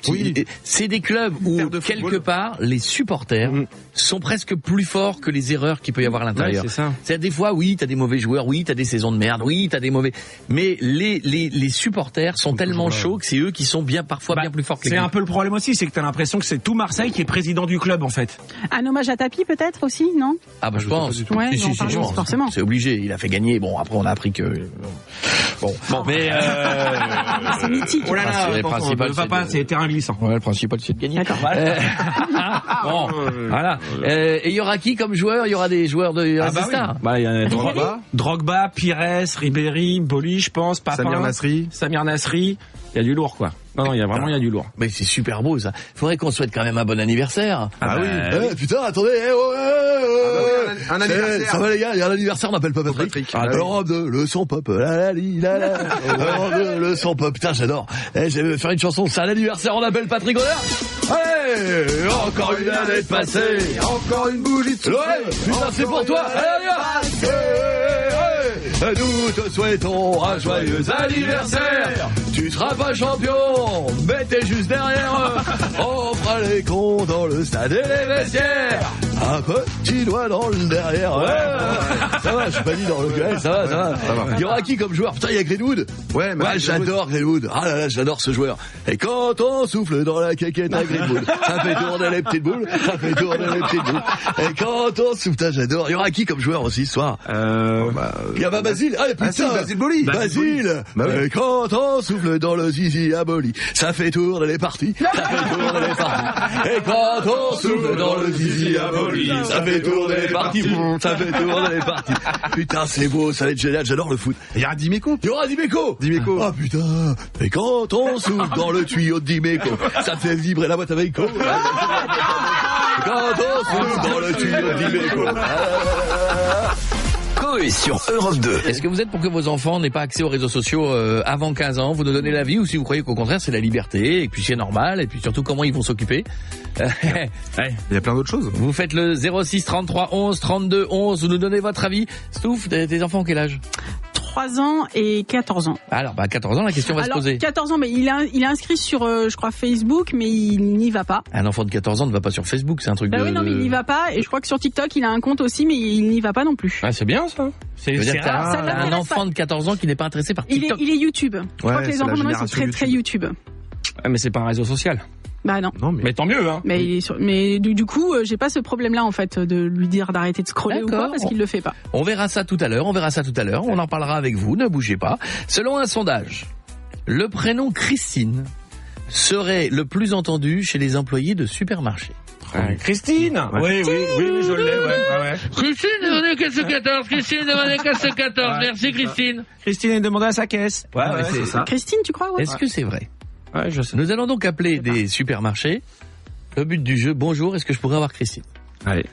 Oui. C'est des clubs où, quelque part, les supporters sont presque plus forts que les erreurs qu'il peut y avoir à l'intérieur. Ouais, c'est ça. C'est-à-dire, des fois, oui, t'as des mauvais joueurs, oui, t'as des saisons de merde, oui, t'as des mauvais... Mais les supporters sont tellement chauds que c'est eux qui sont parfois bien plus forts que les C'est clubs. un peu le problème aussi, c'est que t'as l'impression que c'est tout Marseille qui est président du club, en fait. Un hommage à Tapi, peut-être, aussi, non? Ah bah je pense. Ouais, si, forcément. C'est obligé, il a fait gagner. Bon, après, on a appris que... Bon, mais... C'est mythique. Oh là là, le principal, c'est terrain glissant. Ouais, le principal, c'est de gagner. D'accord. Bon, voilà. Et il y aura qui comme joueur? Il y aura des joueurs de stars. Bah, il y a Drogba, Pires, Ribéry, Boli, je pense, Papin, Samir Nasri. Il y a du lourd, quoi. Non, il y a du lourd. Mais c'est super beau, ça. Faudrait qu'on souhaite quand même un bon anniversaire. Ah oui. Putain, attendez, un anniversaire. Ça va les gars, il y a un anniversaire, on n'appelle pas Patrick. Europe 2, le son pop, Europe 2, le son pop, putain, j'adore. Je vais faire une chanson, c'est un anniversaire, on appelle Patrick Honor. Allez, encore une année de passée, encore une bougie de ouais, putain, c'est pour toi. Allez, nous te souhaitons un joyeux anniversaire. Tu Tu seras pas champion, mais t'es juste derrière eux. On fera les cons dans le stade et les vestiaires. Un petit doigt dans le derrière. Ça va, je suis pas dit dans le gueule, ça va. Il y aura qui comme joueur? Putain, il y a Greenwood. Ouais, j'adore Greenwood. Ah là là, j'adore ce joueur. Et quand on souffle dans la quéquette à Greenwood, ça fait tourner les petites boules, Et quand on souffle, putain, j'adore. Il y aura qui comme joueur aussi ce soir? Il y a Basile. Ah, putain, Basile Boli. Basile. Et quand on souffle dans le zizi à Boli, ça fait tourner les parties. Et quand on souffle dans le zizi à Boli, ça fait tourner les parties. Putain, c'est beau, ça va être génial, j'adore le foot. Il y aura Dimeco. Ah putain. Et quand on souffle dans le tuyau de Dimeco, ça fait vibrer la boîte à Meiko. Quand on souffle dans le tuyau de Dimeco. Coé sur Europe 2. Est-ce que vous êtes pour que vos enfants n'aient pas accès aux réseaux sociaux avant 15 ans? Vous nous donnez l'avis, ou si vous croyez qu'au contraire c'est la liberté, et puis c'est normal, et puis surtout comment ils vont s'occuper? Il y a plein d'autres choses. Vous faites le 06 33 11 32 11, vous nous donnez votre avis. Stouff, tes enfants quel âge? 3 ans et 14 ans. Alors, 14 ans, la question va se poser. 14 ans, mais il est inscrit sur, je crois, Facebook, mais il n'y va pas. Un enfant de 14 ans ne va pas sur Facebook, c'est un truc oui, non, mais il n'y va pas, et je crois que sur TikTok, il a un compte aussi, mais il n'y va pas non plus. Ah, c'est bien, ça. C'est rare. Un enfant de 14 ans qui n'est pas intéressé par TikTok. Il est YouTube. Je crois que les enfants, maintenant, ils sont très YouTube. Ah, mais c'est pas un réseau social. Bah non. Mais tant mieux, hein. Mais du coup, j'ai pas ce problème-là en fait de lui dire d'arrêter de scroller ou quoi, parce qu'il le fait pas. On verra ça tout à l'heure. On en parlera avec vous. Ne bougez pas. Selon un sondage, le prénom Christine serait le plus entendu chez les employés de supermarchés. Christine. Oui, je l'ai. Ouais. Christine, demandez caisse 14. Christine, demandez caisse 14. Merci, Christine. Christine est demandée à sa caisse. Ouais, c'est ça. Christine, tu crois? Est-ce que c'est vrai? Ouais, je sais. Nous allons donc appeler des supermarchés. Le but du jeu, bonjour, est-ce que je pourrais avoir Christine? Allez.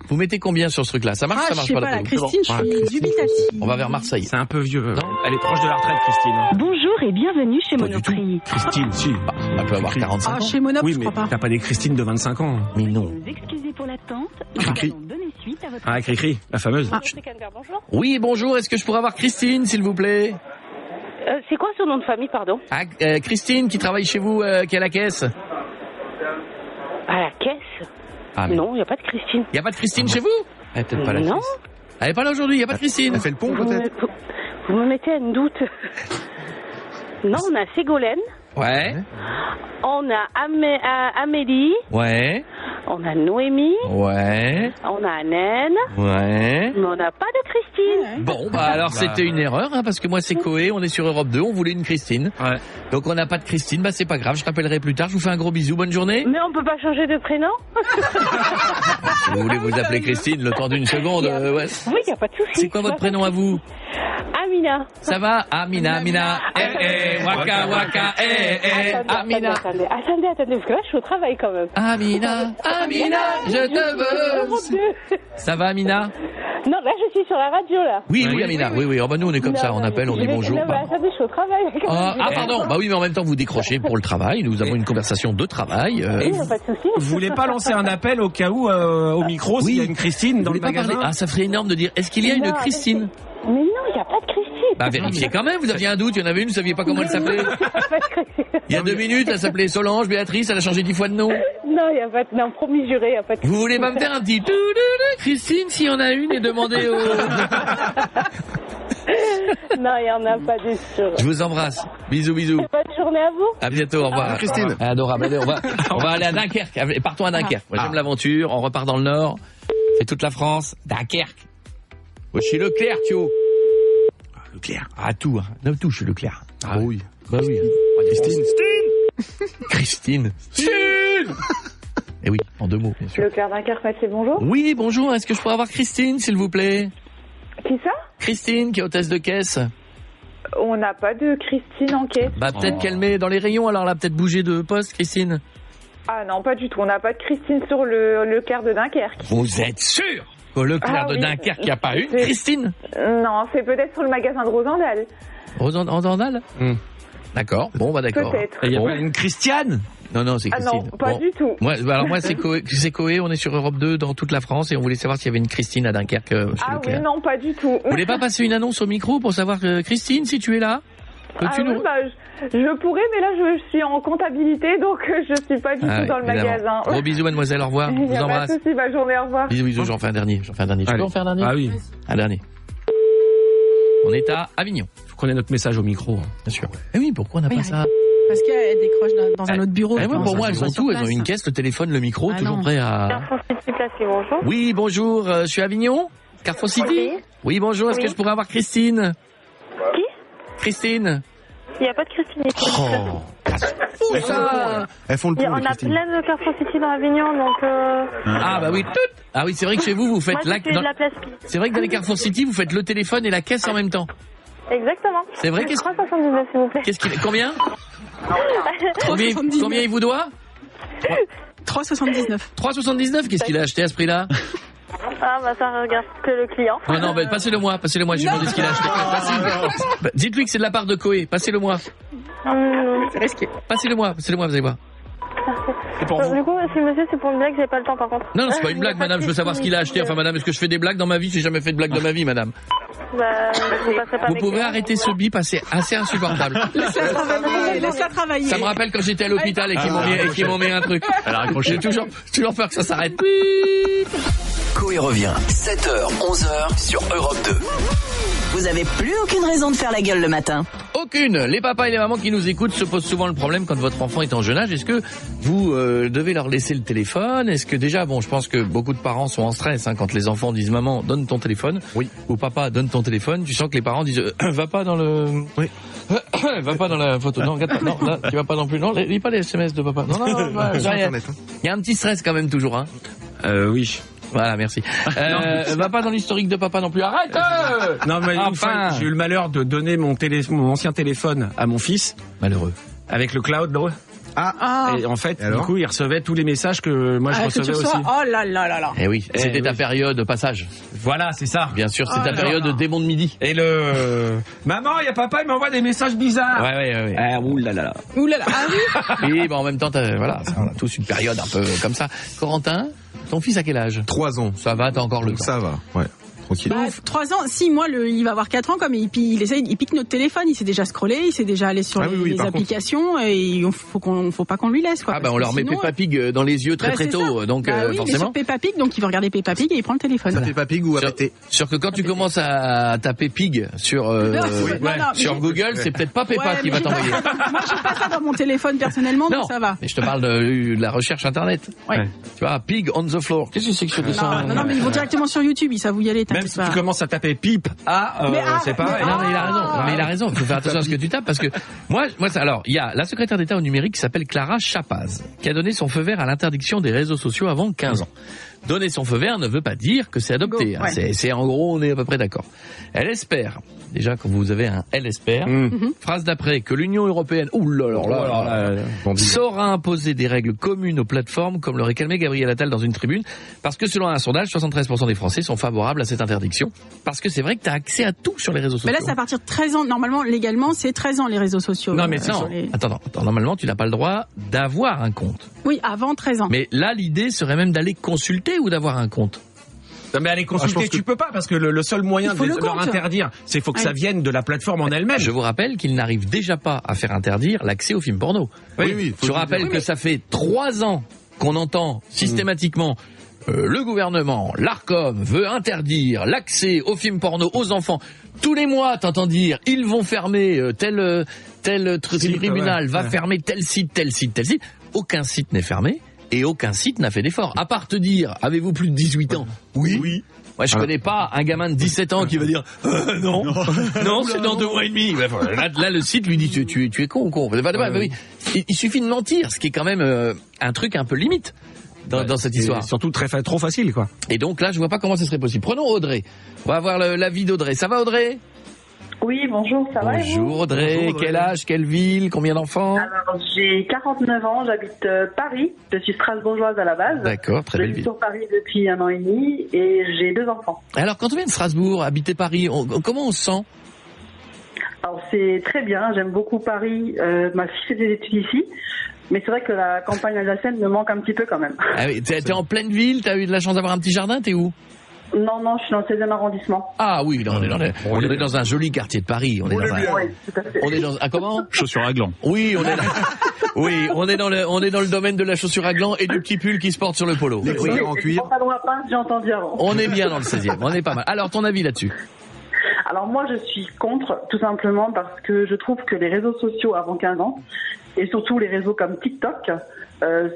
Vous mettez combien sur ce truc-là? Ça marche, ça marche pas la Christine, je suis dubitative. On va vers Marseille. C'est un peu vieux. Non, elle est proche de la retraite, Christine. Bonjour et bienvenue chez Monoprix. Christine, si. Elle peut avoir 45 ans. Ah, chez Monoprix, oui, je crois pas. T'as pas des Christine de 25 ans. Mais non. Excusez pour l'attente. Cricri. Suite à votre... Ah, Cricri, la fameuse. Bonjour. Oui, bonjour, est-ce que je pourrais avoir Christine, s'il vous plaît? C'est quoi son nom de famille, pardon? Christine, qui travaille chez vous, qui est à la caisse. À la caisse? Non, il n'y a pas de Christine. Il n'y a pas de Christine chez vous? Elle est peut-être pas là. Non. Elle est pas là aujourd'hui, il n'y a pas de Christine. Elle fait le pont, peut-être? Vous me mettez un doute. Non, on a Ségolène. Ouais. On a Amélie. Ouais. On a Noémie. Ouais. On a Naine. Ouais. Mais on n'a pas de Christine. Bon, alors c'était une erreur, parce que moi c'est Coé, on est sur Europe 2, on voulait une Christine. Ouais. Donc on n'a pas de Christine, c'est pas grave, je rappellerai plus tard, je vous fais un gros bisou, bonne journée. Mais on peut pas changer de prénom? Si vous voulez vous appeler Christine, le temps d'une seconde, ouais. Oui, il n'y a pas de souci. C'est quoi votre prénom à vous? Amina. Ça va? Amina. Waka, Amina. Attendez, parce que là, je suis au travail quand même. Amina, je te veux. Ça va, Amina? Non, là, je suis sur la radio, là. Oui, Amina, oui. Oh, bah, nous, on est comme ça, on appelle, on dit bonjour. Non, mais attendez, je suis au travail. Pardon, bah oui, mais en même temps, vous décrochez pour le travail, nous avons une conversation de travail. Oui, pas de souci. Vous voulez pas lancer un appel au cas où, au micro, s'il y a une Christine dans le magasin? Ah, ça ferait énorme de dire, est-ce qu'il y a une Christine? Mais non, il n'y a pas de Christine. Bah, vérifiez quand même, vous aviez un doute, il y en avait une, vous saviez pas comment elle s'appelait. Il y a 2 minutes, elle s'appelait Solange, Béatrice, elle a changé 10 fois de nom. Non, il n'y a pas de... Non, promis juré, il n'y a pas de... Vous voulez pas me faire un petit... Christine, s'il y en a une, et demander au... Non, il n'y en a pas, du sûr. Je vous embrasse. Bisous. Bonne journée à vous. À bientôt, au revoir. Christine. Adorable. Allez, on va aller à Dunkerque. Partons à Dunkerque. Moi, j'aime l'aventure, on repart dans le Nord. C'est toute la France. Dunkerque. Moi, chez Leclerc, Thio. Leclerc. Ah, tout. Ne touche Leclerc. Ah oui. Bah oui. Christine. Eh oui, en 2 mots, bien sûr. Leclerc Dunkerque, c'est bonjour. Oui, bonjour. Est-ce que je pourrais avoir Christine, s'il vous plaît? Qui ça? Christine, qui est hôtesse de caisse. On n'a pas de Christine en caisse. Bah peut-être qu'elle met dans les rayons, alors là, peut-être bouger de poste, Christine. Ah non, pas du tout. On n'a pas de Christine sur le Leclerc de Dunkerque. Vous êtes sûr qu'au Leclerc de Dunkerque, il n'y a pas une Christine? Non, c'est peut-être sur le magasin de Rosendal. Rosendal? D'accord, bon, bah d'accord. Peut-être. Il n'y a pas une Christiane? Non, c'est Christine. Ah non, pas du tout. Moi, c'est Coé, on est sur Europe 2 dans toute la France et on voulait savoir s'il y avait une Christine à Dunkerque. Ah oui, non, pas du tout. Vous voulez pas passer une annonce au micro pour savoir Christine, si tu es là? Je pourrais, mais là je suis en comptabilité, donc je suis pas du tout dans le magasin. Gros bisous, mademoiselle, au revoir. Je vous embrasse. Pas de souci, bonne journée, au revoir. Bisous, j'en fais un dernier. Je peux en faire un dernier? Ah oui. Un dernier. On est à Avignon. Faut qu'on ait notre message au micro. Bien sûr. Eh oui, pourquoi on n'a pas ça? Parce qu'elle décroche dans un autre bureau. Pour moi, elles ont tout. Elles ont une caisse, le téléphone, le micro, toujours prêt à... Carrefour City Placé, bonjour. Oui, bonjour. Je suis à Avignon. Carrefour City. Oui, bonjour. Est-ce que je pourrais avoir Christine? Qui? Christine. Il n'y a pas de Christine ici. Elles font le tour, On a plein de Carrefour City dans Avignon, donc... Ah bah oui, ah oui, c'est vrai que chez vous faites Moi, je suis de la Place Pi. C'est vrai que dans les Carrefour City, vous faites le téléphone et la caisse en même temps. Exactement. C'est vrai, 3,79 s'il vous plaît. Combien Combien il vous doit 3,79. 3,79. Qu'est-ce qu'il a acheté à ce prix-là? Ah bah ça regarde que le client. Non, mais passez-le moi, j'ai demandé ce qu'il a acheté. Dites-lui que c'est de la part de Koé, passez-le moi. C'est risqué. Passez-le moi, vous allez voir. Du coup, si monsieur, c'est pour une blague, j'ai pas le temps par contre. Non, c'est pas une blague, madame, je veux savoir ce qu'il a acheté. Enfin, madame, est-ce que je fais des blagues dans ma vie? J'ai jamais fait de blague dans ma vie, madame. Vous pouvez arrêter ce bip assez insupportable. Laisse-la travailler. Ça me rappelle quand j'étais à l'hôpital et qu'ils m'ont mis un truc. Elle a raccroché. J'ai toujours peur que ça s'arrête. Koé revient 7h, 11h sur Europe 2. Vous avez plus aucune raison de faire la gueule le matin. Aucune. Les papas et les mamans qui nous écoutent se posent souvent le problème quand votre enfant est en jeune âge. Est-ce que vous devez leur laisser le téléphone? Est-ce que déjà, je pense que beaucoup de parents sont en stress quand les enfants disent maman donne ton téléphone, ou papa donne ton téléphone. Tu sens que les parents disent va pas dans le, va pas dans la photo. Non, regarde pas. Non, là, tu vas pas non plus. Non, lis pas les SMS de papa. Non. Il y a un petit stress quand même toujours. Oui. Voilà, merci. Va pas dans l'historique de papa non plus. Arrête. Non mais enfin, j'ai eu le malheur de donner mon ancien téléphone à mon fils. Malheureux. Avec le cloud. Et en fait, du coup, il recevait tous les messages que moi je recevais aussi. Oh là là là là. Eh oui, c'était ta période de passage. Voilà, c'est ça. Bien sûr, c'est ta période de démon de midi. Et maman, il y a papa, il m'envoie des messages bizarres. Ouais. Ouh là là. Ah oui. Oui, en même temps, voilà, on a tous une période un peu comme ça. Corentin, ton fils a quel âge? 3 ans. Ça va, t'as encore le temps. Ça va, ouais. Tranquille. 3 ans, si, moi, il va avoir 4 ans, comme il pique notre téléphone, il sait déjà scroller, il sait déjà aller sur les applications, et il faut pas qu'on lui laisse, quoi. On leur met Peppa Pig dans les yeux très tôt, donc oui, forcément. Peppa Pig, donc il va regarder Peppa Pig et il prend le téléphone. Peppa Pig ou arrêter. Sûr que quand tu commences à taper Pig sur Google, c'est peut-être pas Peppa qui va t'envoyer. Moi, j'ai pas ça dans mon téléphone personnellement, donc ça va. Mais je te parle de la recherche internet. Ouais. Tu vois, Pig on the floor. Qu'est-ce que c'est que je fais ça? Non, mais ils vont directement sur YouTube, ils savent où y aller. Même si tu commences à taper pipe, c'est pareil. Non, mais il a raison. Il faut faire attention à ce que tu tapes parce que moi, alors, il y a la secrétaire d'État au numérique qui s'appelle Clara Chapaz, qui a donné son feu vert à l'interdiction des réseaux sociaux avant 15 ans. Donner son feu vert ne veut pas dire que c'est adopté. C'est en gros, on est à peu près d'accord. Elle espère, déjà quand vous avez un elle espère, phrase d'après, que l'Union européenne, saura imposer des règles communes aux plateformes, comme le réclamait Gabriel Attal dans une tribune, parce que selon un sondage, 73% des Français sont favorables à cette interdiction, parce que c'est vrai que tu as accès à tout sur les réseaux sociaux. Mais là, c'est à partir de 13 ans. Normalement, légalement, c'est 13 ans les réseaux sociaux. Non, mais attends, normalement, tu n'as pas le droit d'avoir un compte. Oui, avant 13 ans. Mais là, l'idée serait même d'aller consulter ou d'avoir un compte. Non mais aller consulter, tu peux pas, parce que le seul moyen de leur interdire, c'est faut que ça vienne de la plateforme en elle-même. Je vous rappelle qu'ils n'arrivent déjà pas à faire interdire l'accès aux films porno. Oui. Je rappelle que ça fait 3 ans qu'on entend systématiquement le gouvernement, l'Arcom veut interdire l'accès aux films porno aux enfants. Tous les mois, t'entends dire, ils vont fermer tel tribunal va fermer tel site. Aucun site n'est fermé. Et aucun site n'a fait d'effort. À part te dire, avez-vous plus de 18 ans? Oui. Moi, je connais pas un gamin de 17 ans qui va dire non, c'est dans 2 mois et demi. Là, le site lui dit tu es con. Il suffit de mentir, ce qui est quand même un truc un peu limite dans cette histoire. Surtout trop facile, quoi. Et donc là, je vois pas comment ce serait possible. Prenons Audrey. On va voir l'avis d'Audrey. Ça va, Audrey? Oui, bonjour, ça va? Bonjour Audrey, quel âge, quelle ville, combien d'enfants? Alors, j'ai 49 ans, j'habite Paris, je suis strasbourgeoise à la base. D'accord, très belle ville. Je suis sur Paris depuis 1 an et demi et j'ai 2 enfants. Alors, quand on vient de Strasbourg, habiter Paris, comment on se sent? Alors, c'est très bien, j'aime beaucoup Paris, ma fille fait des études ici. Mais c'est vrai que la campagne alsacienne me manque un petit peu quand même. Ah oui, t'es en pleine ville, t'as eu de la chance d'avoir un petit jardin, t'es où? Non, je suis dans le 16e arrondissement. Ah oui, là, on est dans un joli quartier de Paris. On est dans comment? Chaussures à gland. Oui, on est là. Oui, on est dans le domaine de la chaussure à gland et du petit pull qui se porte sur le polo. Les en cuir. Pantalon à pince, j'ai entendu avant. On est bien dans le 16e, on est pas mal. Alors, ton avis là-dessus? Alors moi, je suis contre, tout simplement parce que je trouve que les réseaux sociaux avant 15 ans, et surtout les réseaux comme TikTok,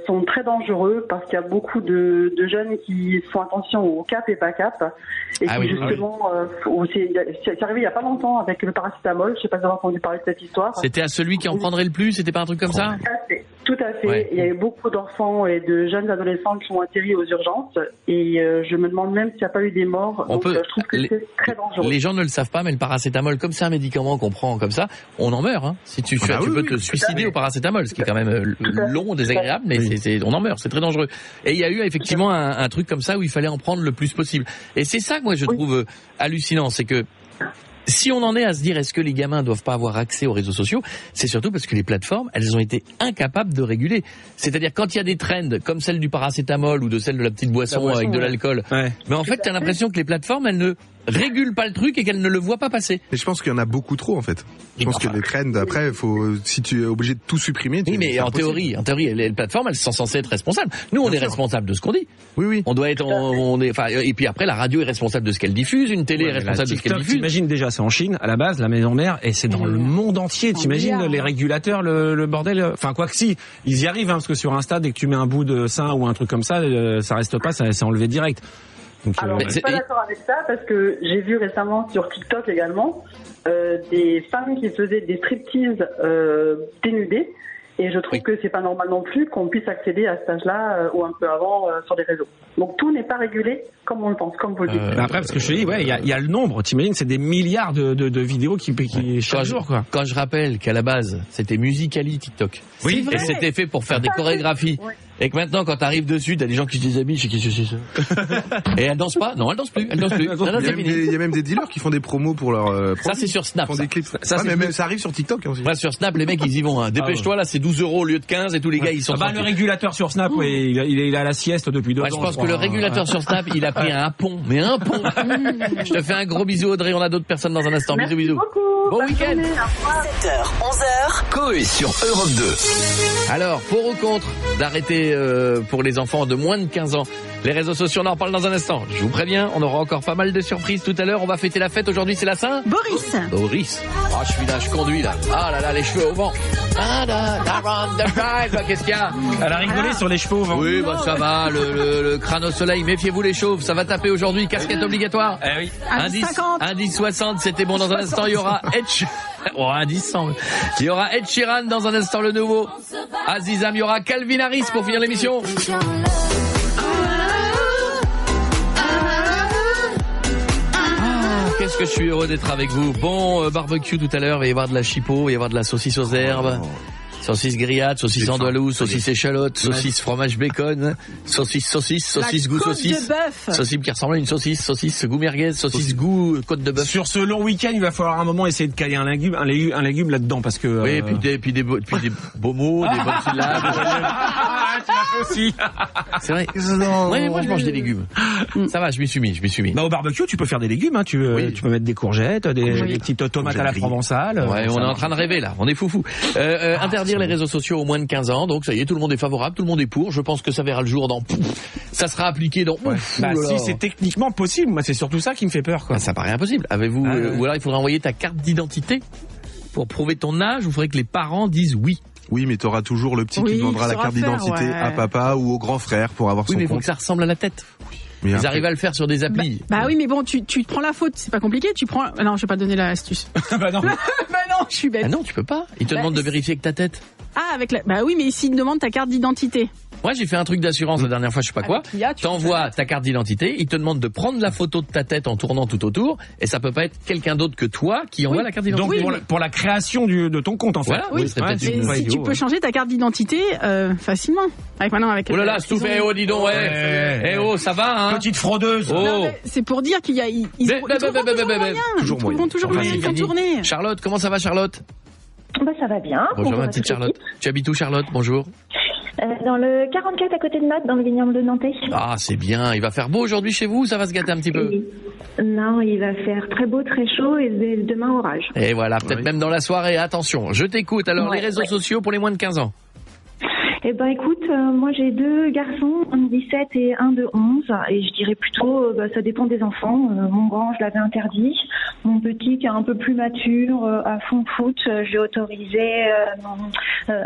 sont très dangereux parce qu'il y a beaucoup de jeunes qui font attention au cap et pas cap. Et qui justement, c'est arrivé il y a pas longtemps avec le paracétamol. Je sais pas si vous avez entendu parler de cette histoire. C'était à celui qui en prendrait le plus, c'était pas un truc comme ça? Tout à fait. Ouais. Il y a eu beaucoup d'enfants et de jeunes adolescents qui ont atterri aux urgences et je me demande même s'il n'y a pas eu des morts. Donc, je trouve que c'est très dangereux. Les gens ne le savent pas, mais le paracétamol, comme c'est un médicament qu'on prend comme ça, on en meurt. Hein. Si tu peux te suicider au paracétamol, ce qui est quand même long, désagréable, mais on en meurt. C'est très dangereux. Et il y a eu effectivement un truc comme ça où il fallait en prendre le plus possible. Et c'est ça que moi je trouve hallucinant, c'est que si on en est à se dire est-ce que les gamins doivent pas avoir accès aux réseaux sociaux, c'est surtout parce que les plateformes, elles ont été incapables de réguler. C'est-à-dire quand il y a des trends comme celle du paracétamol ou de celle de la petite boisson avec de l'alcool, mais en fait tu as l'impression que les plateformes elles ne régulent pas le truc et qu'elles ne le voient pas passer. Et je pense qu'il y en a beaucoup trop en fait. Je pense que les trends après si tu es obligé de tout supprimer. Oui, mais en théorie, les plateformes elles sont censées être responsables. Nous on est responsables de ce qu'on dit. Oui. On doit être et puis après la radio est responsable de ce qu'elle diffuse, une télé est responsable de ce qu'elle diffuse. T'imagines déjà c'est en Chine à la base la maison mère et c'est dans le monde entier. T'imagines les régulateurs le bordel. Enfin quoi que si ils y arrivent parce que sur Insta dès que tu mets un bout de sein ou un truc comme ça reste pas, c'est enlevé direct. Donc, alors, je suis pas d'accord avec ça parce que j'ai vu récemment sur TikTok également des femmes qui faisaient des striptease dénudées et je trouve que c'est pas normal non plus qu'on puisse accéder à cet âge-là ou un peu avant sur des réseaux. Donc tout n'est pas régulé comme on le pense, comme vous le dites. Après parce que je te dis il y a le nombre, t'imagines c'est des milliards de vidéos qui chaque jour quoi. Quand je rappelle qu'à la base c'était Musical.ly TikTok. Oui, et c'était fait pour faire des chorégraphies. Oui. Et que maintenant, quand t'arrives dessus, t'as des gens qui se déshabillent, je sais qu'est-ce que c'est ça. Et elle danse pas? Non, elle danse plus. Non, il y a même des dealers qui font des promos pour leur. Ça c'est sur Snap. Font des clips. Ça arrive sur TikTok aussi. Ouais, sur Snap, les mecs ils y vont. Hein. Dépêche-toi là, c'est 12 € au lieu de 15 et tous les gars ils sont. Le régulateur sur Snap, il est à la sieste depuis 2 ans. Je pense que le régulateur sur Snap, il a pris un pont. Je te fais un gros bisou Audrey. On a d'autres personnes dans un instant. Bisous. Bon week-end. 7h, 11h. Coé sur Europe 2. Alors, pour ou contre d'arrêter pour les enfants de moins de 15 ans les réseaux sociaux, on en parle dans un instant. Je vous préviens, on aura encore pas mal de surprises tout à l'heure. On va fêter la fête aujourd'hui, c'est la Saint Boris. Ah, je suis là, je conduis là. Ah là là, les cheveux au vent. Qu'est-ce qu'il y a? Elle a rigolé sur les cheveux au vent. Oui, ça va, le crâne au soleil. Méfiez-vous les chauves, ça va taper aujourd'hui. Casquette obligatoire. Oui. Indice 60, c'était bon. Dans un instant, il y aura indice 100. Il y aura Ed Sheeran dans un instant, le nouveau. Azizam, il y aura Calvin Harris pour finir l'émission. Qu'est-ce que je suis heureux d'être avec vous. Bon barbecue tout à l'heure, il va y avoir de la chipot, il va y avoir de la saucisse aux herbes. Saucisse grillade, saucisse andalouse, saucisse échalote, saucisse fromage bacon, saucisse goût saucisse, saucisse qui ressemble à une saucisse goût merguez, saucisse goût côte de bœuf. Sur ce long week-end, il va falloir un moment essayer de caler un légume là-dedans parce que. Oui, puis des beaux mots, des bonnes syllabes. Tu l'as fait aussi. C'est vrai. Oui, moi je mange des légumes. Ça va, je m'y suis mis. Bah au barbecue, tu peux faire des légumes, hein. Tu peux mettre des courgettes, des petites tomates à la provençale. Ouais, on est en train de rêver là. On est foufou. Interdire les réseaux sociaux aux moins de 15 ans, donc ça y est, tout le monde est favorable, tout le monde est pour. Je pense que ça verra le jour ça sera appliqué dans. Si c'est techniquement possible, moi c'est surtout ça qui me fait peur, quoi. Ça paraît impossible. Avez-vous ou alors il faudra envoyer ta carte d'identité pour prouver ton âge. Ou faudrait que les parents disent oui. Oui, mais t'auras toujours le petit qui demandera la carte d'identité à papa ou au grand frère pour avoir son compte. Oui, mais il faut que ça ressemble à la tête. Ils arrivent à le faire sur des applis. Oui, mais bon, tu prends la faute, c'est pas compliqué, tu prends... Non, je vais pas donner l'astuce. Bah non, je suis bête. Ah non, tu peux pas. Ils te demandent de vérifier avec ta tête. Ah, oui, mais ici, ils te demandent ta carte d'identité. Moi, j'ai fait un truc d'assurance la dernière fois, je sais pas quoi. T'envoies ta carte d'identité, ils te demandent de prendre la photo de ta tête en tournant tout autour, et ça peut pas être quelqu'un d'autre que toi qui envoie la carte d'identité. Donc pour la création de ton compte, en fait. Voilà, si tu peux changer ta carte d'identité facilement. Avec oh là là, c'est tout fait, dis donc, ça va, hein. Petite fraudeuse. Non, c'est pour dire qu'il y a ils trouveront toujours moyen de contourner. Charlotte, comment ça va, Charlotte? Ça va bien. Bonjour ma petite Charlotte. Tu habites où, Charlotte? Bonjour. Dans le 44 à côté de Nantes, dans le vignoble de Nantais. Ah, c'est bien. Il va faire beau aujourd'hui chez vous ou ça va se gâter un petit peu? Non, il va faire très beau, très chaud et demain orage. Et voilà, peut-être même dans la soirée. Attention, je t'écoute. Alors, les réseaux sociaux pour les moins de 15 ans. Eh ben écoute, moi j'ai 2 garçons, un de 17 et un de 11, et je dirais plutôt, ça dépend des enfants. Mon grand, je l'avais interdit. Mon petit, qui est un peu plus mature, à fond foot, j'ai autorisé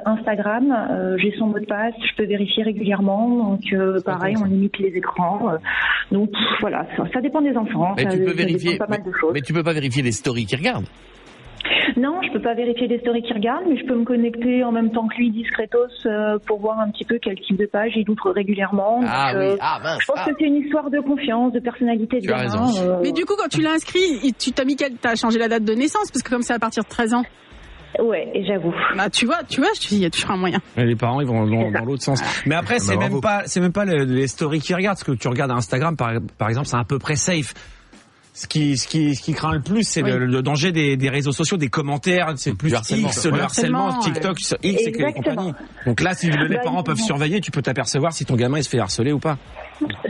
Instagram. J'ai son mot de passe, je peux vérifier régulièrement. Donc pareil, on limite les écrans. Donc voilà, ça dépend des enfants. Mais tu peux vérifier pas mal de choses. Mais tu peux pas vérifier les stories qu'ils regardent. Non, je peux pas vérifier les stories qu'il regarde, mais je peux me connecter en même temps que lui discretos pour voir un petit peu quel type de page il ouvre régulièrement. Ah donc, oui, je pense que c'est une histoire de confiance, de personnalité. Tu as raison. Mais du coup, quand tu l'as inscrit, tu t'as mis t'as changé la date de naissance parce que comme c'est à partir de 13 ans. Ouais, et j'avoue. Bah tu vois, je te dis, il y a toujours un moyen. Et les parents, ils vont dans l'autre sens. Mais après, c'est même pas les stories qu'ils regardent. Ce que tu regardes à Instagram, par exemple, c'est à peu près safe. Ce qui craint le plus, c'est le danger des réseaux sociaux, des commentaires, c'est plus X, le harcèlement, TikTok, X et compagnie. Donc là, si les parents peuvent surveiller, tu peux t'apercevoir si ton gamin il se fait harceler ou pas.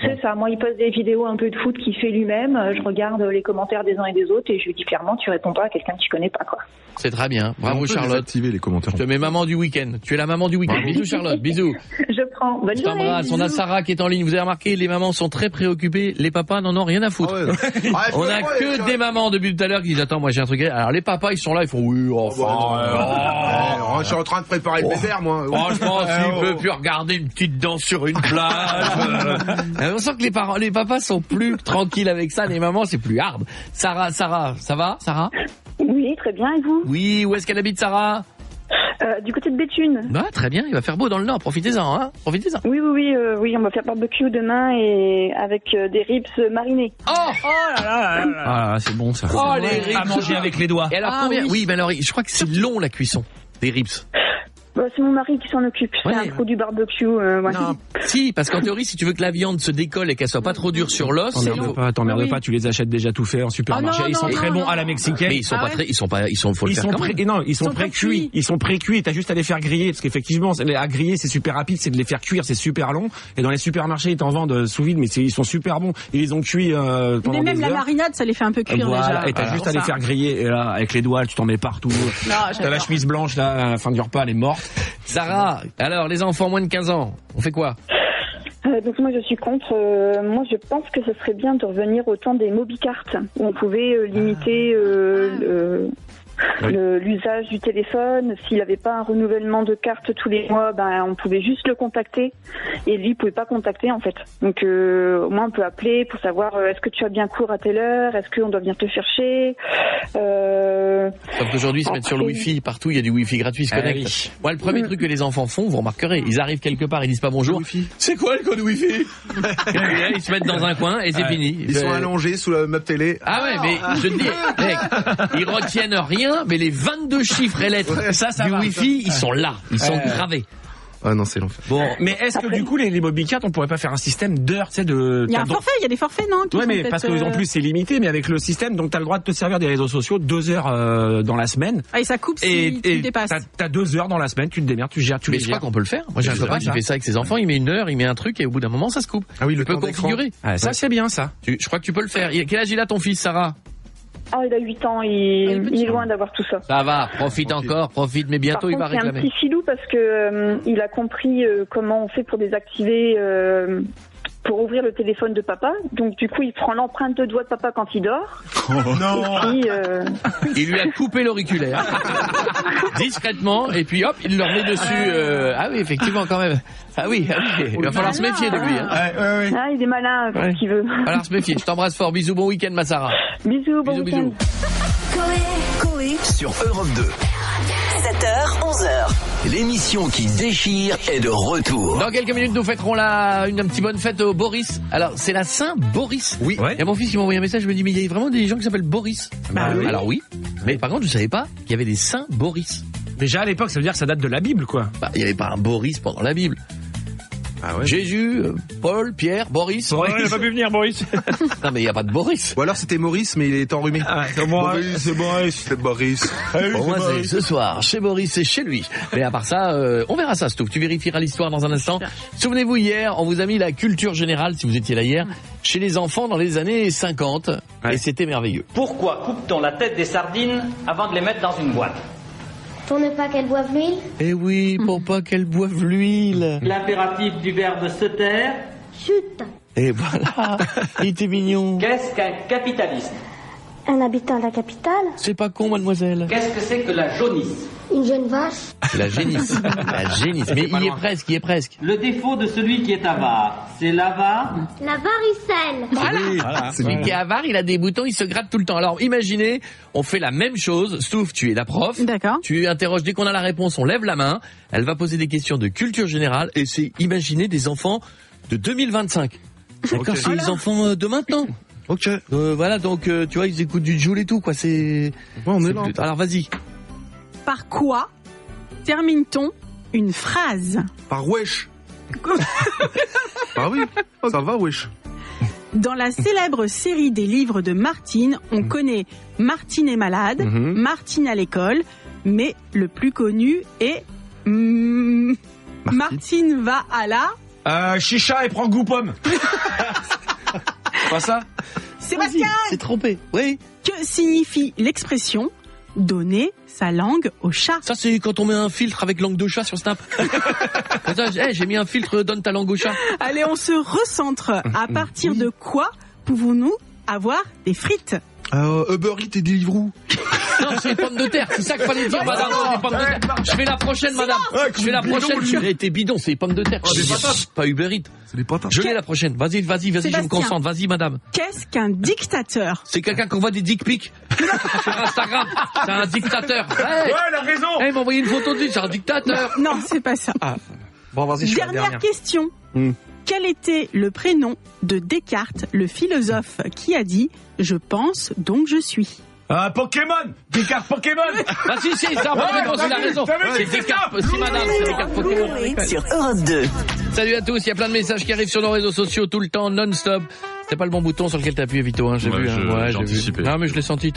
C'est ça. Moi, il poste des vidéos un peu de foot qu'il fait lui-même. Je regarde les commentaires des uns et des autres et je lui dis clairement, tu réponds pas à quelqu'un que tu connais pas, quoi. C'est très bien. Bravo, Charlotte. Activer les commentaires. Je te mets maman du week-end. Tu es la maman du week-end. Bisous, Charlotte. Bisous. Je prends. Bonne journée. T'embrasse. On a Sarah qui est en ligne. Vous avez remarqué, les mamans sont très préoccupées. Les papas n'en ont rien à foutre. On a que des mamans depuis tout à l'heure qui disent, attends, moi j'ai un truc. Alors les papas, ils sont là, ils font, oui, je suis en train de préparer le bébert, moi. Franchement, s'il peut plus regarder une petite danse sur une plage. On sent que les papas sont plus tranquilles avec ça. Les mamans, c'est plus hard. Sarah, ça va, Sarah? Oui, très bien, et vous? Oui, où est-ce qu'elle habite, Sarah? Du côté de Béthune. Bah, très bien, il va faire beau dans le Nord, profitez-en, hein. Profitez-en. Oui, on va faire barbecue demain et avec des ribs marinés. Oh là là. Ah, c'est bon ça. Oh, les ribs. À manger avec les doigts. Et alors combien? Oui, mais alors, je crois que c'est long la cuisson des ribs. C'est mon mari qui s'en occupe. C'est un pro du barbecue. Non, si, parce qu'en théorie, si tu veux que la viande se décolle et qu'elle soit pas trop dure sur l'os, t'emmerdes pas, tu les achètes déjà tout fait en supermarché. Ils sont très bons à la mexicaine. Mais faut le faire quand même. Non, ils sont pré-cuits. Ils sont pré-cuits. T'as juste à les faire griller, parce qu'effectivement, à griller, c'est super rapide. C'est de les faire cuire, c'est super long. Et dans les supermarchés, ils t'en vendent sous vide, mais ils sont super bons. Ils les ont cuits pendant des heures. Mais même la marinade, ça les fait un peu cuire déjà. Et t'as juste à les faire griller. Et là, avec les doigts, tu t'en mets partout. T'as la chemise blanche là, à la fin du repas, elle est morte. Sarah, alors les enfants moins de 15 ans, on fait quoi? Donc moi je suis contre. Moi je pense que ce serait bien de revenir au temps des mobicartes où on pouvait limiter l'usage du téléphone. S'il n'avait pas un renouvellement de carte tous les mois, on pouvait juste le contacter et lui il pouvait pas contacter en fait. Donc au moins on peut appeler pour savoir est-ce que tu as bien cours à telle heure, est-ce qu'on doit venir te chercher. Sauf qu'aujourd'hui ils se mettent sur le Wi-Fi partout, il y a du Wi-Fi gratuit, ils se connectent. Oui. Moi le premier truc que les enfants font, vous remarquerez, ils arrivent quelque part, ils disent pas bonjour. C'est quoi le code Wi-Fi? Et là, ils se mettent dans un coin et c'est fini. Ils sont allongés sous la meuble télé. Ah ouais, mais je te dis, mec, ils retiennent rien, mais les 22 chiffres et lettres du Wi-Fi, ils sont là, ils sont gravés. Ah non, c'est l'enfer. Bon, mais est-ce que du coup les mobicartes, on pourrait pas faire un système d'heures, tu sais, Il y a un forfait, il y a des forfaits, non? Ouais, mais parce que en plus c'est limité, mais avec le système, donc t'as le droit de te servir des réseaux sociaux 2 heures dans la semaine. Ah, et ça coupe si tu dépasses. T'as 2 heures dans la semaine, tu te démerdes, tu gères, mais je crois qu'on peut le faire. Moi j'ai un copain qui fait ça avec ses enfants, il met 1 heure, il met un truc et au bout d'un moment ça se coupe. Ah oui, tu peux configurer. Ah, ça c'est bien ça. Je crois que tu peux le faire. Quel âge il a ton fils, Sarah? Ah, il a 8 ans, il est loin d'avoir tout ça. Ça va, profite encore, mais bientôt il va réclamer. C'est un petit filou parce que il a compris comment on fait pour désactiver, pour ouvrir le téléphone de papa. Donc du coup, il prend l'empreinte de doigt de papa quand il dort. Oh non. Et puis, il lui a coupé l'auriculaire discrètement et puis hop, il le remet dessus. Ah oui, effectivement quand même. Ah oui, il va falloir se méfier de lui. Hein. Ah, il est malin quand il veut. Il va falloir se méfier. Je t'embrasse fort. Bisous, bon week-end, ma Sarah. Bisous, bon week-end. Coé sur Europe 2. 7h, 11h. L'émission qui déchire est de retour. Dans quelques minutes, nous fêterons une petite bonne fête au Boris. Alors, c'est la Saint-Boris. Oui. Il y a mon fils qui m'a envoyé un message, je me dis, mais il y a vraiment des gens qui s'appellent Boris. Oui. Alors oui, mais par contre, je savais pas qu'il y avait des Saint-Boris. Déjà à l'époque, ça veut dire que ça date de la Bible, quoi. Il y avait pas un Boris pendant la Bible. Ah ouais. Jésus, Paul, Pierre, Boris. Ouais, il n'a pas pu venir, Boris. Non, mais il n'y a pas de Boris. Ou alors c'était Maurice, mais il est enrhumé. Ah, c'est Boris. C'est Boris. Bon, moi, c'est ce soir, chez Boris et chez lui. Mais à part ça, on verra ça, Stouff. Tu vérifieras l'histoire dans un instant. Souvenez-vous, hier, on vous a mis la culture générale, si vous étiez là hier, chez les enfants dans les années 50. Ouais. Et c'était merveilleux. Pourquoi coupe-t-on la tête des sardines avant de les mettre dans une boîte? Pour ne pas qu'elles boivent l'huile. Eh oui, pour pas qu'elles boivent l'huile. L'impératif du verbe se taire. Chut. Et voilà, il était mignon. Qu'est-ce qu'un capitaliste? Un habitant de la capitale. C'est pas con, mademoiselle. Qu'est-ce que c'est que la jaunisse? Une jeune vache. La génisse. La génisse. Mais il est presque. Le défaut de celui qui est avare, c'est l'avare. La varicelle. Voilà. Celui qui est avare, il a des boutons, il se gratte tout le temps. Alors, imaginez, on fait la même chose. Stouff, tu es la prof. D'accord. Tu interroges, dès qu'on a la réponse, on lève la main. Elle va poser des questions de culture générale et c'est imaginer des enfants de 2025. D'accord, okay. C'est les enfants de maintenant. Ok. Voilà, donc, tu vois, ils écoutent du Joule et tout, quoi. C'est... Ouais, on est là. Alors, vas-y. Par quoi termine-t-on une phrase? Par wesh. Ah oui, ça va, wesh. Dans la célèbre série des livres de Martine, on connaît Martine est malade, Martine à l'école, mais le plus connu est... Martine va à la... Chicha et prend goût pomme. Pas ça? Sébastien! C'est trompé, oui. Que signifie l'expression donner sa langue au chat? Ça, c'est quand on met un filtre avec langue de chat sur Snap. J'ai mis un filtre, donne ta langue au chat. Allez, on se recentre. À partir de quoi pouvons-nous avoir des frites? Uber Eats et Deliveroo. Non, c'est les pommes de terre, c'est ça qu'il fallait dire, madame. C'est les pommes de terre. Je fais la prochaine, madame. Je fais la prochaine. T'es bidon, c'est les pommes de terre. Des patates. Pas Uber Eats. C'est des patates. Je l'ai la prochaine. Vas-y, je me concentre. Vas-y, madame. Qu'est-ce qu'un dictateur? C'est quelqu'un qui envoie des dick pics sur Instagram. C'est un dictateur. Ouais, elle a raison. Il m'a envoyé une photo de lui, c'est un dictateur. Non, c'est pas ça. Ah. Bon, vas-y, je fais la dernière question. Quel était le prénom de Descartes, le philosophe qui a dit « Je pense, donc je suis » Pokémon. Descartes Pokémon. Ah si, c'est un Pokémon, il a raison. C'est Descartes, si madame, c'est Descartes Pokémon. Sur Europe 2. Salut à tous, il y a plein de messages qui arrivent sur nos réseaux sociaux tout le temps, non-stop. C'était pas le bon bouton sur lequel t'as appuyé, Vito, hein, j'ai vu. J'ai anticipé. Non, mais je l'ai senti.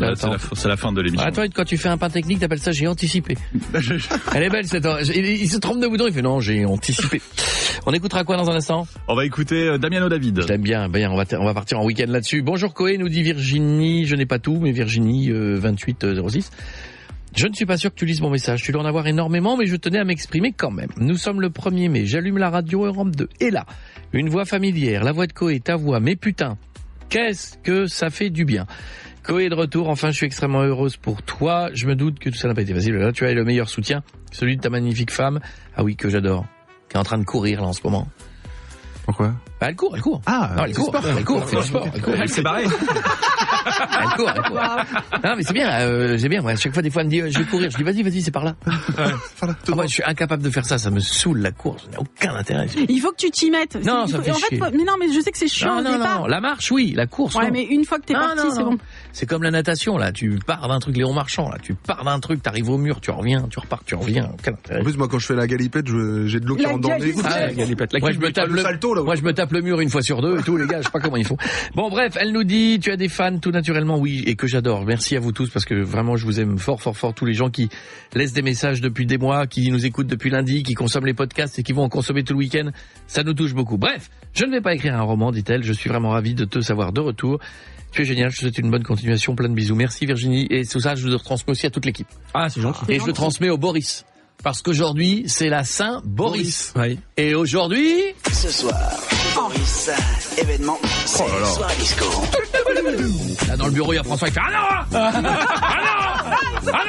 C'est la fin de l'émission. Ah, toi, quand tu fais un pain technique, t'appelles ça j'ai anticipé. Elle est belle cette. Il se trompe de bouton, il fait non, j'ai anticipé. On écoutera quoi dans un instant? On va écouter Damiano David. Je l'aime bien. On va partir en week-end là-dessus. Bonjour Coé, nous dit Virginie. Je n'ai pas tout, mais Virginie 2806. Je ne suis pas sûr que tu lises mon message. Tu dois en avoir énormément, mais je tenais à m'exprimer quand même. Nous sommes le 1er mai. J'allume la radio Europe 2. Et là, une voix familière, la voix de Coé, ta voix. Mais putain, qu'est-ce que ça fait du bien. Coé est de retour. Enfin, je suis extrêmement heureuse pour toi. Je me doute que tout ça n'a pas été facile. Là, tu as le meilleur soutien, celui de ta magnifique femme. Ah oui, que j'adore. Qui est en train de courir là en ce moment. Pourquoi? Bah, elle court. Ah, non, elle court, c'est du sport. Elle s'est barrée. Elle court. Non, mais c'est bien, j'ai bien. Moi, à chaque fois, des fois, elle me dit, je vais courir. Je dis, vas-y, c'est par là. Moi, je suis incapable de faire ça. Ça me saoule la course. Ça n'a aucun intérêt. Il faut que tu t'y mettes. Non, ça me fait chier. Mais non, mais je sais que c'est chiant au départ. Non. La marche, oui. La course, ouais, non. mais une fois que t'es parti, c'est bon. C'est comme la natation, là. Tu pars d'un truc, Léon Marchand, là. Tu pars d'un truc, t'arrives au mur, tu reviens, tu repars, tu reviens. Aucun intérêt. En plus, moi, quand je fais la galipette, j'ai de l'eau qui rentre dans le nez. La galipette. Moi, je me tape le mur une fois sur deux et tout, les gars. Je sais pas comment ils font. Bon, bref, elle nous dit, tu as des fans tout naturellement, oui, et que j'adore. Merci à vous tous parce que vraiment, je vous aime fort, tous les gens qui laissent des messages depuis des mois, qui nous écoutent depuis lundi, qui consomment les podcasts et qui vont en consommer tout le week-end. Ça nous touche beaucoup. Bref, je ne vais pas écrire un roman, dit-elle. Je suis vraiment ravi de te savoir de retour. Tu es génial, je te souhaite une bonne continuation, plein de bisous. Merci Virginie, et tout ça, je le transmets aussi à toute l'équipe. Ah, c'est gentil. Et je le transmets au Boris. Parce qu'aujourd'hui, c'est la Saint-Boris. Oui. Et aujourd'hui... Ce soir, Boris, événement, c'est soir disco. Là, dans le bureau, il y a François, il fait « Ah non,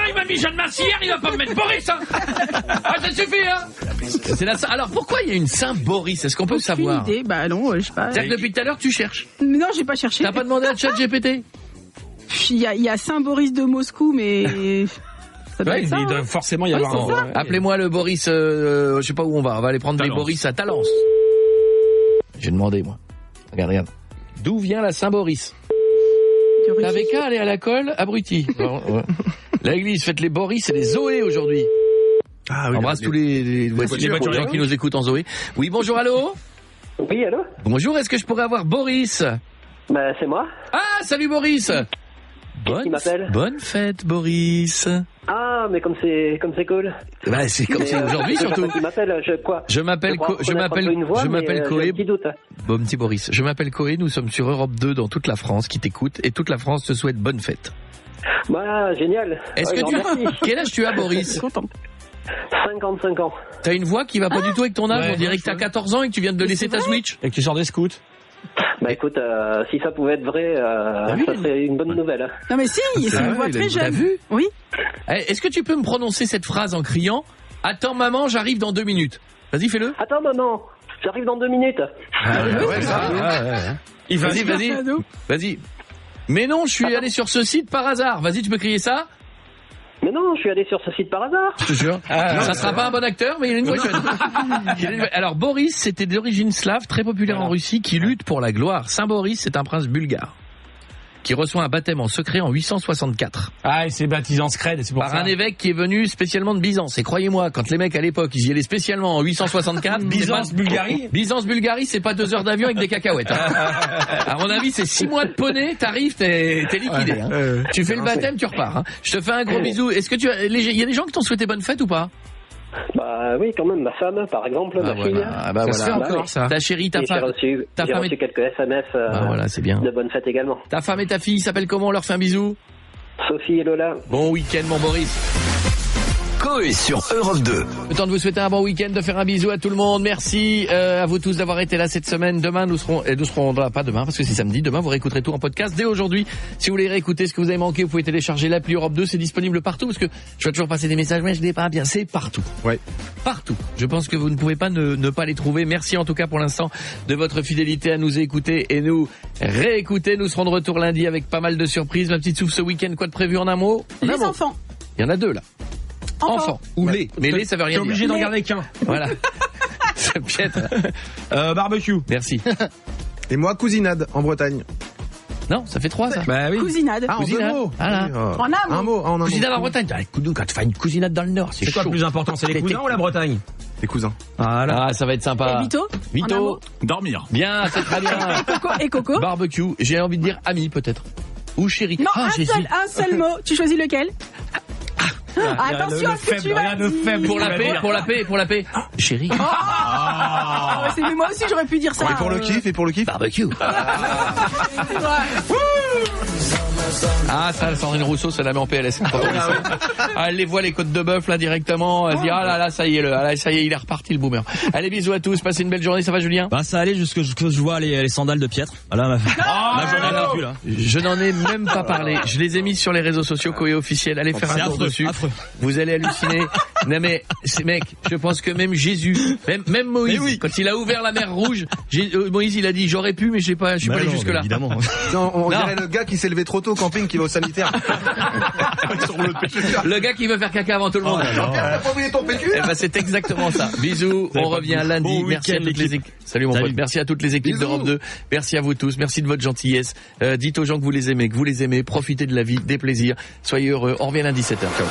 il m'a mis Jeanne Massière, il va pas me mettre Boris, hein. Ah, ça suffit, hein. » C'est la Saint... Alors, pourquoi il y a une Saint-Boris? Est-ce qu'on peut savoir? Aucune idée, bah non, je sais pas. C'est-à-dire que depuis tout à l'heure, tu cherches? Mais non, j'ai pas cherché. T'as pas demandé à ChatGPT? Il y a Saint-Boris de Moscou, mais... Ouais, il doit forcément y avoir un... Appelez-moi le Boris, je sais pas où on va aller prendre Talence. Des Boris à Talence. J'ai demandé, moi. Regarde. D'où vient la Saint-Boris? T'avais qu'à aller à la colle, abruti. L'église fête les Boris et les Zoé aujourd'hui. On embrasse tous les gens qui nous écoutent en Zoé. Oui, bonjour, allô? Oui, allô? Bonjour, est-ce que je pourrais avoir Boris? Bah, c'est moi. Ah, salut Boris! Qui m'appelle? Bonne fête, Boris. Ah, mais comme c'est cool. Bah, c'est comme c'est aujourd'hui surtout. Qui m'appelle? Je m'appelle Coé. Bon petit Boris, je m'appelle Coé. Nous sommes sur Europe 2 dans toute la France qui t'écoute et toute la France te souhaite bonne fête. Bah, génial. Est-ce que quel âge tu as, Boris? 55 ans. T'as une voix qui va pas du tout avec ton âge. On dirait que t'as 14 ans et que tu viens de laisser ta Switch. Et que tu sors des scouts. Bah écoute, si ça pouvait être vrai, ça serait une bonne nouvelle. Non mais si, c'est une voix très jeune. T'as vu? Oui. Est-ce que tu peux me prononcer cette phrase en criant « Attends maman, j'arrive dans 2 minutes ». Vas-y, fais-le. Attends maman, j'arrive dans 2 minutes. Vas-y. Mais non, je suis allé sur ce site par hasard. Vas-y, tu peux crier ça? Mais non, je suis allé sur ce site par hasard. Je te jure. Ça sera pas un bon acteur, mais il a une voix jeune. Alors, Boris, c'était d'origine slave, très populaire en Russie, qui lutte pour la gloire. Saint Boris, c'est un prince bulgare qui reçoit un baptême en secret en 864. Ah, il s'est baptisé en secret, c'est pour ça. Par un évêque qui est venu spécialement de Byzance. Et croyez-moi, quand les mecs à l'époque, ils y allaient spécialement en 864... Byzance, Bulgarie, c'est pas 2 heures d'avion avec des cacahuètes. À mon avis, c'est 6 mois de poney, t'arrives, t'es liquidé. Tu fais le baptême, tu repars. Je te fais un gros bisou. Est-ce que il y a des gens qui t'ont souhaité bonne fête ou pas? Bah oui, quand même, ma femme, par exemple, ma fille. Ça se fait encore, ça. Ta chérie, ta femme. J'ai reçu quelques SMS c'est bien. de bonne fête également. Ta femme et ta fille s'appellent comment? On leur fait un bisou. Sophie et Lola. Bon week-end, mon Boris. Coé sur Europe 2. Le temps de vous souhaiter un bon week-end, de faire un bisou à tout le monde. Merci à vous tous d'avoir été là cette semaine. Demain, nous serons là, pas demain, parce que c'est samedi. Demain, vous réécouterez tout en podcast dès aujourd'hui. Si vous voulez réécouter ce que vous avez manqué, vous pouvez télécharger l'appli Europe 2. C'est disponible partout, parce que je vais toujours passer des messages, mais je n'ai pas bien. C'est partout. Ouais. Partout. Je pense que vous ne pouvez pas ne pas les trouver. Merci en tout cas pour l'instant de votre fidélité à nous écouter et nous réécouter. Nous serons de retour lundi avec pas mal de surprises. Ma petite souffle ce week-end, quoi de prévu en un mot? Les enfants. Il y en a 2 là. Enfant ou lait. Mais lait, ça veut rien dire. T'es obligé d'en garder qu'un. Voilà. C'est piètre. Barbecue. Merci. Et moi, cousinade en Bretagne. Non, ça fait 3 ça. Bah oui. Cousinade. Ah, en 2 mots. Voilà. En un mot. Cousinade en Bretagne. Quand tu fais une cousinade dans le Nord, c'est quoi le plus important, c'est les cousins ou la Bretagne? Les cousins. Voilà. Ah, ça va être sympa. Et Vito. Dormir. Bien, c'est très bien. Et Coco. Barbecue. J'ai envie de dire ami peut-être. Ou chéri. Non, un seul mot. Tu choisis lequel? Attention à ce que tu vas dire. Pour la paix. Chérie. Mais moi aussi j'aurais pu dire ça. Et pour le kiff. Barbecue. Ah, ça, Sandrine Rousseau, ça la met en PLS. Elle les voit les côtes de bœuf là directement. Elle dit ça y est, il est reparti le boomer. Allez, bisous à tous, passez une belle journée. Ça va, Julien? Bah ça allait jusque je vois les sandales de Pietre. Voilà, je n'en ai même pas parlé. Je les ai mis sur les réseaux sociaux Coé officiel. Allez faire un tour dessus. Vous allez halluciner. Non mais mec, je pense que même Jésus, même Moïse, quand il a ouvert la mer Rouge, Moïse il a dit j'aurais pu mais je suis pas allé jusque là. Évidemment. On dirait le gars qui s'est levé trop tôt au camping qui va au sanitaire. Le gars qui veut faire caca avant tout le monde. T'as pas oublié ton PQ? C'est exactement ça. Bisous, on revient lundi. Merci à toutes les équipes. Salut mon pote. Merci à toutes les équipes d'Europe 2. Merci à vous tous. Merci de votre gentillesse. Dites aux gens que vous les aimez, profitez de la vie, des plaisirs. Soyez heureux. On revient lundi 17h. Ciao.